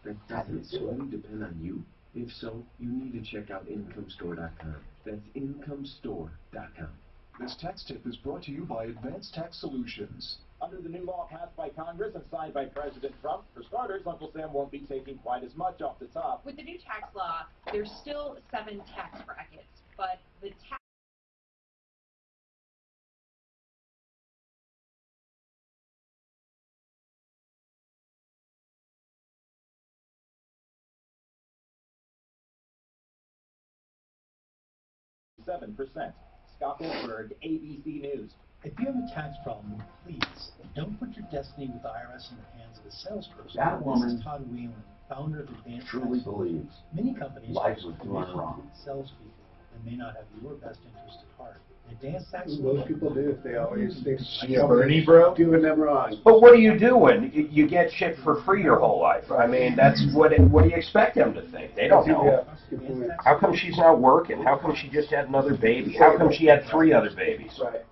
That doesn't solely depend on you. If so, you need to check out IncomeStore.com. That's IncomeStore.com. This tax tip is brought to you by Advanced Tax Solutions. Under the new law passed by Congress and signed by President Trump, for starters, Uncle Sam won't be taking quite as much off the top. With the new tax law, there's still 7 tax brackets, but the tax %. Scott Goldberg, ABC News. If you have a tax problem, please don't put your destiny with the IRS in the hands of a salesperson. That woman This is Todd Whelan, founder of Advanced truly Tax believes Many companies life was doing commission wrong. salespeople that may not have your best interest at heart. Advanced Tax Most people do. They always think Bernie, bro? doing them wrong. But what do you do when you get shit for free your whole life? I mean, that's what do you expect them to think? They don't know. How come she's not working? How come she just had another baby? How come she had 3 other babies? Right.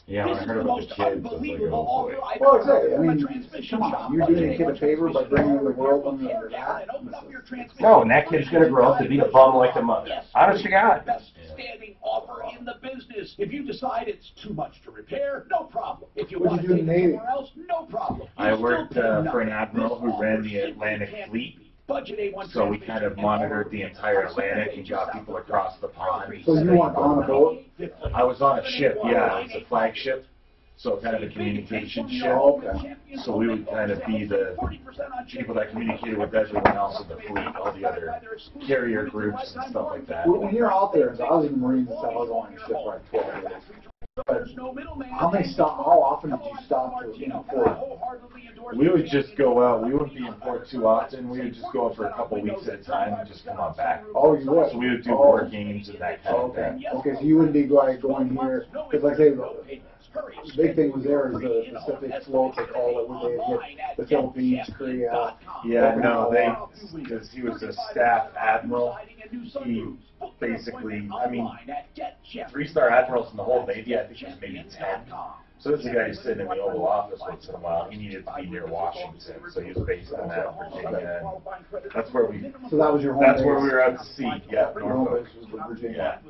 Yeah, when I This is heard the about most the kids, I was like, unbelievable oh offer boy. I've Well, ever heard exactly. I from a mean, transmission come shop. on, you're doing a kid a favor by bringing the world under that. No, and that kid's gonna grow up to be a bum like the mother. Honest to God. Best standing offer in the business. If you decide it's too much to repair, no problem. If you want to take it somewhere else, no problem. I worked for an admiral who ran the Atlantic Fleet. So we kind of monitored the entire Atlantic and got people across the pond. So you weren't on a boat? I was on a ship, yeah. It was a flagship, so kind of a communication ship. So we would kind of be the people that communicated with everyone else in the fleet, all the other carrier groups and stuff like that. When you're out there, I was in the Marines and stuff, I was on a ship for like 12 days. But how often did you stop in port? We would just go out. We wouldn't be in port too often. We would just go out for a couple weeks at a time and just come on back. Oh, you would? So we would do war games and that kind of thing. Okay, so you wouldn't be like going here, because like I say, the big thing was there is the Pacific float, they call it, where they get the Philippines, Korea. Yeah, no, because he was a staff admiral. He basically, I mean, 3-star admirals in the whole Navy, I think there's maybe 10. So this is a guy who's sitting in the Oval Office once in a while. He needed to be near Washington, so he was based in that Virginia. And that's where we. So that was your home That's base? where we were out to sea. Yeah, Norfolk. Virginia.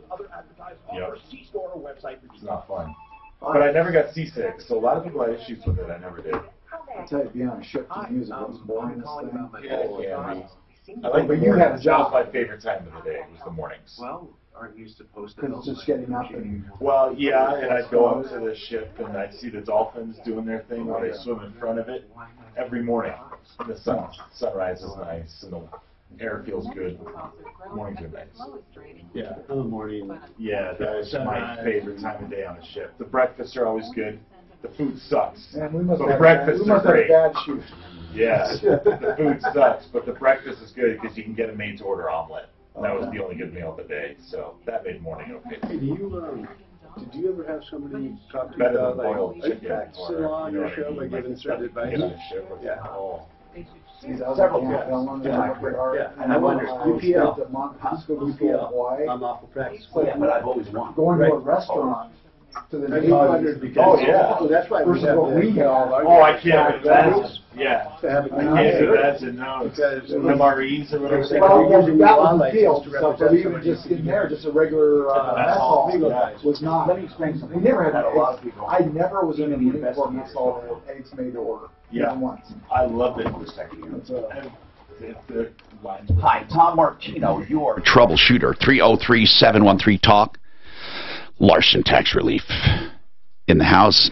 Yeah. Yep. It's not fun. But I never got seasick, so a lot of people had issues with it. I never did. I tell you, being on a ship to music was boring. Yeah, I like the But you had a mornings. That job. was my favorite time of the day. Was the mornings. Well, aren't you supposed to? Because it's just getting up and. Well, yeah, and I'd go up to the ship and I'd see the dolphins doing their thing while they swim in front of it every morning. And the sunrise is nice and the air feels good. Mornings are nice. Yeah, in the morning. Yeah, that's my favorite time of day on a ship. The breakfasts are always good. The food sucks. Man, we must But have breakfasts we are must have a great. bad shoot. Yeah, the food sucks, but the breakfast is good because you can get a made-to-order omelet. And that was the only good meal of the day, so that made morning okay. Hey, did you ever have somebody talk to you Better about than boiled like chicken. practicing law on your show by giving certain advice? Yeah. Several And I wonder, UPL. I'm off of practice. Yeah, but I've always wanted. Going to a restaurant to the I wondered because that's why we versus have what we the, have. Oh, I can't imagine. Yeah. to have it. I can't imagine, no. Because MREs or whatever. Well, that using was law the license field to stuff, but represent even somebody just in there, just a regular mess hall was not. Let me explain something. We never had that a lot of people. I never was in a Marine Corps mess hall that had eggs made to order. Yeah. Even once. I loved it. Hi, Tom Martino, your troubleshooter, 303-713-TALK. Larson Tax Relief in the house.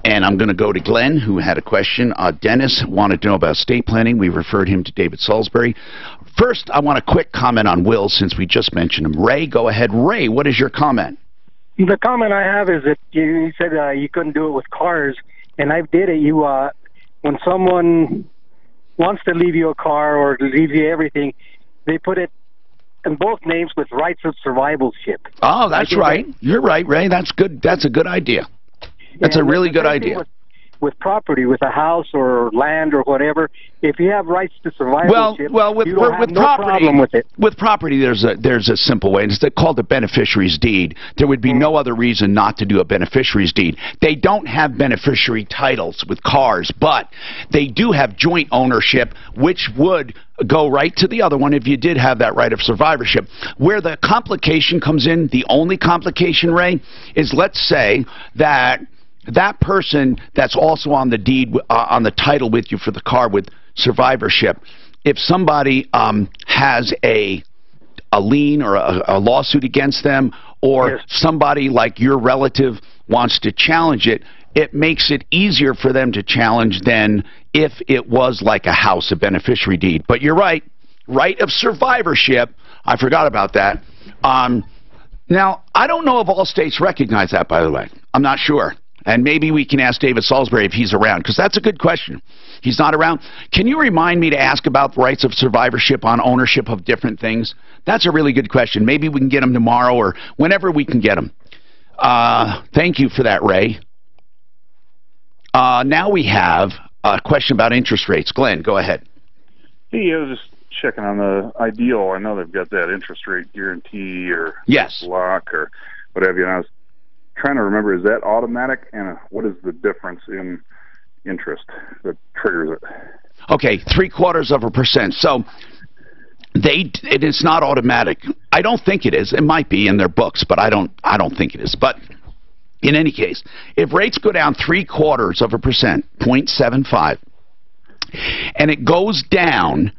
And I'm going to go to Glenn, who had a question. Dennis wanted to know about estate planning. We referred him to David Salisbury. First, I want a quick comment on Will, since we just mentioned him. Ray, go ahead. Ray, what is your comment? The comment I have is that you said you couldn't do it with cars, and I did it. When someone wants to leave you a car or leave you everything, they put it in both names with rights of survivalship. Oh, that's right. You're right, Ray. That's good. That's a good idea. That's a really good idea. With property, with a house or land or whatever, if you have rights to survivalship, you don't have no problem with it. With property, there's a simple way, and it's called a beneficiary's deed. There would be no other reason not to do a beneficiary's deed. They don't have beneficiary titles with cars, but they do have joint ownership, which would go right to the other one if you did have that right of survivorship. Where the complication comes in, the only complication, Ray, is let's say that person that's also on the deed, on the title with you for the car with survivorship, if somebody has a lien or a lawsuit against them, or somebody like your relative wants to challenge it, it makes it easier for them to challenge than if it was like a house, a beneficiary deed. But you're right, right of survivorship, I forgot about that. Now, I don't know if all states recognize that, by the way. I'm not sure. And maybe we can ask David Salisbury if he's around, because that's a good question. He's not around. Can you remind me to ask about rights of survivorship on ownership of different things? That's a really good question. Maybe we can get him tomorrow or whenever we can get him. Thank you for that, Ray. Now we have a question about interest rates. Glenn, go ahead. Hey, I was just checking on the Ideal. I know they've got that interest rate guarantee or yes, lock or what have you. And I was trying to remember, is that automatic, and what is the difference in interest that triggers it? Okay, 0.75%. So it is not automatic. I don't think it is. It might be in their books, but I don't think it is. But in any case, if rates go down 0.75%, 0.75, and it goes down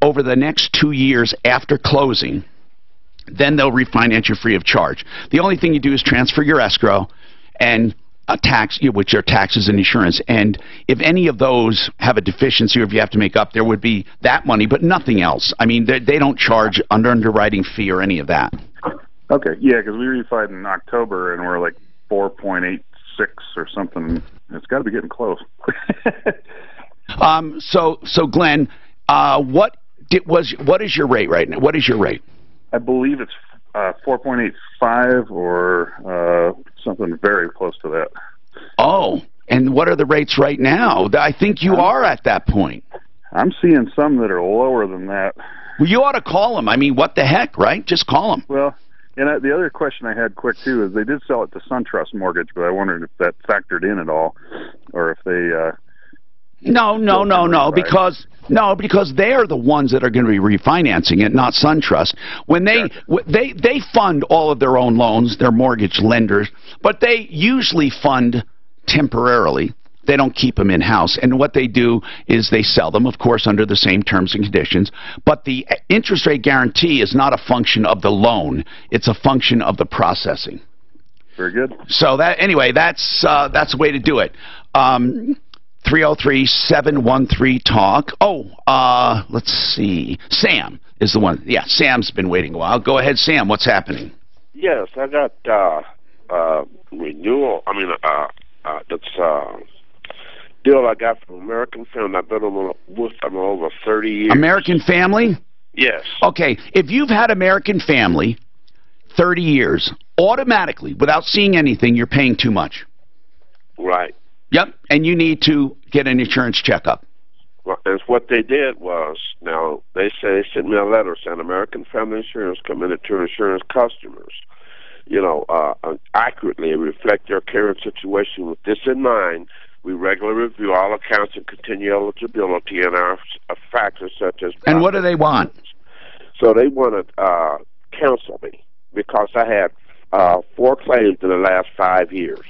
over the next 2 years after closing, then they'll refinance you free of charge. The only thing you do is transfer your escrow and a tax, which are taxes and insurance. And if any of those have a deficiency, or if you have to make up, there would be that money, but nothing else. I mean, they don't charge underwriting fee or any of that. Okay, yeah, because we refied in October, and we're like 4.86 or something. It's got to be getting close. So Glenn, what is your rate right now? What is your rate? I believe it's 4.85 or something very close to that. Oh, and what are the rates right now? I think you are at that point. I'm seeing some that are lower than that. Well, you ought to call them. I mean, what the heck, right? Just call them. Well, and the other question I had quick, too, is they did sell it to SunTrust Mortgage, but I wondered if that factored in at all, or if they... No, because they're the ones that are going to be refinancing it, not SunTrust. When they fund all of their own loans, they're mortgage lenders, but they usually fund temporarily. They don't keep them in-house. And what they do is they sell them, of course, under the same terms and conditions. But the interest rate guarantee is not a function of the loan. It's a function of the processing. Very good. So anyway, that's the way to do it. 303-713-TALK. Let's see. Sam is the one. Yeah, Sam's been waiting a while. Go ahead, Sam. What's happening? Yes, I got renewal. I mean, that's deal I got from American Family. I've been with them over 30 years. American Family? Yes. Okay, if you've had American Family 30 years, automatically, without seeing anything, you're paying too much. Right. Yep, and you need to get an insurance checkup. Well, and what they did was, now, they sent me a letter saying American Family Insurance committed to insurance customers, accurately reflect their current situation. With this in mind, we regularly review all accounts and continue eligibility and our factors such as... And what do they want? So they want to counsel me because I had 4 claims in the last 5 years.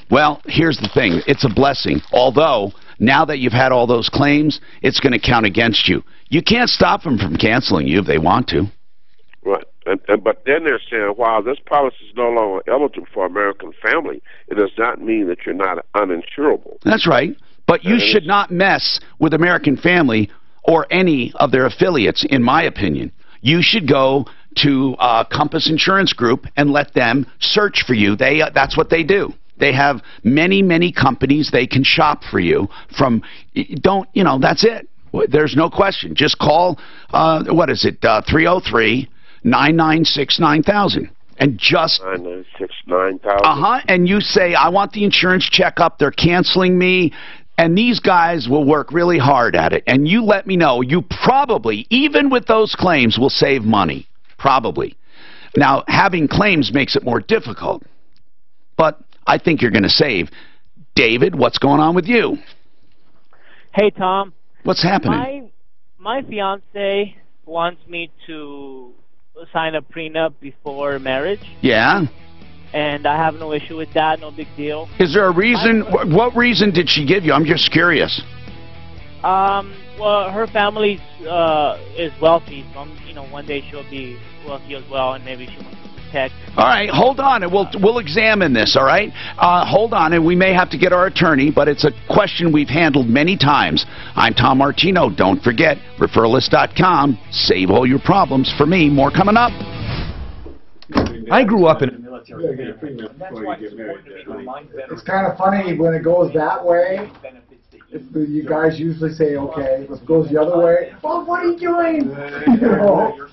Well, here's the thing. It's a blessing. Although, now that you've had all those claims, it's going to count against you. You can't stop them from canceling you if they want to. Right. But then they're saying, while this policy is no longer eligible for American Family, it does not mean that you're not uninsurable. That's right. But you should not mess with American Family or any of their affiliates, in my opinion. You should go to Compass Insurance Group and let them search for you. That's what they do. They have many, many companies they can shop for you from. That's it. There's no question. Just call, 303-996-9000. And just 996-9000. And you say, I want the insurance checkup. They're canceling me. And these guys will work really hard at it. And you let me know. You probably, even with those claims, will save money. Probably. Now, having claims makes it more difficult. But I think you're going to save. David, what's going on with you? Hey, Tom. What's happening? My fiance wants me to sign a prenup before marriage. Yeah. And I have no issue with that, no big deal. Is there a reason? What reason did she give you? I'm just curious. Well, her family is wealthy, so one day she'll be wealthy as well, and maybe she wants to protect. All right, hold on, and we'll examine this. All right, hold on, and we may have to get our attorney, but it's a question we've handled many times. I'm Tom Martino. Don't forget referralist.com. Save all your problems for me. More coming up. I grew up in. It's kind of funny when it goes that way. You guys usually say, okay. If it goes the other way, well, what are you doing?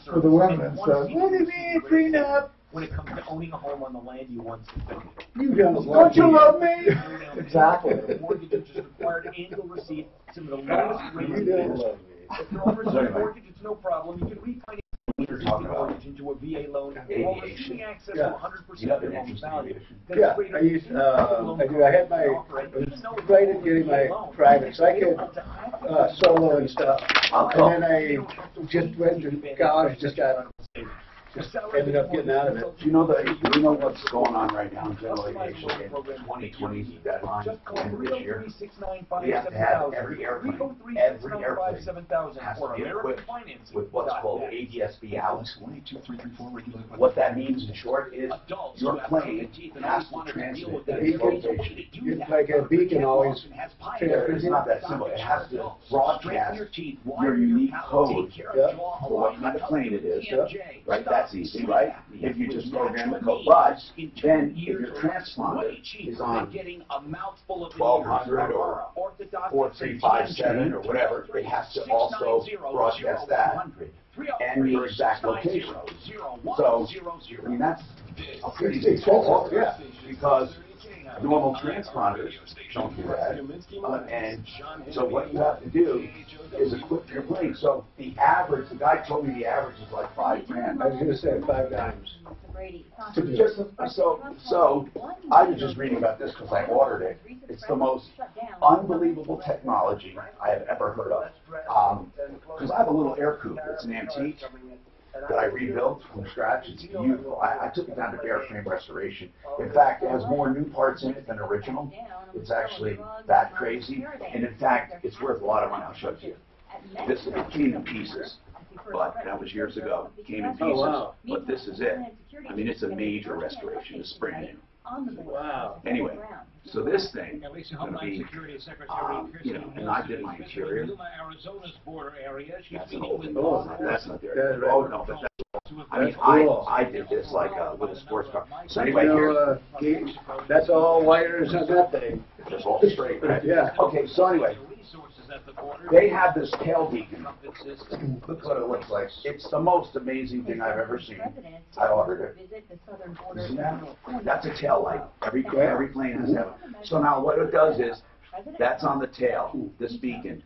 For the women and stuff. What do you mean, prenup? When it comes to owning a home on the land you once defended. Don't you love me? Exactly. The mortgage is required and you'll receive some of the lowest rates. If you're over a mortgage, it's no problem. You can refinance. You're talking about into a VA loan while aviation. receiving access Yeah. to 100% You have of an the interest in value. aviation? Yeah, I used, I had my, I was right at getting my private, so I could, solo and stuff. And then I just went to college, just ended up getting out of it. Do you know what's going on right now in general aviation in 2020's deadline, the end of this year? We have to have every airplane has to be equipped with what's called ADS-B out. What that means in short is your plane has to transmit its location. It's like a beacon always. It's not that simple. It has to broadcast your unique code for what kind of plane it is. Right? That's easy, right? If you just program the code. But then if your transponder is on 1200 or 4357 or whatever, it has to also broadcast that and your exact location. So, I mean, that's a pretty big fault, yeah, because normal transponders don't do that. And so what you have to do is equip your plane. So the average, the guy told me the average is like $5,000. I was going to say $5. So I was just reading about this because I ordered it. It's the most unbelievable technology I have ever heard of. Because I have a little air coupe. It's an antique that I rebuilt from scratch. It's beautiful. I took it down to airframe restoration. In fact, it has more new parts in it than original. It's actually that crazy. And in fact, it's worth a lot of money. I'll show it to you. This came in pieces, but that was years ago. It came in pieces, but this is it. I mean, it's a major restoration. It's brand new. Wow. Anyway, so this thing is going to be, you know, and I did my interior. That's an old thing. That's not there. Oh, no, but that's, I mean, I did this like a little sports car. So anyway, here. That's all wires on that thing. It's all straight, right? Yeah. Okay, so anyway, they have this tail beacon. Look what it looks like. It's the most amazing thing I've ever seen. I ordered it. See that? That's a tail light. Every plane has that. So now what it does is, that's on the tail, this beacon.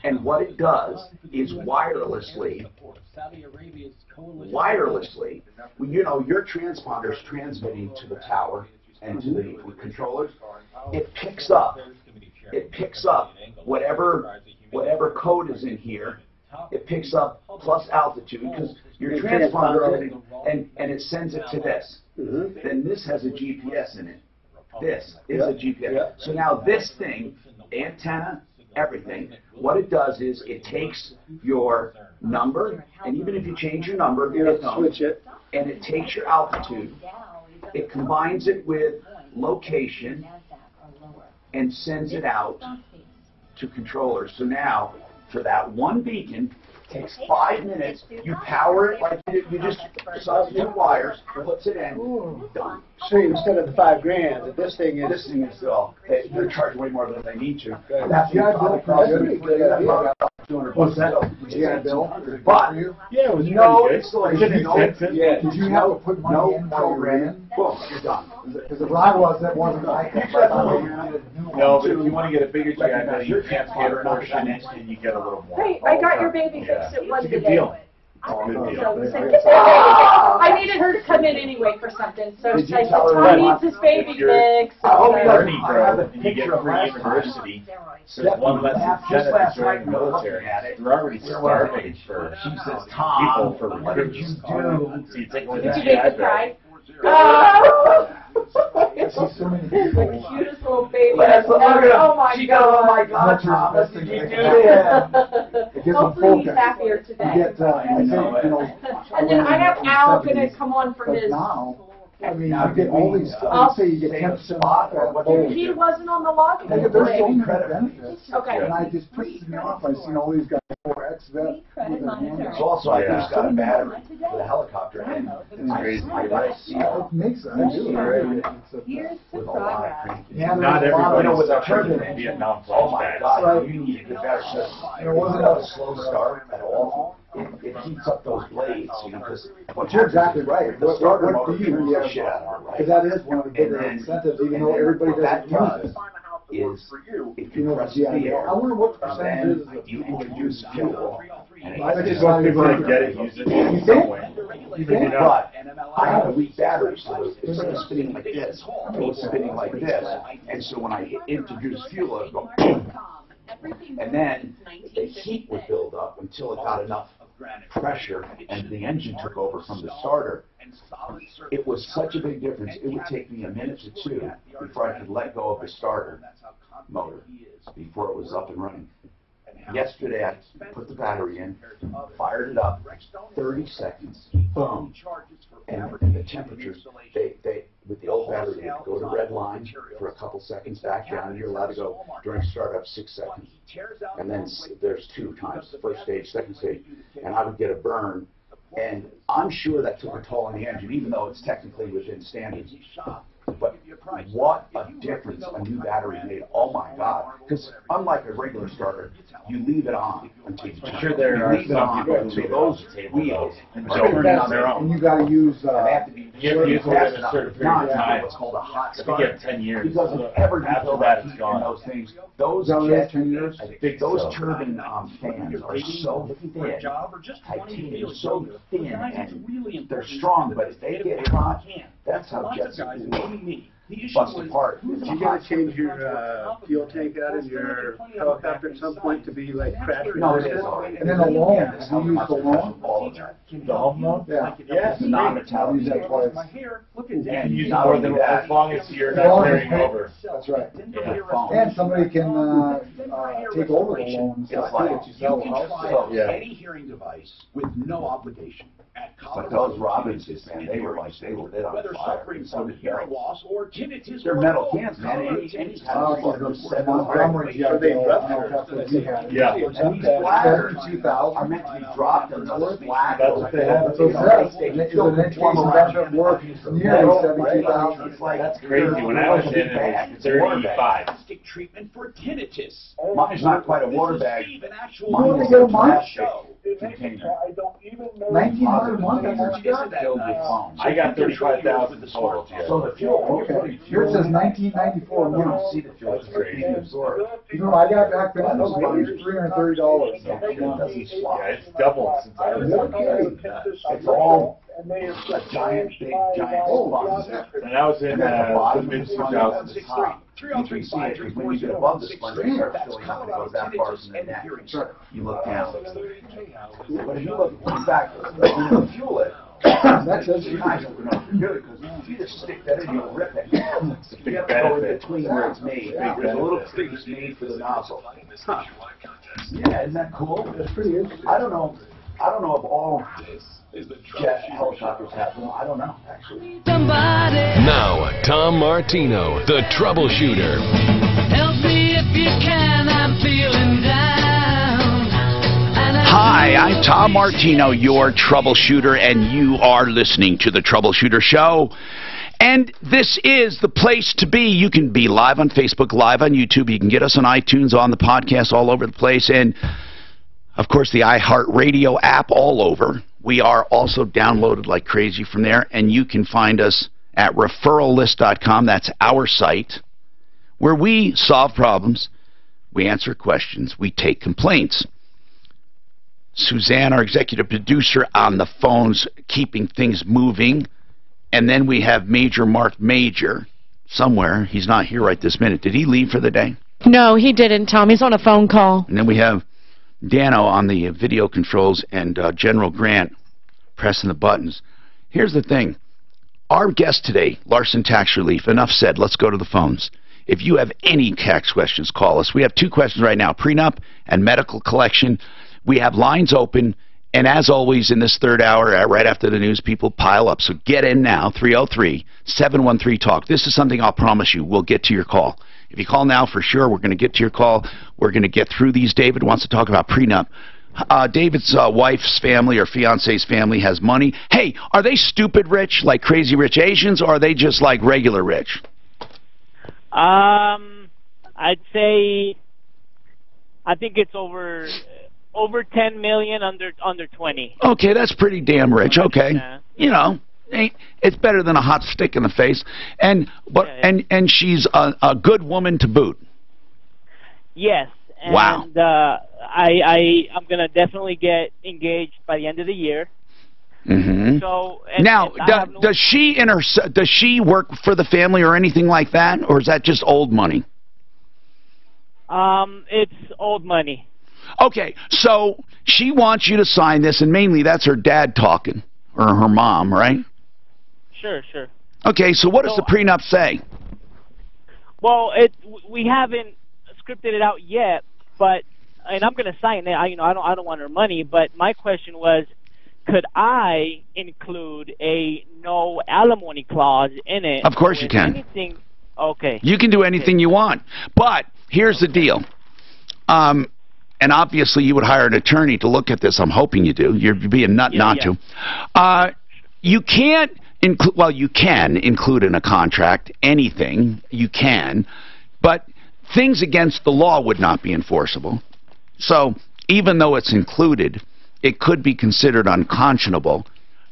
And what it does is wirelessly, you know, your transponder is transmitting to the tower and to the controllers. It picks up whatever code is in here. It picks up plus altitude because your transponder and it sends it to this. Then this has a GPS in it. This is a GPS. So now this thing, antenna, everything, what it does is it takes your number, and even if you change your number, it switch it, and it takes your altitude, it combines it with location, and sends it out to controllers. So now, for that one beacon, takes 5 minutes. You power it like you just saw 2 wires, puts it in, done. So instead of the $5,000, this thing is well, they're charging way more than they need to. That's pretty good. What's that? Yeah, Bill. But yeah, it was no pretty good. installation. Did you have to put money in while you ran? Boom, you're done. Because the ride was that wasn't like that. No, but if you want to get a bigger GI Bill, you can't pay a portion and you get a little more. Hey, I got your baby fixed at one It's a good today. deal. Good deal. So we said, "Get I needed her to come in anyway for something, so I said, Tom needs his baby fixed. Oh, Bernie, bro, and you get free university. So one less incentive to join the military. They're already starving for people for recruits. So you take away Did that you make GI me Bill. cry? The cutest little baby I've ever. Oh my God, Thomas, did you do this? Hopefully he's happier today. And then I have Al going to come on for his. I mean, you get all these stuff. Say you get 10% off that bowl. He wasn't on the login. There's so many benefits. Okay. And I just pisses me off. I've seen all these guys for ex-vet. It's also, I think it's got a battery with a helicopter, and I see it makes sense. Here's the with a lot of progress. Not everybody with a turbine in Vietnam oh my flashbacks. God, you need a good better system. It wasn't a slow start at all. It heats up those blades, you know, because You're exactly right. the What starter do motor you heats the have? shit out of it, right? Because that is one of the bigger And then- incentives, even though everybody doesn't use it. is if you press fear, I wonder what the then percentage is. you introduce fuel, and I just want people to get it, use it in some way. But I had a weak battery, so instead of spinning like this, it was spinning like this. And so when I introduced fuel, it would go boom. And then the heat would build up until it got enough pressure and the engine took over from the starter. It was such a big difference. It would take me a minute to two before I could let go of the starter motor before it was up and running. Yesterday, I put the battery in, fired it up, 30 seconds, boom. And the temperatures, with the old battery, they go to red line for a couple seconds, back down. You're allowed to go during startup 6 seconds. And then there's 2 times, first stage, second stage. And I would get a burn. And I'm sure that took a toll on the engine, even though it's technically within standards. But what a difference a new battery made. Oh my God. Because unlike a regular starter, you leave it on until you turn it on. I'm sure there are some people who leave those wheels until turning on their own. And you got to use. You have to use it within a certain period of time. What's called a hot If you get 10 years, because ever after that it's gone. Those things, those turbine fans are so thin, titanium, so thin, and they're strong, but if they get hot, that's how jets bust apart. Did you gotta change your fuel tank out in your helicopter at some point to be like crash resistant? No, and then the loan, you use the loan? All of that. The home loan? Yeah. Yes, non-metallic. Use that twice. You can use more than as long as you're not carrying over. That's right. Yeah. And somebody can take over the loan. It's like you sell the house. Any hearing device with no obligation. But those Robinsons, man, they were lit on Whether fire. suffering from hearing loss or tinnitus, They're metal cans, man. Any kind of Montgomery, yeah, they Yeah. And these bladders are meant to be dropped in those black. That's what they have. So that's an invention worth nearly 72,000. It's like That's crazy. When I was in it, it was 35. treatment for tinnitus. Mine's not quite a water bag. Mine is a plastic show. container. 1,900 a month, that's what you got? Filled with foam. I got 35,000 total. So the fuel, Okay. Yours says 1994 a you month. don't see the fuel, it's being absorbed. You know, I got back then, it was $330. It doesn't swap. Yeah, it's doubled since I was in. It's all a giant sponge. And I was in And at the bottom the of the sponge is mid-2000s. hot. You can see it, because when you get above the sponge, it starts filling up and it goes that far from the neck. You look down. But if you look, in fact, when you fuel it, That's just you guys don't know if you're good, because if you just stick that in, you'll rip it. You have to go in between where it's made. There's a little crease made for the nozzle. Yeah, isn't that cool? That's pretty interesting. I don't know if all jet helicopters have them. I don't know, actually. Now, Tom Martino, the Troubleshooter. Help me if you can, I'm feeling down. Hi, I'm Tom Martino, your Troubleshooter, and you are listening to the Troubleshooter Show. And this is the place to be. You can be live on Facebook, live on YouTube. You can get us on iTunes, on the podcast, all over the place. And, of course, the iHeartRadio app all over. We are also downloaded like crazy from there. And you can find us at referrallist.com. That's our site, where we solve problems, we answer questions, we take complaints. Suzanne, our executive producer, on the phones, keeping things moving. And then we have Major Mark Major somewhere. He's not here right this minute. Did he leave for the day? No, he didn't, Tom. He's on a phone call. And then we have Dano on the video controls and General Grant pressing the buttons. Here's the thing. Our guest today, Larson Tax Relief, enough said. Let's go to the phones. If you have any tax questions, call us. We have 2 questions right now, prenup and medical collection. We have lines open, and as always in this third hour, right after the news, people pile up. So get in now, 303-713-TALK. This is something I'll promise you we'll get to your call. If you call now, for sure, we're going to get to your call. We're going to get through these. David wants to talk about prenup. David's wife's family or fiance's family has money. Hey, are they stupid rich, like crazy rich Asians, or are they just like regular rich? I'd say, I think it's over 10 million, under 20. Okay, that's pretty damn rich. Okay, you know, it's better than a hot stick in the face. And she's a good woman to boot. Yes. And, wow. I'm gonna definitely get engaged by the end of the year. Mm-hmm. So now, does she work for the family or anything like that, or is that just old money? It's old money. Okay, so she wants you to sign this, and mainly that's her dad talking, or her mom, right? Sure. Okay, so what does the prenup say? Well, we haven't scripted it out yet, but and I'm going to sign it. I don't want her money, but my question was, could I include a no alimony clause in it? Of course you can. Anything? Okay. You can do anything you want, but here's the deal. And obviously you would hire an attorney to look at this. I'm hoping you do. You're being not to. You can't include. Well, you can include in a contract anything. You can, but things against the law would not be enforceable. So even though it's included, it could be considered unconscionable.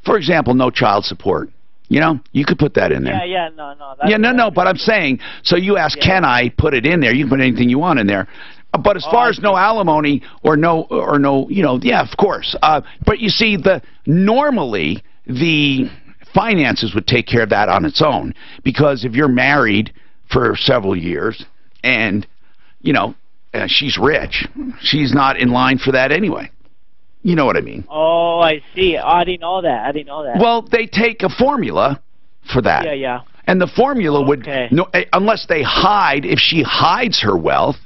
For example, no child support. You know, you could put that in there. No. But I'm saying, so you ask, can I put it in there? You can put anything you want in there. But as far as no alimony or no, of course. But you see, normally the finances would take care of that on its own, because if you're married for several years and she's rich, she's not in line for that anyway. You know what I mean? Oh, I see. Oh, I didn't know that. Well, they take a formula for that. Yeah. And the formula would, unless they hide, if she hides her wealth,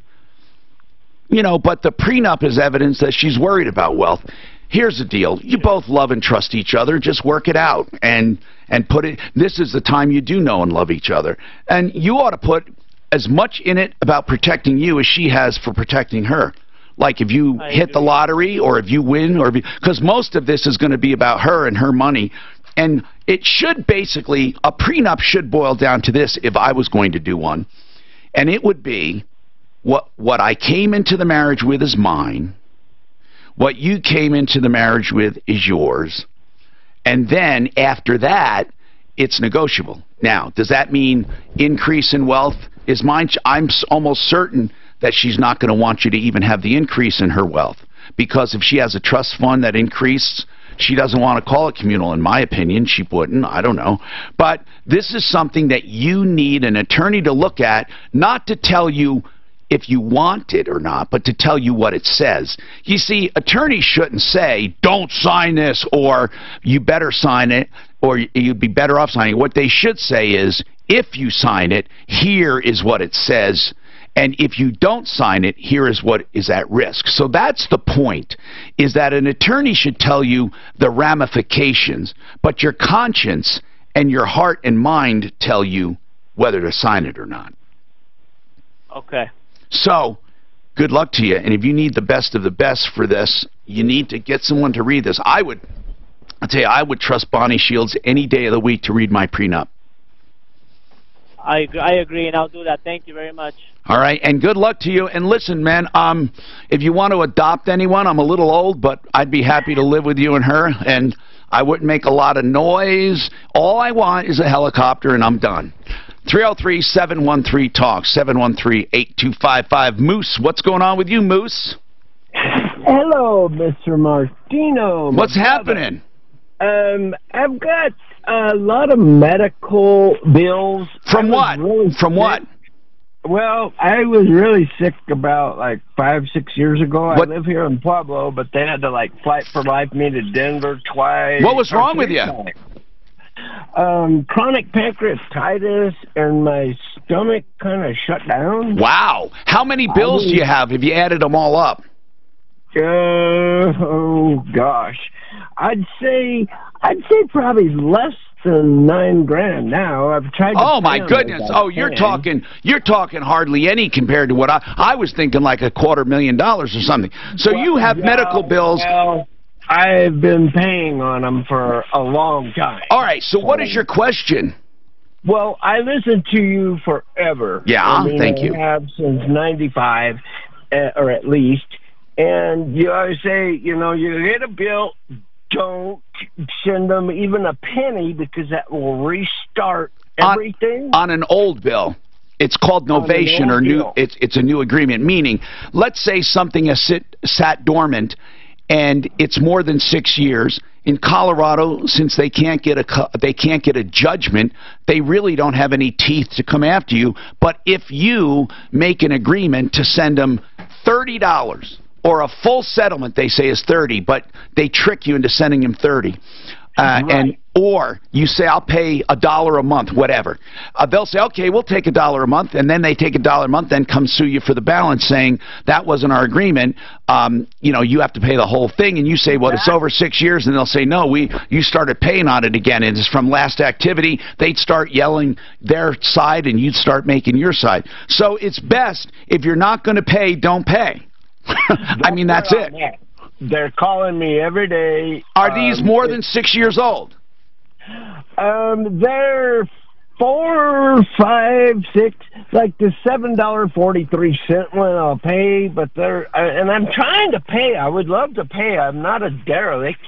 but the prenup is evidence that she's worried about wealth. Here's the deal. You both love and trust each other. Just work it out and put it. This is the time you do know and love each other. And you ought to put as much in it about protecting you as she has for protecting her. Like if you hit the lottery, or if you win, or because most of this is going to be about her and her money. And it should basically, a prenup should boil down to this if I was going to do one. And it would be, what I came into the marriage with is mine. What you came into the marriage with is yours. And then after that, it's negotiable. Now, does that mean increase in wealth is mine? I'm almost certain that she's not going to want you to even have the increase in her wealth. Because if she has a trust fund that increased, she doesn't want to call it communal, in my opinion. She wouldn't. I don't know. But this is something that you need an attorney to look at, not to tell you if you want it or not, but to tell you what it says. You see, attorneys shouldn't say, don't sign this, or you better sign it, or you'd be better off signing it. What they should say is, if you sign it, here is what it says. And if you don't sign it, here is what is at risk. So that's the point, is that an attorney should tell you the ramifications, but your conscience and your heart and mind tell you whether to sign it or not. Okay. So, good luck to you. And if you need the best of the best for this, you need to get someone to read this. I'll tell you, I would trust Bonnie Shields any day of the week to read my prenup. I agree, and I'll do that. Thank you very much. All right, and good luck to you. And listen, man, if you want to adopt anyone, I'm a little old, but I'd be happy to live with you and her, and I wouldn't make a lot of noise. All I want is a helicopter, and I'm done. 303-713-TALK, 713-8255. Moose, what's going on with you, Moose? Hello, Mr. Martino. What's happening? I've got a lot of medical bills. From what? From what? Well, I was really sick about like 5-6 years ago. I live here in Pueblo, but they had to like Flight for Life me to Denver twice. What was wrong with you? Chronic pancreatitis, and my stomach kind of shut down. Wow. How many bills do you have? Have you added them all up? Oh gosh, I'd say probably less than $9,000 now. I've tried. Oh my goodness! Oh, you're talking hardly any compared to what I was thinking, like $250,000 or something. So you have medical bills. Well, I've been paying on them for a long time. All right. So what is your question? Well, I listened to you forever. Yeah, thank you. I have since '95, or at least. And you always say, you hit a bill, don't send them even a penny, because that will restart everything. On an old bill. It's called novation or new. It's a new agreement. Meaning, let's say something has sat dormant, and it's more than 6 years. In Colorado, since they can't get a judgment, they really don't have any teeth to come after you. But if you make an agreement to send them $30 or a full settlement, they say is 30, but they trick you into sending them 30. Or you say, I'll pay $1 a month, whatever. They'll say, okay, we'll take $1 a month, and then they take $1 a month, then come sue you for the balance, saying that wasn't our agreement. You have to pay the whole thing, and you say, well, it's over 6 years, and they'll say, no, you started paying on it again, and it's from last activity. They'd start yelling their side, and you'd start making your side. So it's best, if you're not going to pay, don't pay. I mean, that's it. They're calling me every day. Are these more than 6 years old? They're 4, 5, 6, like the $7.43 one I'll pay, but and I'm trying to pay. I would love to pay. I'm not a derelict,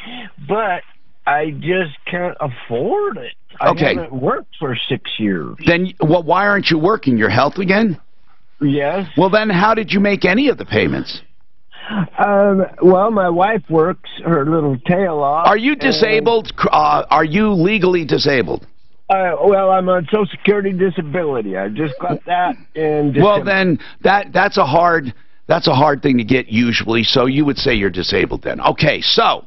but I just can't afford it. Okay. I haven't worked for 6 years. Then, why aren't you working? Your health again? Yes. Well, then how did you make any of the payments? Well, my wife works her little tail off. Are you disabled? Are you legally disabled? Well, I'm on Social Security disability. I just got that in December. Well, then that's a hard thing to get usually. So you would say you're disabled then. Okay, so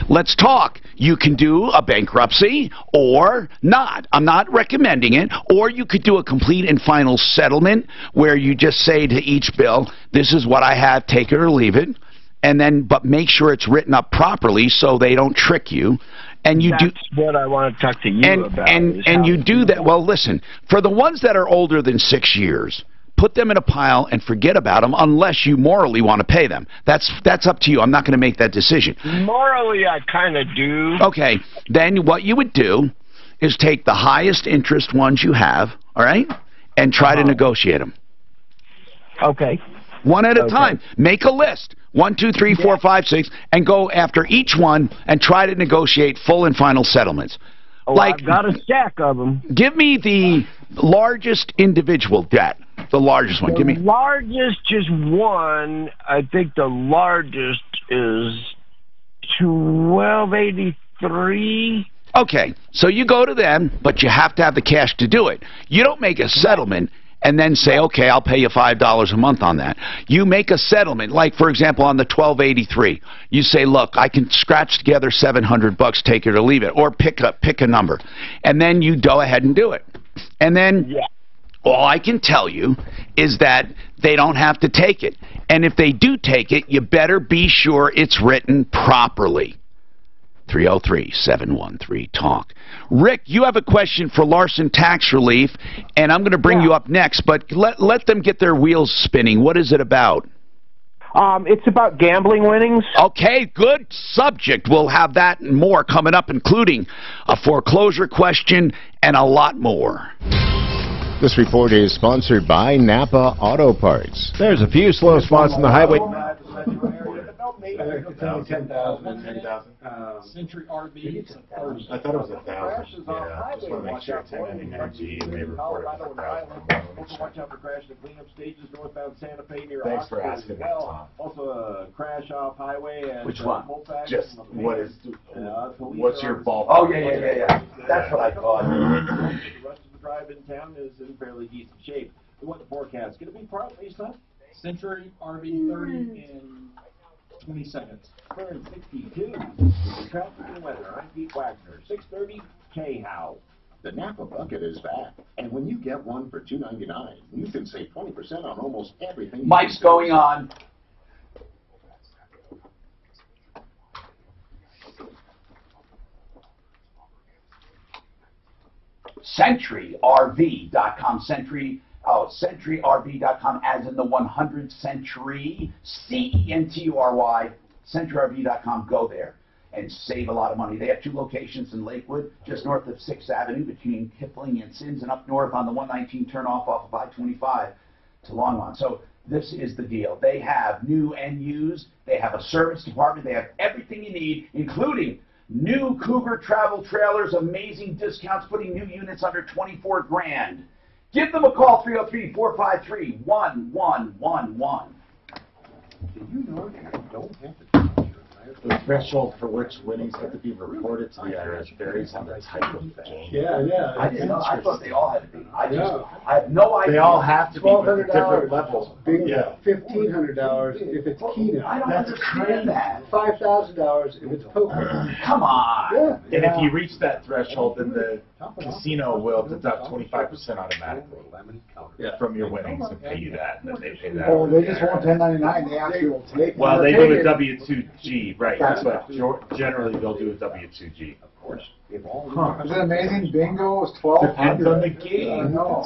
let's talk. You can do a bankruptcy or not. I'm not recommending it. Or you could do a complete and final settlement where you just say to each bill, this is what I have, take it or leave it. And then, but make sure it's written up properly so they don't trick you. And you That's what I want to talk to you about. And you do that. Well, listen, for the ones that are older than 6 years, put them in a pile and forget about them unless you morally want to pay them. That's up to you. I'm not going to make that decision. Morally, I kind of do. Okay. Then what you would do is take the highest interest ones you have, all right, and try to negotiate them. Okay. One at a time. Make a list. 1, 2, 3, 4, 5, 6, and go after each one and try to negotiate full and final settlements. Oh, I've got a stack of them. Give me the largest individual debt. The largest one. Give me. The largest is one. I think the largest is $1,283. Okay, so you go to them, but you have to have the cash to do it. You don't make a settlement and then say, okay, I'll pay you $5 a month on that. You make a settlement, like, for example, on the $1,283. You say, look, I can scratch together $700, take it or leave it, or pick a number. And then you go ahead and do it. And then all I can tell you is that they don't have to take it. And if they do take it, you better be sure it's written properly. 303-713-TALK. Rick, you have a question for Larson Tax Relief, and I'm going to bring you up next, but let them get their wheels spinning. What is it about? It's about gambling winnings. Okay, good subject. We'll have that and more coming up, including a foreclosure question and a lot more. This report is sponsored by Napa Auto Parts. There's a few slow spots on the highway. 10,000. Century RV. I thought it was 1,000. Yeah, just want to make sure it's ending energy and they report it for 1,000. Watch out for crash and cleanup stages northbound Santa Fe near Thanks for asking that, Tom. Also a crash off highway and which one? Just what's your ballpark? Oh yeah. That's what I thought. The rest of the drive in town is in fairly decent shape. The weather forecast going to be partly sunny. Century RV 30 in 20 seconds. Current 62. The traffic and weather. I'm Pete Wagner. 6:30. K-How. The Napa Bucket is back, and when you get one for $2.99, you can save 20% on almost everything. Mike's going on. CentryRV.com. CentryRV.com, as in the 100 Century, CENTURY, CentryRV.com. Go there and save a lot of money. They have 2 locations in Lakewood, just north of 6th Avenue between Kipling and Sins, and up north on the 119 turnoff off of I-25 to Longmont. So this is the deal. They have new and used. They have a service department. They have everything you need, including new Cougar travel trailers, amazing discounts, putting new units under $24,000. Give them a call, 303-453-1111. Did you know that you don't have to The threshold for which winnings have to be reported to the IRS varies on the type of game. Yeah. I didn't know. I thought they all had to be. I have no idea. They all have to be $1,200 different levels. Bingo. $1,500 if it's Keno. I don't understand that. $5,000 if it's poker. Come on. Yeah. And if you reach that threshold, then the casino will deduct 25% automatically from your winnings and pay you that, and then they pay that. Oh, they just want 1099. They actually will take it. Well, they do a W-2G, right? That's what generally they'll do a W-2G. Of course. Huh. Is it amazing? Bingo is 1200. Depends on the game. No.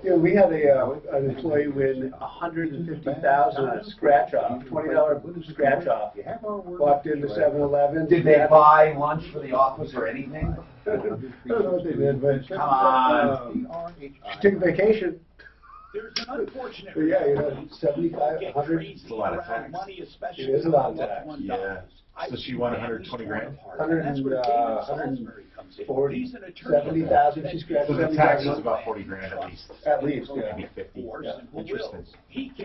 Yeah, we had an employee win $150,000 on a scratch off, $20 scratch off. Walked into 7-Eleven. Did they buy lunch for the office or anything? I don't know what they did, but come on. She took a vacation. There's an unfortunate Yeah, you know, 75, 100. It's a lot of tax. It is a lot of tax. Yeah. So she won 120 grand? 140, 70,000. She scratched. So the tax is about 40 grand at least. At least, yeah. Maybe 50. Yeah. Interesting.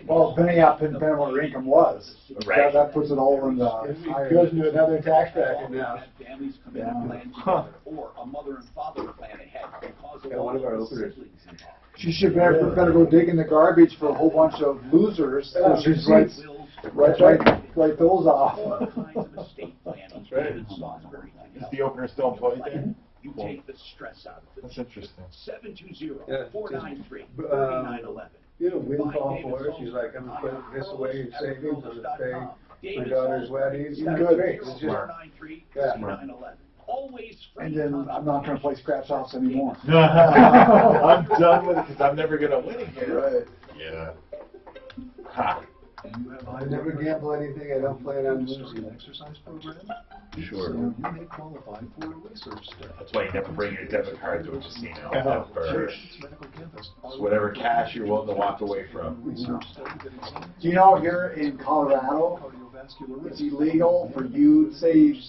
Well, depending on what her income was. Right. That puts it all in the. It goes into another tax bracket now. Families come in and plan together, or a mother and father plan ahead because of one of our openers. She should better go dig in the garbage for a whole bunch of losers. So she's write those off. That's right. Is the opener still employed there? You take the stress out of it. That's interesting. 720-493-3911. You know, windfall for her. She's like, I'm going to put this away in savings. I'm going to pay my daughter's wedding. It's good. It's just, And then I'm not going to play scratch offs anymore. I'm done with it because I'm never going to win again. Right. Yeah. Ha. I never gamble anything. I don't plan on losing. Exercise program? Sure. So you may qualify for a research study. That's why you never bring your debit card to a casino. Sure. Medical campus. So whatever cash you're willing to walk away from. Research study that examines Do you know here in Colorado, it's illegal for you, say you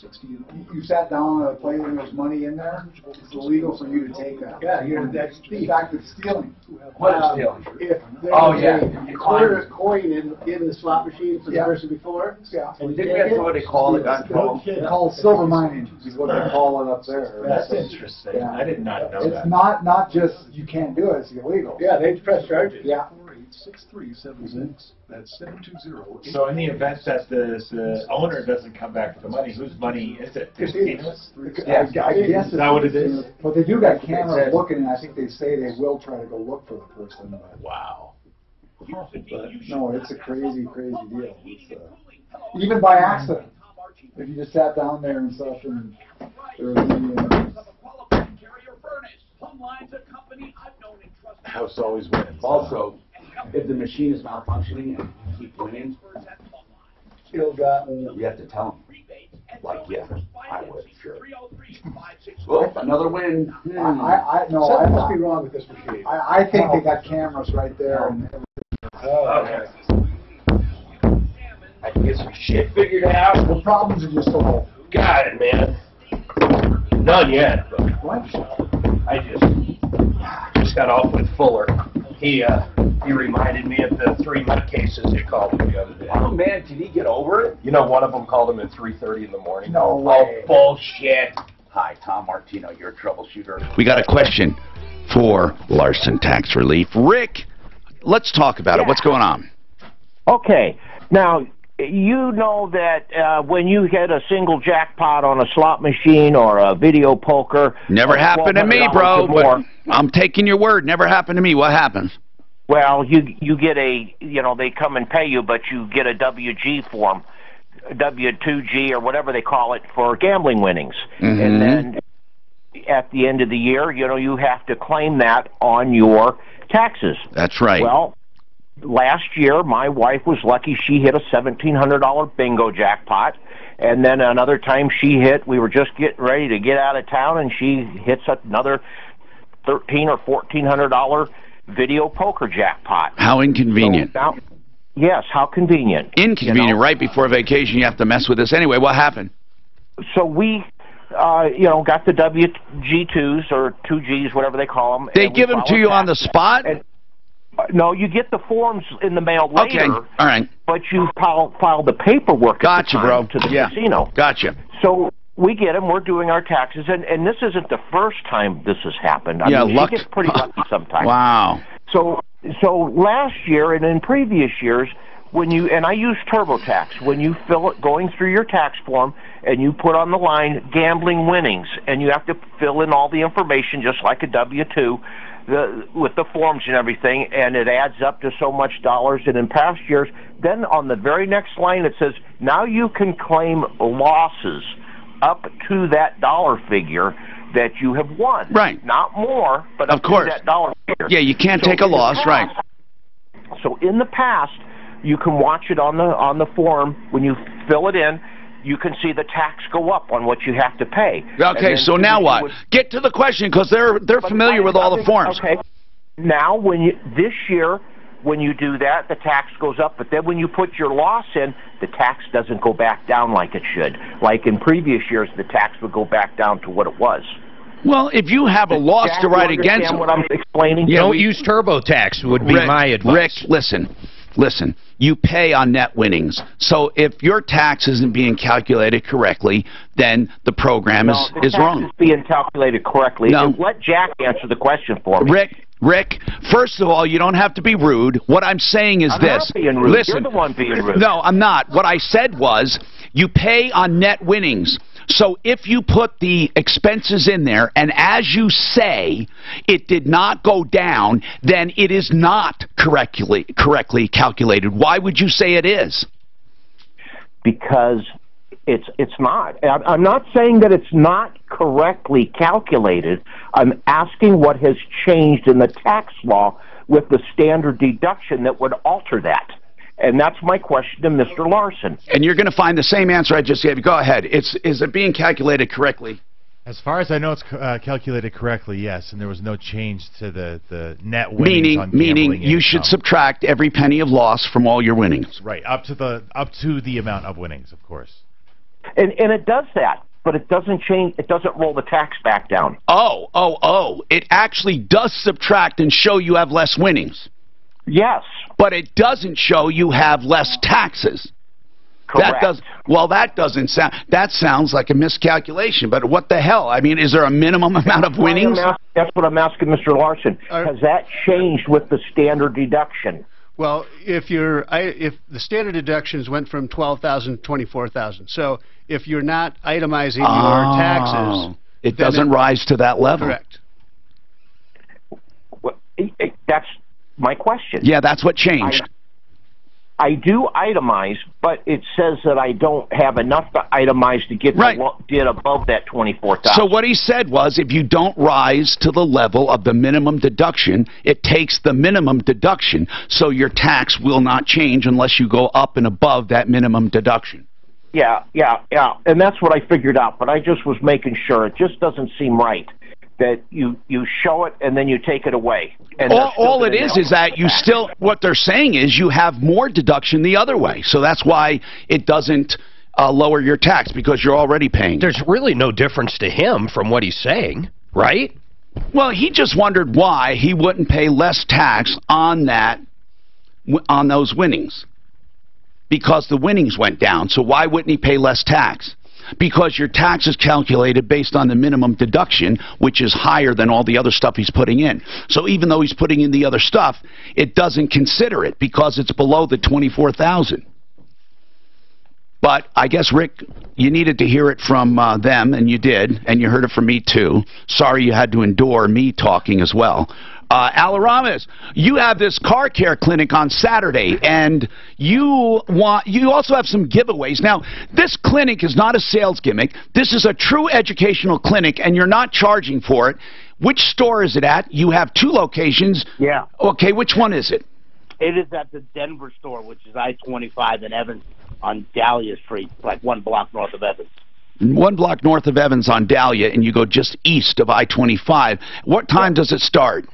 sat down at a plate and there's money in there, it's illegal for you to take that. Yeah, that's in fact, it's stealing. What is stealing? If there's a quarter coin in the slot machine for the person before, and didn't we have what they call it? It's called silver mining, is what they call it up there. That's interesting. Yeah. I did not know it's that. It's not just you can't do it, it's illegal. Yeah, they press charges. Yeah. 6376. That's 720. So in the event that the owner doesn't come back with the money, whose money is it? Casinos? Yeah, I guess is that what it is? But they do got cameras looking, and I think they say they will try to go look for the person. But wow. But no, it's a crazy, crazy deal. Even by accident. If you just sat down there and stuff, and there was House always wins. Also, if the machine is malfunctioning and keep winning, ill-gotten. You have to tell them. Like, yeah, I would, sure. Oh, another win. I Something must be wrong with this machine. I think they got cameras right there. And okay. I can get some shit figured out. The problems are just so Got it, man. None yet, but I just got off with Fuller. He reminded me of the 3 nutcases he called me the other day. Oh man, did he get over it? You know, one of them called him at 3:30 in the morning. No way. Oh, bullshit. Hi, Tom Martino, you're a troubleshooter. We got a question for Larson Tax Relief. Rick, let's talk about it. What's going on? Okay. Now, you know that when you hit a single jackpot on a slot machine or a video poker... Never happened to me, bro, but I'm taking your word. Never happened to me. What happens? Well, you get they come and pay you, but you get a WG form, W2G or whatever they call it, for gambling winnings. Mm-hmm. And then at the end of the year, you have to claim that on your taxes. That's right. Well, last year, my wife was lucky. She hit a $1,700 bingo jackpot. And then another time she we were just getting ready to get out of town, and she hits another $1,300 or $1,400 video poker jackpot. How inconvenient. So now, yes, how convenient. Inconvenient. Right before vacation, you have to mess with this. Anyway, what happened? So we got the WG2s or 2Gs, whatever they call them. They give them to you on the spot? No, you get the forms in the mail later. Okay, all right. But you file the paperwork at the time to the casino. Gotcha. So we get them. We're doing our taxes, and this isn't the first time this has happened. I mean, luck. She gets pretty lucky sometimes. Wow. So last year and in previous years, and I use TurboTax, when you fill it, going through your tax form, and you put on the line gambling winnings, and you have to fill in all the information just like a W-2 with the forms and everything, and it adds up to so much dollars. And in past years, then on the very next line it says, now you can claim losses up to that dollar figure that you have won. Right. Not more, but up to that dollar figure. Yeah, you can't take a loss, right. So in the past, you can watch it on the form. When you fill it in, you can see the tax go up on what you have to pay. Okay, so now what? Get to the question, because they're familiar with all the forms. Okay. Now, this year, when you do that, the tax goes up, but then when you put your loss in, the tax doesn't go back down like it should. Like in previous years, the tax would go back down to what it was. Well, if you have a loss to write against... what I'm explaining? Yeah, Don't use TurboTax would be my advice. Rick, listen. You pay on net winnings. So if your tax isn't being calculated correctly, then the program is wrong. The tax is being calculated correctly. No. Let Jack answer the question for me. Rick, first of all, you don't have to be rude. What I'm saying is I'm this. not being rude. Listen, You're the one being rude. No, I'm not. What I said was you pay on net winnings. So if you put the expenses in there, and as you say, it did not go down, then it is not correctly calculated. Why would you say it is? Because it's not. I'm not saying that it's not correctly calculated. I'm asking what has changed in the tax law with the standard deduction that would alter that. And that's my question to Mr. Larson. And you're going to find the same answer I just gave. Go ahead. Is it being calculated correctly? As far as I know, it's calculated correctly, yes. And there was no change to the net winnings on gambling Meaning you should subtract every penny of loss from all your winnings. Right, up to the amount of winnings, of course. And it does that, but it doesn't change. It doesn't roll the tax back down. Oh! It actually does subtract and show you have less winnings. Yes. But it doesn't show you have less taxes. Correct. That sounds like a miscalculation, but what the hell? I mean, is there a minimum amount of winnings? That's what I'm asking Mr. Larson. Has that changed with the standard deduction? Well, if the standard deductions went from 12,000 to 24,000, so if you're not itemizing your taxes, it doesn't rise to that level. Correct. Well, that's my question. Yeah, that's what changed. I do itemize, but it says that I don't have enough to itemize to get did above that 24,000. So what he said was, if you don't rise to the level of the minimum deduction, it takes the minimum deduction, so your tax will not change unless you go up and above that minimum deduction. Yeah, and that's what I figured out, but I just was making sure. It just doesn't seem right that you show it and then you take it away. And all it is that you still, what they're saying is you have more deduction the other way. So that's why it doesn't lower your tax, because you're already paying. There's really no difference to him from what he's saying, right? Well, he just wondered why he wouldn't pay less tax on those winnings. Because the winnings went down. So why wouldn't he pay less tax? Because your tax is calculated based on the minimum deduction, which is higher than all the other stuff he's putting in. So even though he's putting in the other stuff, it doesn't consider it because it's below the 24,000. But I guess, Rick, you needed to hear it from them, and you did, and you heard it from me too. Sorry you had to endure me talking as well. Alaramas, you have this car care clinic on Saturday, and you also have some giveaways. Now, this clinic is not a sales gimmick. This is a true educational clinic, and you're not charging for it. Which store is it at? You have 2 locations. Yeah. Okay, which one is it? It is at the Denver store, which is I-25 in Evans on Dahlia Street, like 1 block north of Evans. 1 block north of Evans on Dahlia, and you go just east of I-25. What time does it start?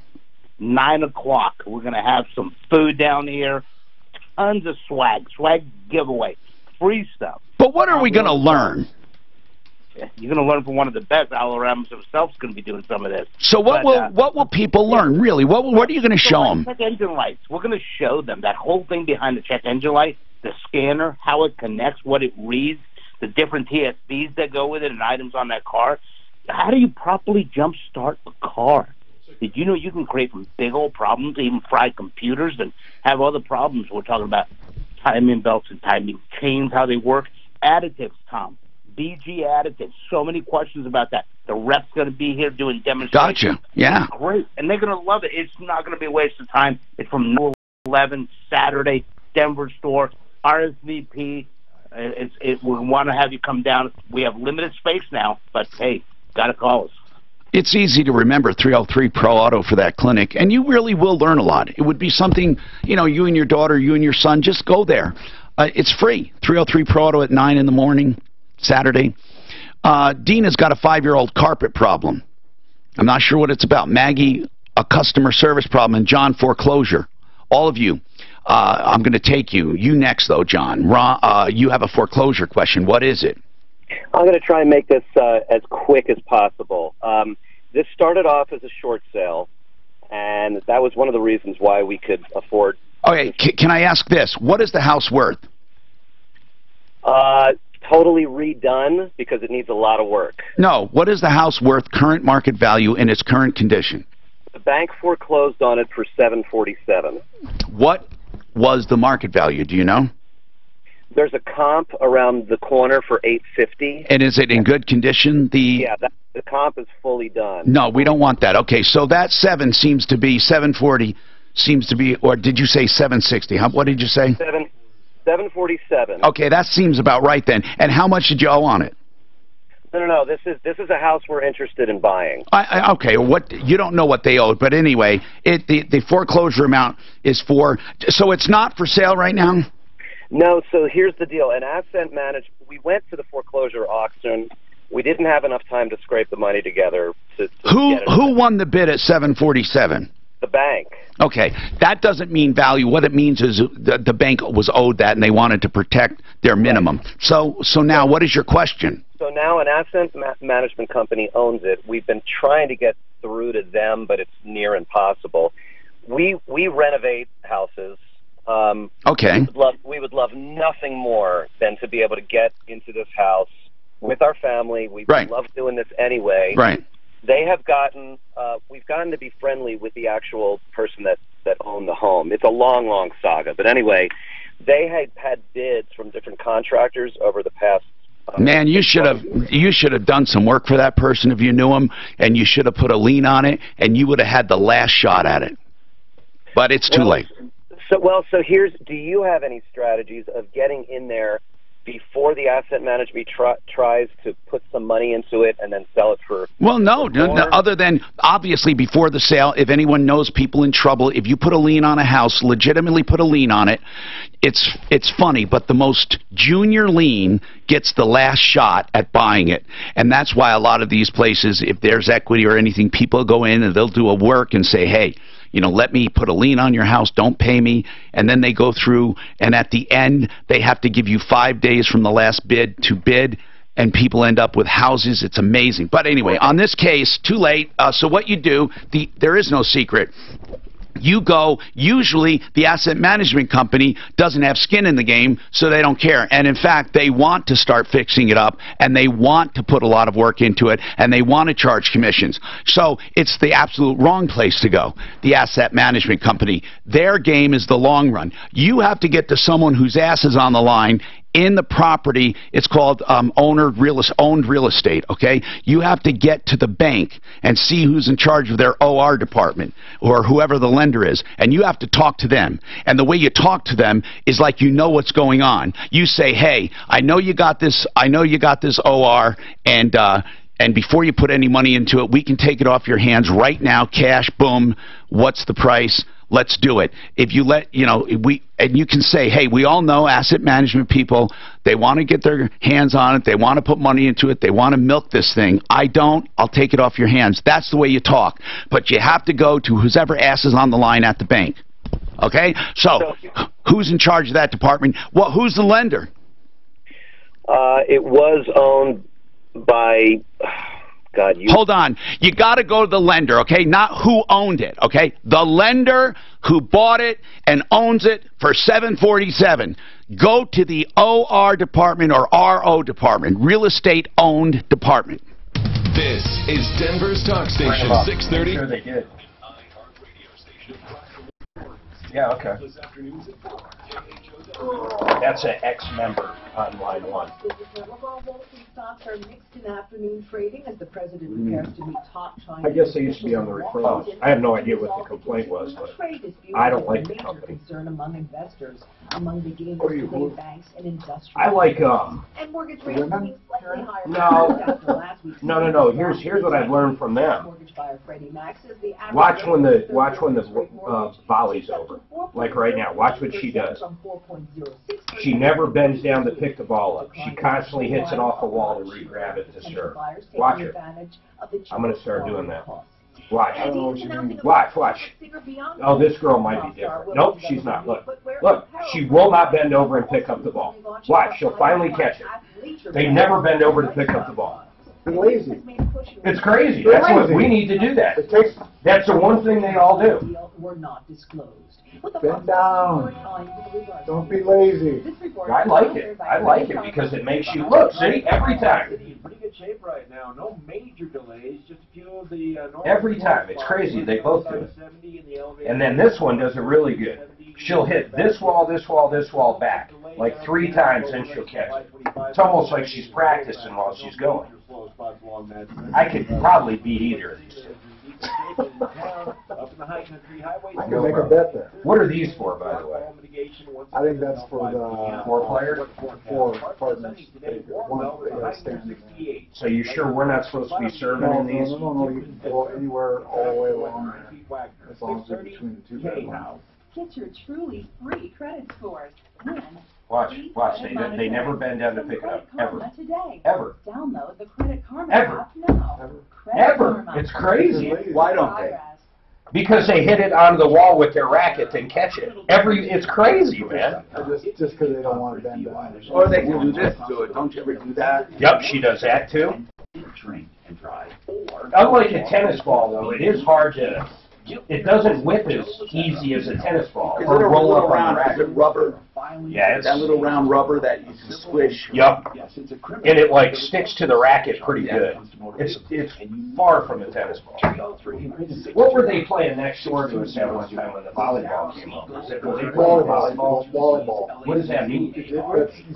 9 o'clock. We're going to have some food down here, tons of swag giveaway, free stuff. But what are we going to learn? You're going to learn from one of the best. Al Ramos himself is going to be doing some of this. So what will people learn, really? What are you going to show them? Check engine lights. We're going to show them that whole thing behind the check engine light, the scanner, how it connects, what it reads, the different TSBs that go with it and items on that car. How do you properly jump-start a car? Did you know you can create some big old problems, even fried computers, and have other problems? We're talking about timing belts and timing chains, how they work. Additives, Tom. BG additives. So many questions about that. The rep's going to be here doing demonstrations. Gotcha. Yeah. It's great. And they're going to love it. It's not going to be a waste of time. It's from 11 Saturday, Denver store, RSVP. We want to have you come down. We have limited space now, but hey, got to call us. It's easy to remember 303 Pro Auto for that clinic, and you really will learn a lot. It would be something, you and your daughter, you and your son, just go there. It's free. 303 Pro Auto at 9 in the morning, Saturday. Dina's got a 5-year-old carpet problem. I'm not sure what it's about. Maggie, a customer service problem, and John, foreclosure. All of you, I'm going to take you. You next, though, John. You have a foreclosure question. What is it? I'm going to try and make this as quick as possible. This started off as a short sale, and that was one of the reasons why we could afford... Okay, can I ask this? What is the house worth? Totally redone because it needs a lot of work. No, what is the house worth, current market value, in its current condition? The bank foreclosed on it for $747,000. What was the market value? Do you know? There's a comp around the corner for $850,000. And is it in good condition? Yeah, the comp is fully done. No, we don't want that. Okay, so that 7 seems to be 740. Seems to be, or did you say 760? What did you say? 747. Okay, that seems about right then. And how much did you owe on it? No. This is a house we're interested in buying. Okay, you don't know what they owed, but anyway, the foreclosure amount is for. So it's not for sale right now. No. So here's the deal. An asset manager. We went to the foreclosure auction. We didn't have enough time to scrape the money together. Who won the bid at 747? The bank. Okay, that doesn't mean value. What it means is the bank was owed that, and they wanted to protect their minimum. So now, what is your question? So now an asset management company owns it. We've been trying to get through to them, but it's near impossible. We renovate houses. Okay. We would love nothing more than to be able to get into this house with our family. We love doing this anyway. Right. They have gotten, we've gotten to be friendly with the actual person that owned the home. It's a long, long saga. But anyway, they had bids from different contractors over the past. Man, you should have done some work for that person if you knew him, and you should have put a lien on it, and you would have had the last shot at it. But it's too late. So do you have any strategies of getting in there before the asset management tries to put some money into it and then sell it for... Well, no, other than, obviously, before the sale, if anyone knows people in trouble, if you put a lien on a house, legitimately put a lien on it, it's funny, but the most junior lien gets the last shot at buying it. And that's why a lot of these places, if there's equity or anything, people go in and they'll do a work and say, hey, let me put a lien on your house, don't pay me, and then they go through, and at the end, they have to give you 5 days from the last bid to bid, and people end up with houses. It's amazing. But anyway, on this case, too late. So what you do, there is no secret. You go, usually the asset management company doesn't have skin in the game, so they don't care. And in fact, they want to start fixing it up, and they want to put a lot of work into it, and they want to charge commissions. So it's the absolute wrong place to go, the asset management company. Their game is the long run. You have to get to someone whose ass is on the line in the property. It's called owned real estate, okay? You have to get to the bank and see who's in charge of their OR department or whoever the lender is, and you have to talk to them. And the way you talk to them is like you know what's going on. You say, hey, I know you got this OR, and before you put any money into it, we can take it off your hands right now, cash, boom, what's the price? Let's do it. If you and you can say, hey, we all know asset management people, they want to get their hands on it, they want to put money into it, they want to milk this thing. I don't, I'll take it off your hands. That's the way you talk. But you have to go to whoever ass is on the line at the bank. Okay? So who's in charge of that department? Who's the lender? It was owned by, God, you... Hold on. You got to go to the lender, okay? Not who owned it, okay? The lender who bought it and owns it for $747. Go to the OR department or RO department, real estate owned department. This is Denver's Talk Station, 630. Sure they did. Yeah, okay. That's an ex-member on line 1. Stocks are mixed in afternoon trading as the president prepares to meet top China. I guess they used to be on the referrals. I have no idea what the complaint was, but I don't like the company. Concern among investors, among the gains of banks and industrial. I like and mortgage rates moving slightly higher. No. Here's what I've learned from them. Mortgage buyer Freddie Mac says the Watch when the volley's over. Like right now, watch what she does. She never bends down to pick the ball up. She constantly hits it off the wall to re-grab it to serve. Watch her. I'm going to start doing that. Watch. Watch. Oh, this girl might be different. Nope, she's not. Look. She will not bend over and pick up the ball. Watch. She'll finally catch it. They never bend over to pick up the ball. They're lazy. It's crazy. That's what we need to do that. That's the one thing they all do. Were not disclosed. Bend down. Don't be lazy. I like it. I like it because it makes you look. See, every time. In pretty good shape right now. No major delays. Just a few of the every time. It's crazy. They both do it. And then this one does it really good. She'll hit this wall, this wall, this wall back like 3 times, and she'll catch it. It's almost like she's practicing while she's going. I could probably beat either of these two. I can make a bet there. What are these for, by the way? I think that's for the 4 players? 4 partners. One So you sure we're not supposed to be serving in these? No. You can go anywhere all the way along, as long as they're between the 2 bedrooms. Get your truly free credit scores. Watch. They never bend down to pick it up. Ever. Ever. Download the Credit Karma Ever. app now. Ever. It's crazy. Why don't they? Because they hit it onto the wall with their racket and catch it. It's crazy, man. Just because they don't want to bend down. Or they can do this to it. Don't you ever do that? Yep, she does that too. Drink and drive. Unlike a tennis ball, though, it is hard to... It doesn't whip as easy as a tennis ball. Is it a roll around? Is it rubber? Yeah, it's that little round rubber that you can squish. Yep. And it like sticks to the racket pretty good. It's far from a tennis ball. What were they playing next door to us that one time when the volleyball came up? Was it volleyball? What does that mean? You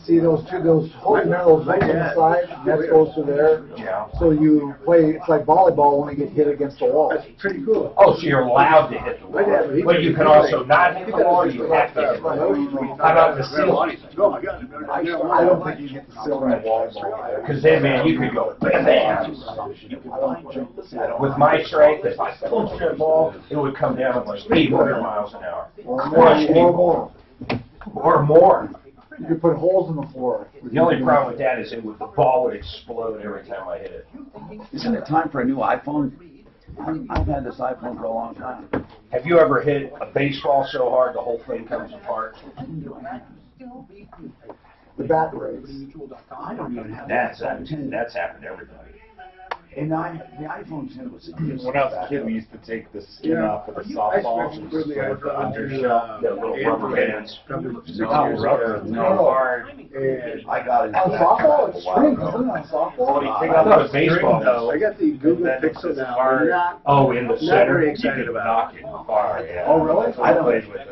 see those holes in there, those rings on the side, that goes to there. Yeah. So you play, it's like volleyball when you get hit against the wall. That's pretty cool. Oh, so you're allowed to hit the wall. But you can also not hit the wall, you have to hit the wall. How about the ceiling? I don't think you can hit the ceiling of volleyball. Because then, man, you could go bam. With my strength, if I punched that ball, it would come down at like 800 miles an hour. Or more. You could put holes in the floor. The only problem with that is the ball would explode every time I hit it. Isn't it time for a new iPhone? I've had this iPhone for a long time. Have you ever hit a baseball so hard the whole thing comes apart? The bat breaks. I don't even have that's happened to everybody. And the iPhone 10 was... When I was a kid, we used to take the skin off of the softballs and just put the undershell, the little rubber bands. No rubber, no hard. I got it. On softball, it's string, isn't it? On softball? I thought it was baseball, though. I got the Google Pixel now. Oh, in the center? Very excited about it. Far, yeah. Oh, really? I played with it.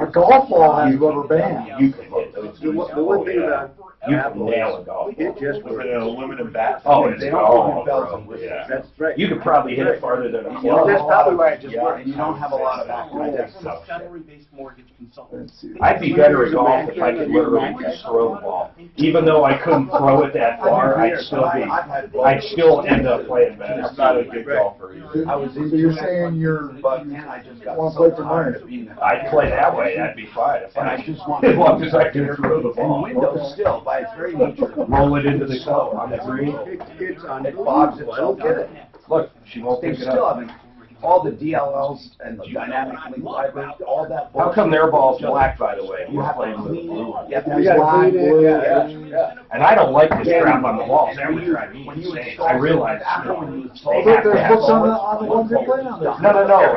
A golf ball has rubber bands. You can hit those. The one thing about you can nail a golf ball. It just was an aluminum bat. Oh, it's all. Yeah. That's right. You could probably hit it farther than a Well, that's probably why it just worked. And you don't have a lot of that stuff. I'd be better at golf if I could literally just throw the ball. Even though I couldn't throw it that far, I'd still end up playing better. I'm not a good golfer either. So you're saying you want to play for money? I'd play that way. That'd be fine. As long as I can throw the ball. Windows still, by its very nature. Roll it into the club on the green. It's on It bogs I don't itself. get it. Look, she won't They pick it still up. haven't all the DLLs and the dynamic link library, all that. How come their ball's black, by the way? You We're have playing to with clean blue. it. You have to You gotta black, clean it, blue, yeah. And I don't like this crap on the walls. That would drive me insane. I realize, you know, they have to have Books on the all ones they play on. No.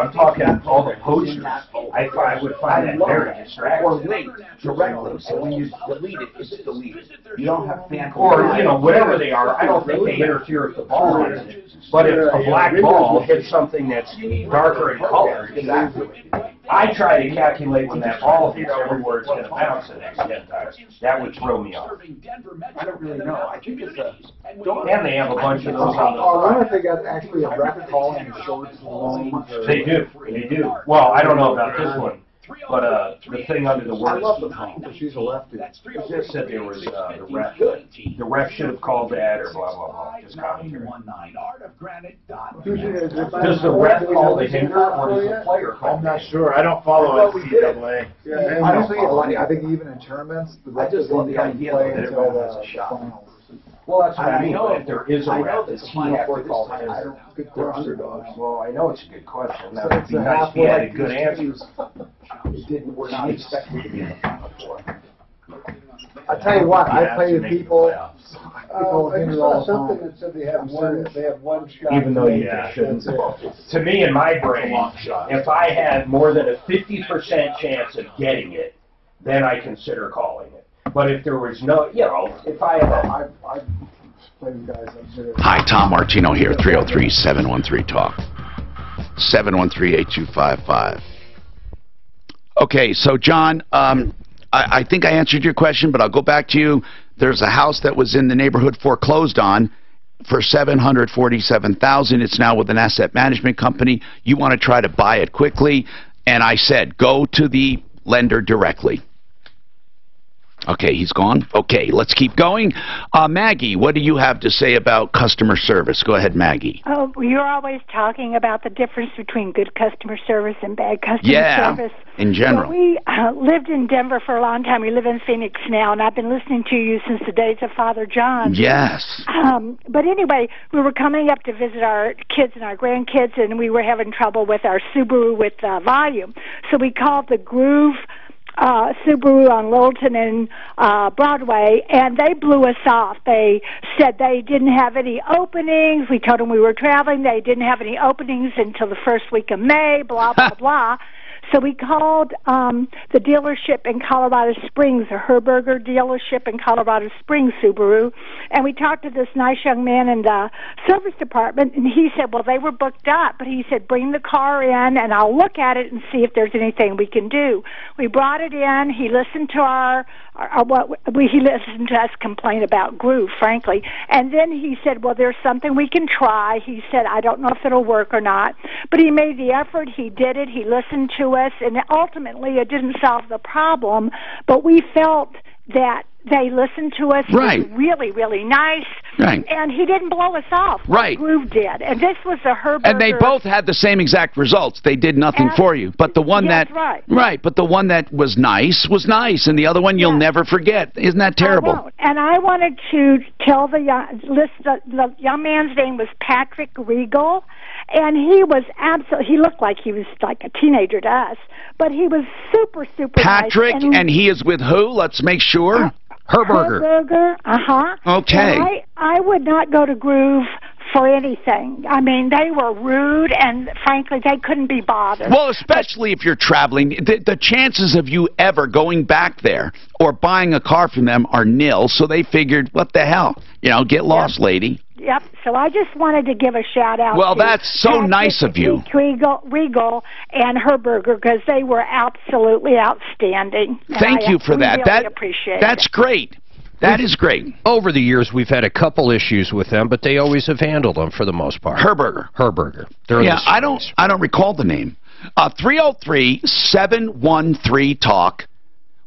I'm talking all the posters. I would find that very distracting. or link directly, so when you delete it, it's deleted. You don't have phantom. Or, you know, whatever they are, I don't think they interfere with the ball or anything. But if a black ball hits something that's darker in color, I try to calculate when that ball hits everywhere it's going to bounce the next 10 times. That would throw me off. I don't really know. I think it's a. And they have a bunch of those on the I wonder if they got actually a record call and shorts alone. They do. Well, I don't know about this one, but the thing under the words. I love the phone, but she's a lefty. It just said there was the ref should have called that or blah blah blah. Just commentary. Does the ref call the hinder or does the player call? I'm not sure. I don't follow NCAA. Yeah, honestly, I think even in tournaments, the ref just let the idea that everyone has a shot. Well, that's what I mean. know But if there is a ref, that does he have to call the hinder? Good question. Well, I know it's a good question. That So would it's be a nice if you had a halfway good answer. We're not expected to be in the final four. I tell you what, I play with people. I saw something that said they have one shot. Even though you shouldn't. To me, in my brain, if I had more than a 50% chance of getting it, then I consider calling it. But if there was no, you know, if I had a... Hi, Tom Martino here, 303-713-TALK, 713-8255. Okay, so John, I think I answered your question, but I'll go back to you. There's a house that was in the neighborhood foreclosed on for $747,000. It's now with an asset management company. You want to try to buy it quickly, and I said, go to the lender directly. Okay, he's gone. Okay, let's keep going. Maggie, what do you have to say about customer service? Go ahead, Maggie. Oh, you're always talking about the difference between good customer service and bad customer service. In general. Well, we lived in Denver for a long time. We live in Phoenix now, and I've been listening to you since the days of Father John. Yes. But anyway, we were coming up to visit our kids and our grandkids, and we were having trouble with our Subaru with volume. So we called the Groove Subaru on Littleton and Broadway, and they blew us off. They said they didn't have any openings. We told them we were traveling. They didn't have any openings until the first week of May, blah, blah, blah. So we called the dealership in Colorado Springs, the Herberger dealership in Colorado Springs, Subaru, and we talked to this nice young man in the service department, and he said, well, they were booked up, but he said, bring the car in, and I'll look at it and see if there's anything we can do. We brought it in. He listened to he listened to us complain about Groove, frankly, and then he said, well, there's something we can try. He said, I don't know if it'll work or not, but he made the effort. He did it. He listened to us, and ultimately it didn't solve the problem, but we felt that they listened to us. Right. It was really, really nice. Right. And he didn't blow us off. Right. Groove did. And this was a Herberger. And they both had the same exact results. They did nothing for you. But the one yes, that right. But the one that was nice, and the other one you'll never forget. Isn't that terrible? I won't. And I wanted to tell the young man's name was Patrick Regal, and he was he looked like he was like a teenager to us, but he was super, super Patrick, nice. and he is with who? Let's make sure. Herberger. Herberger, Okay. And I would not go to Groove for anything. I mean, they were rude, and frankly, they couldn't be bothered. Well, especially if you're traveling, the chances of you ever going back there or buying a car from them are nil, so they figured, what the hell? You know, get lost, lady. Yep. So I just wanted to give a shout out. Well, to that's so Patrick, nice of you. Regal and Herberger, because they were absolutely outstanding. Thank you for that. Really appreciate that's it. great. That is great. Over the years, we've had a couple issues with them, but they always have handled them for the most part. Herberger. They're yeah, I don't recall the name. 303-713-TALK.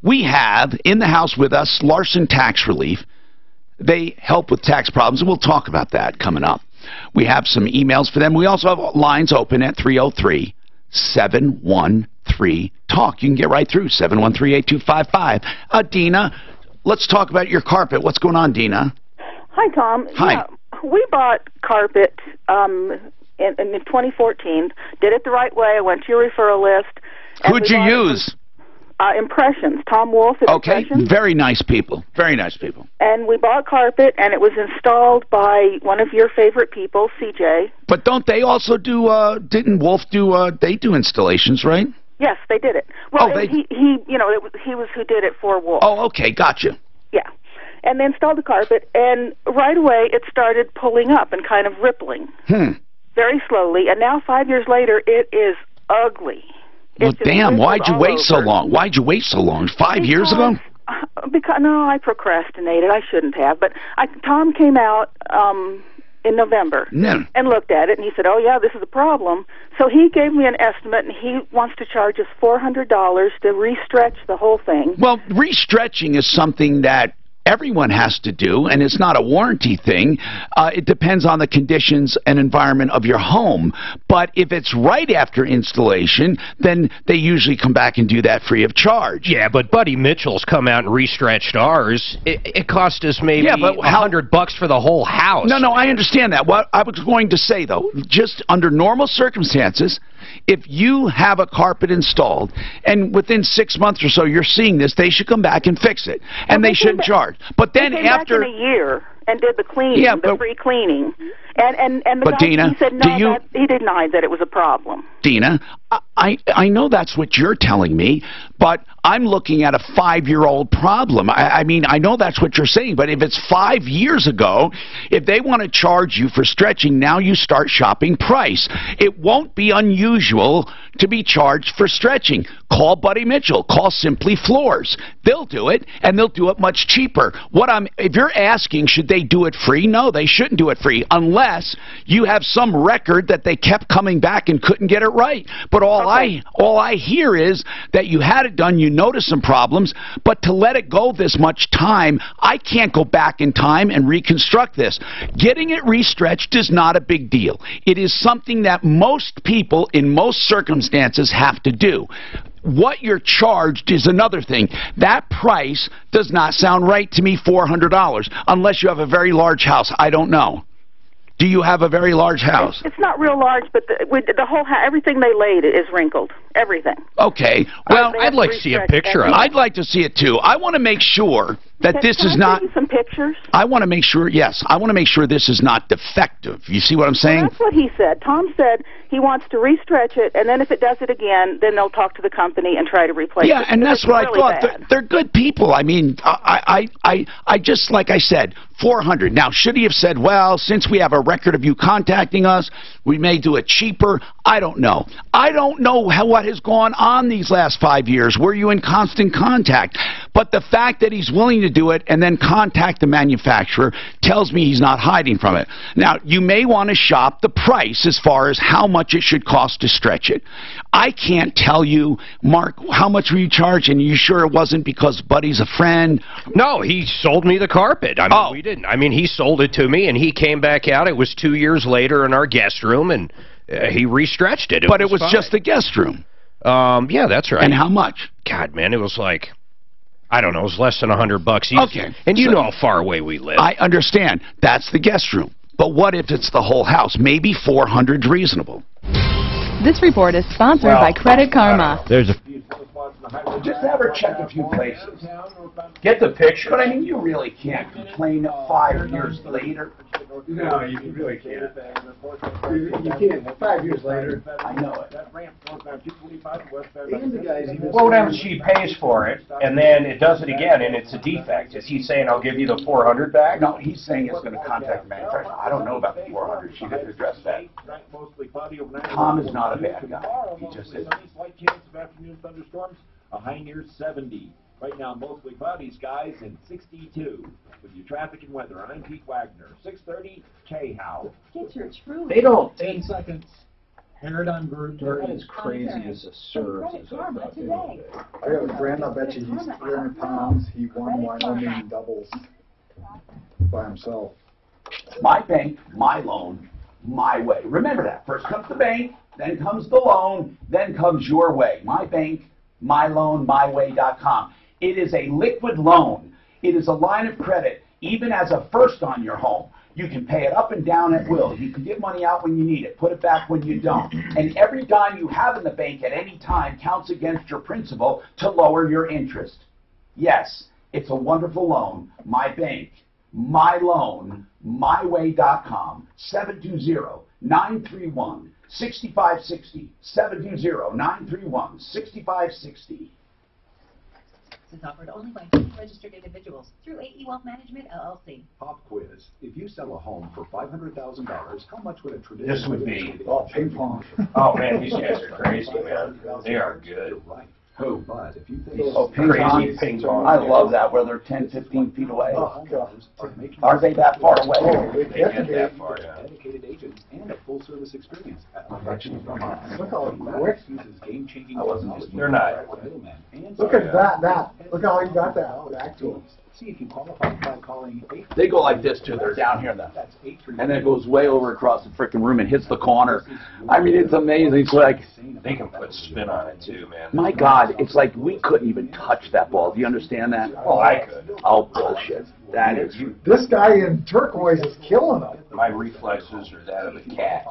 We have in the house with us Larson Tax Relief. They help with tax problems, and we'll talk about that coming up. We have some emails for them. We also have lines open at 303-713-TALK. You can get right through 713-8255. Dina, let's talk about your carpet. What's going on, Dina? Hi, Tom. Hi. Yeah, we bought carpet, and in 2014. Did it the right way. I went to your referral list. Who'd you use? Impressions. Tom Wolf at Okay, Impressions. very nice people. Very nice people. And we bought carpet, and it was installed by one of your favorite people, CJ. But don't they also do, didn't Wolf do, they do installations, right? Yes, they did it. Well, Oh, they- he he was who did it for Wolf. Oh, okay, gotcha. Yeah. And they installed the carpet, and right away it started pulling up and kind of rippling. Very slowly, and now 5 years later, it is ugly. Well, damn, why'd you wait so long? Why'd you wait so long? 5 years ago? Because no, I procrastinated. I shouldn't have. But Tom came out in November and looked at it, and he said, "Oh yeah, this is a problem." So he gave me an estimate, and he wants to charge us $400 to restretch the whole thing. Well, restretching is something that everyone has to do, and it's not a warranty thing. It depends on the conditions and environment of your home. But if it's right after installation, then they usually come back and do that free of charge. Yeah, but Buddy Mitchell's come out and restretched ours. It cost us maybe $100 for the whole house. No, I understand that. What I was going to say, though, just under normal circumstances, if you have a carpet installed and within 6 months or so you're seeing this, they should come back and fix it, and they shouldn't charge. But then They came after back in a year and did the cleaning, the free cleaning, and the But guy, Dina, he said do no, you- he denied that it was a problem. Dina, I know that's what you're telling me, but I'm looking at a 5-year-old problem. I mean, I know that's what you're saying, but if it's 5 years ago, if they want to charge you for stretching, now you start shopping price. It won't be unusual to be charged for stretching. Call Buddy Mitchell. Call Simply Floors. They'll do it, and they'll do it much cheaper. If you're asking, should they do it free? No, they shouldn't do it free, unless you have some record that they kept coming back and couldn't get it right. But all I hear is that you had it done, you noticed some problems, but to let it go this much time, I can't go back in time and reconstruct this. Getting it restretched is not a big deal. It is something that most people in most circumstances have to do. What you're charged is another thing. That price does not sound right to me, $400, unless you have a very large house. I don't know. Do you have a very large house? It's not real large, but the whole everything they laid is wrinkled. Everything. Okay. Well, I'd like to see a picture of it. I'd like to see it too. I want to make sure that this is not. Can I see some pictures? I want to make sure. Yes, I want to make sure this is not defective. You see what I'm saying? Well, that's what he said. Tom said he wants to restretch it, and then if it does it again, then they'll talk to the company and try to replace it. Yeah, and that's what I thought. They're good people. I mean, I just, like I said, $400. Now, should he have said, well, since we have a record of you contacting us, we may do it cheaper? I don't know. I don't know what has gone on these last 5 years. Were you in constant contact? But the fact that he's willing to do it and then contact the manufacturer tells me he's not hiding from it. Now, you may want to shop the price as far as how much it should cost to stretch it. I can't tell you, Mark, how much were you charging? Are you sure it wasn't because Buddy's a friend? No, he sold me the carpet. I mean, we didn't. I mean, he sold it to me, and he came back out. It was 2 years later in our guest room, and he restretched it. But it was just the guest room. Yeah, that's right. And how much? God, man, it was like, I don't know, it was less than $100 easy. Okay. And you know how far away we live. I understand. That's the guest room. But what if it's the whole house? Maybe $400 reasonable. This report is sponsored by Credit Karma. There's a Just have her check a few places. Get the picture. But I mean, you really can't complain 5 years later. No, you really can't. You can't. 5 years later. I know it. And the guys even Well, whenever she pays for it, and then it does it again, and it's a defect, is he saying, I'll give you the $400 back? No, he's saying he's going to contact the manufacturer. I don't know about the $400. She didn't address that. Tom is not a bad guy. He just is. Slight chance of afternoon thunderstorms, a high near 70. Right now, mostly cloudy skies and 62. With your traffic and weather, I'm Pete Wagner. 6:30, K-How. Get your true. They don't. 10 seconds. Paradigm Group. They're as crazy as a serve as I thought they would be. I got a friend, I bet you he's 300 pounds. He won Wyoming doubles by himself. My bank, my loan, my way. Remember that. First comes the bank, then comes the loan, then comes your way. My bank, my loan, myway.com. It is a liquid loan. It is a line of credit, even as a first on your home. You can pay it up and down at will. You can get money out when you need it, put it back when you don't. And every dime you have in the bank at any time counts against your principal to lower your interest. Yes, it's a wonderful loan. My bank, my loan, myway.com, 720-931-6560, 720-931-6560. Is offered only by registered individuals through AE Wealth Management, LLC. Pop quiz. If you sell a home for $500,000, how much would a traditional... This would be... ping pong. Oh, man, these guys are crazy, man. They are good. Right. Who? But if you think... Crazy ping pong. I love that, where they're 10, 15 feet away. Are they that far away? They get that far, yeah. Dedicated agents and a full service experience. Look how quick. Game-changing They're not. Look at that. Look how he got that back to him. See if you qualify by calling 8. They go like this, too. They're down here, and then it goes way over across the freaking room and hits the corner. I mean, it's amazing. It's like... They can put spin on it, too, man. My God, it's like we couldn't even touch that ball. Do you understand that? Oh, I could. Oh, bullshit. That is... This guy in turquoise is killing him. My reflexes are that of a cat.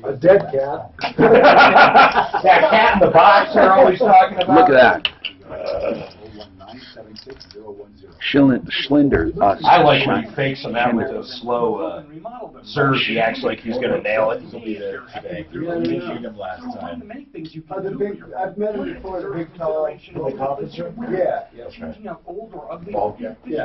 A dead cat. That cat in the box they're always talking about. Look at that. Schlinder. I like when he fakes them out with a slow serve. He acts like he's going to nail it. He'll be there today. We didn't beat him last time. I've met him before, the big fellow in the conference room. Yeah. Changing out old or ugly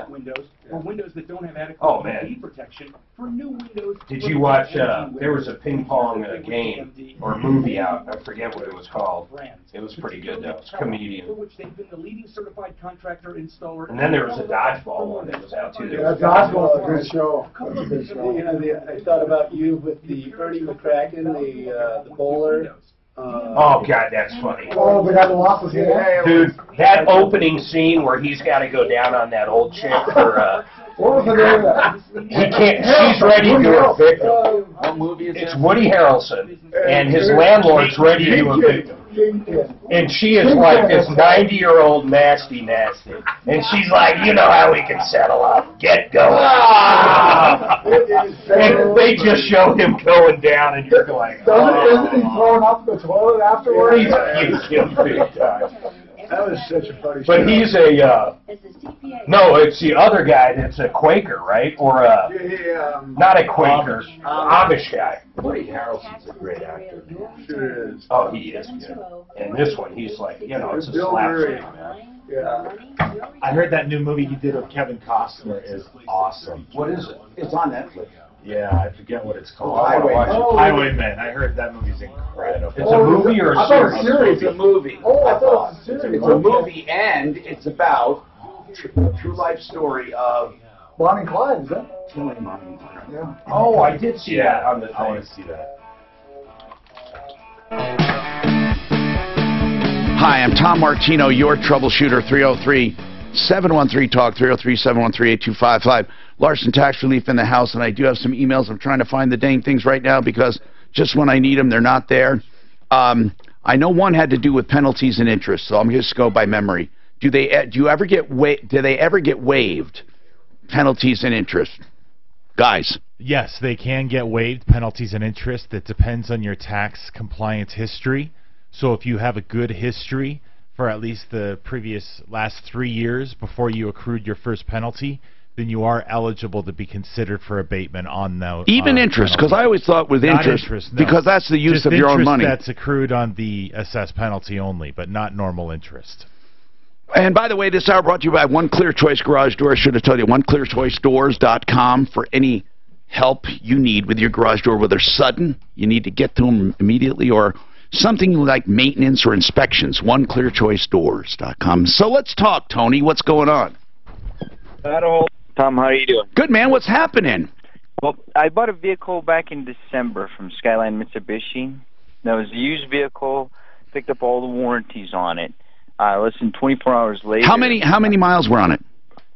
windows or windows that don't have Oh, adequate man. heat protection for new windows. Did you watch, there was a ping pong game or movie out. I forget what it was called. It was pretty good, though. It's a comedian. For which they've been the leading certified contractor installer. And then there was a dodgeball one that was out, too. Yeah, dodgeball is a good show. You know, I thought about you with the Ernie McCracken, the bowler. Oh, God, that's funny. Oh, the guy that lost his hand. Dude, that opening scene where he's got to go down on that old chick for, what was the name of that? he can't, she's ready to evict him. What movie is It's Woody Harrelson, and his landlord's ready to evict him. And she is like this 90-year-old nasty. And she's like, you know how we can settle up. Get going. And they just show him going down, and you're going, Isn't he throwing up the toilet afterwards? He's him big time. That was such a funny show. But he's no, it's the other guy that's a Quaker, right? Or not a Quaker, Amish guy. Woody Harrelson's a great actor. Sure is. Oh, he is. And this one, he's like, you know, it's a slapstick, man. Yeah. I heard that new movie he did with Kevin Costner is awesome. What is it? It's on Netflix. Yeah, I forget what it's called. Highwayman. I heard that movie's incredible. It's a movie or a series? It's a movie. Oh, I thought it was a series. It's a movie, and it's about a true life story of Bonnie and Clyde, is that? Yeah. Oh, I did see that on the thing. I want to see that. Hi, I'm Tom Martino, your troubleshooter, 303-713-TALK, 303-713-8255. Larson Tax Relief in the house, and I do have some emails. I'm trying to find the dang things right now because just when I need them, they're not there. I know one had to do with penalties and interest, so I'm just go by memory. Do they ever get waived, penalties and interest? Guys. Yes, they can get waived, penalties and interest. It depends on your tax compliance history. So if you have a good history for at least the last 3 years before you accrued your first penalty, then you are eligible to be considered for abatement on those. Even interest, because I always thought with interest, no. because that's the use of your own money. That's accrued on the assessed penalty only, but not normal interest. And by the way, this hour brought to you by One Clear Choice Garage Door. I should have told you, OneClearChoiceDoors.com for any help you need with your garage door, whether sudden, you need to get to them immediately, or something like maintenance or inspections. OneClearChoiceDoors.com. So let's talk, Tony. What's going on? Hello, Tom. How are you doing? Good, man. What's happening? Well, I bought a vehicle back in December from Skyline Mitsubishi. That was a used vehicle. Picked up all the warranties on it. Less than 24 hours later. How many miles were on it?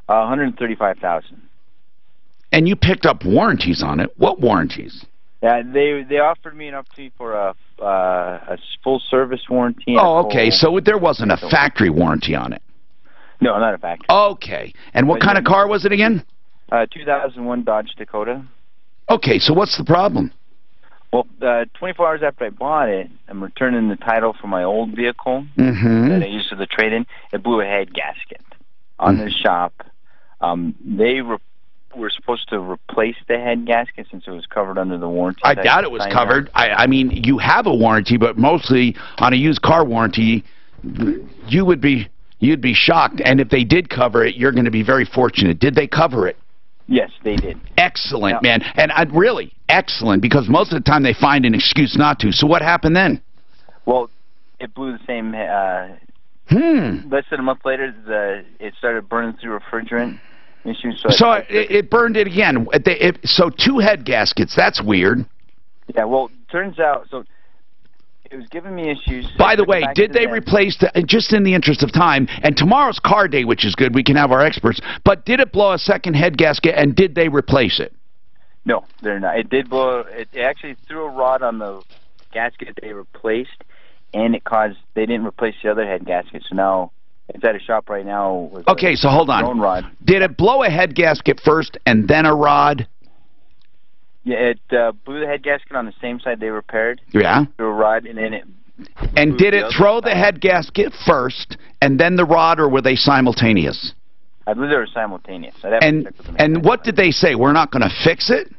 135,000. And you picked up warranties on it. What warranties? Yeah, they offered me an opportunity for a full service warranty. Oh, okay. So there wasn't a factory warranty on it. No, not a factory. Okay. And what kind of car was it again? 2001 Dodge Dakota. Okay, so what's the problem? Well, 24 hours after I bought it, I'm returning the title for my old vehicle Mm-hmm. that I used for the trade-in. It blew a head gasket on the shop. They were supposed to replace the head gasket since it was covered under the warranty. I doubt it was covered. I mean, you have a warranty, but mostly on a used car warranty, you'd be shocked. And if they did cover it, you're going to be very fortunate. Did they cover it? Yes, they did. Excellent, man. And really excellent, because most of the time they find an excuse not to. So what happened then? Well, it blew the same. Less than a month later, it started burning through refrigerant issues. So it burned it again. So 2 head gaskets. That's weird. Yeah, well, turns out, so it was giving me issues. By the way, did they replace, just in the interest of time, and tomorrow's car day, which is good, we can have our experts, but did it blow a second head gasket, and did they replace it? No, they're not. It did blow, it actually threw a rod on the gasket they replaced, and they didn't replace the other head gasket, so now it's at a shop right now. With okay, so hold on. Rod. Did it blow a head gasket first, and then a rod? Yeah, it blew the head gasket on the same side they repaired. Yeah. Through a rod, and then it... And did it throw the head gasket first, and then the rod, or were they simultaneous? I believe they were simultaneous. And what did they say? We're not going to fix it?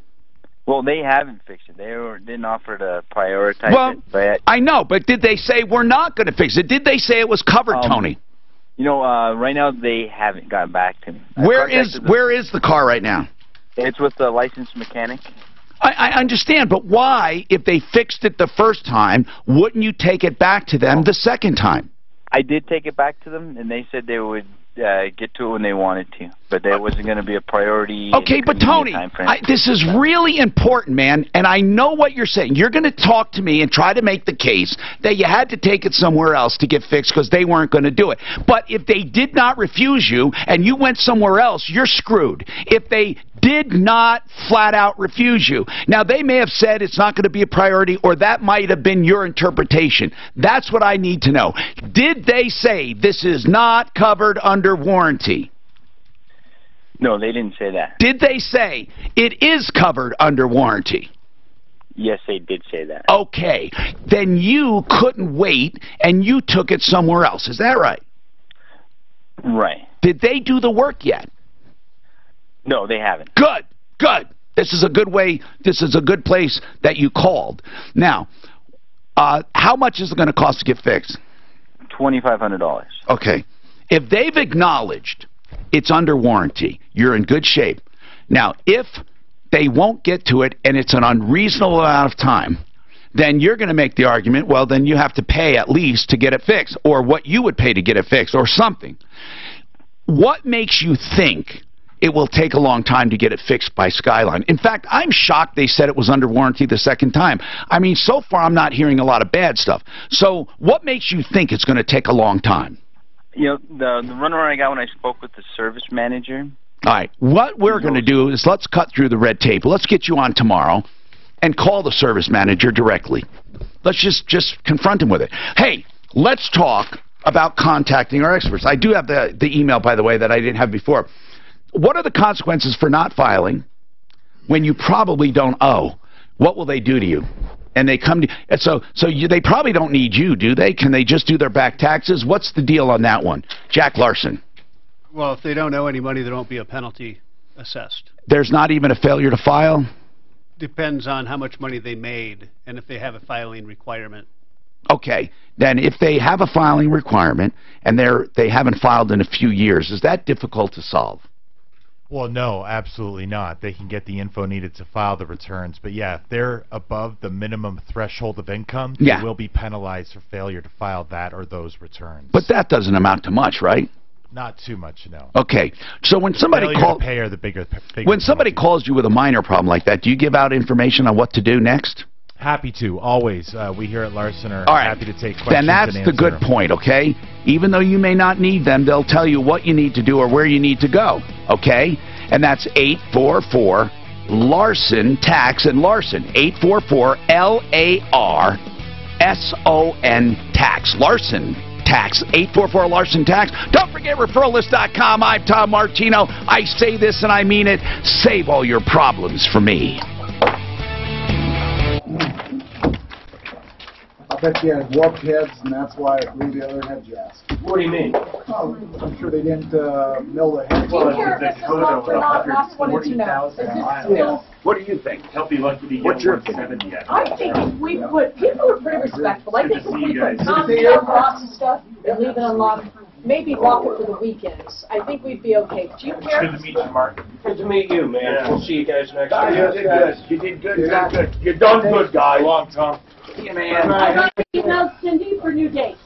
Well, they haven't fixed it. They didn't offer to prioritize it. But I know, but did they say we're not going to fix it? Did they say it was covered, Tony? You know, right now they haven't gotten back to me. Where is the car right now? It's with the licensed mechanic. I understand, but why, if they fixed it the first time, wouldn't you take it back to them the second time? I did take it back to them, and they said they would get to it when they wanted to, but that wasn't going to be a priority. Okay, but Tony, this is really important, man, and I know what you're saying. You're going to talk to me and try to make the case that you had to take it somewhere else to get fixed because they weren't going to do it. But if they did not refuse you and you went somewhere else, you're screwed. If they did not flat out refuse you. Now, they may have said it's not going to be a priority, or that might have been your interpretation. That's what I need to know. Did they say this is not covered under warranty? No, they didn't say that. Did they say it is covered under warranty? Yes, they did say that. Okay. Then you couldn't wait, and you took it somewhere else. Is that right? Right. Did they do the work yet? No, they haven't. Good. Good. This is a good way. This is a good place that you called. Now, how much is it going to cost to get fixed? $2,500. Okay. If they've acknowledged it's under warranty, you're in good shape. Now, if they won't get to it and it's an unreasonable amount of time, then you're going to make the argument, well, then you have to pay at least to get it fixed, or what you would pay to get it fixed, or something. What makes you think it will take a long time to get it fixed by Skyline? In fact, I'm shocked they said it was under warranty the second time. I mean, so far I'm not hearing a lot of bad stuff. So what makes you think it's going to take a long time? You know, the runaround I got when I spoke with the service manager. All right, what we're going to do is let's cut through the red tape. Let's get you on tomorrow and call the service manager directly. Let's just confront him with it. Hey, let's talk about contacting our experts. I do have the email, by the way, that I didn't have before. What are the consequences for not filing when you probably don't owe? What will they do to you? And they come to they probably don't need you, do they? Can they just do their back taxes? What's the deal on that one? Jack Larson. Well, if they don't owe any money, there won't be a penalty assessed. There's not even a failure to file? Depends on how much money they made and if they have a filing requirement. Okay, then if they have a filing requirement and they haven't filed in a few years, is that difficult to solve? Well, no, absolutely not. They can get the info needed to file the returns. But yeah, if they're above the minimum threshold of income, they will be penalized for failure to file that or those returns. But that doesn't amount to much, right? Not too much, no. Okay, so when somebody somebody calls you with a minor problem like that, do you give out information on what to do next? Happy to, always. We here at Larson are happy to take questions. Then that's the good point, okay? Even though you may not need them, they'll tell you what you need to do or where you need to go, okay? And that's 844 Larson Tax and Larson 844 LARSON Tax. Larson Tax, 844-LARSON-TAX. Don't forget referralist.com. I'm Tom Martino. I say this and I mean it. Save all your problems for me. I bet you had warped heads, and that's why I blew the other head jazz. What do you mean? Oh, I'm sure they didn't mill the head. Do you care if this is locked or not? That's what it's know. Is this still? What do you think? He'll be lucky to get What's your 170 yet. I think if we put, people are pretty respectful. I think if we put lots of stuff and leave it unlocked, maybe lock it for the weekends. I think we'd be okay. Do you care? Good to meet you, Mark. Good to meet you, man. Yeah. We'll see you guys next You time. did good. You did good. You did good. You're done good, guy. Long, Tom. See you, man. I got emailed Cindy for new dates.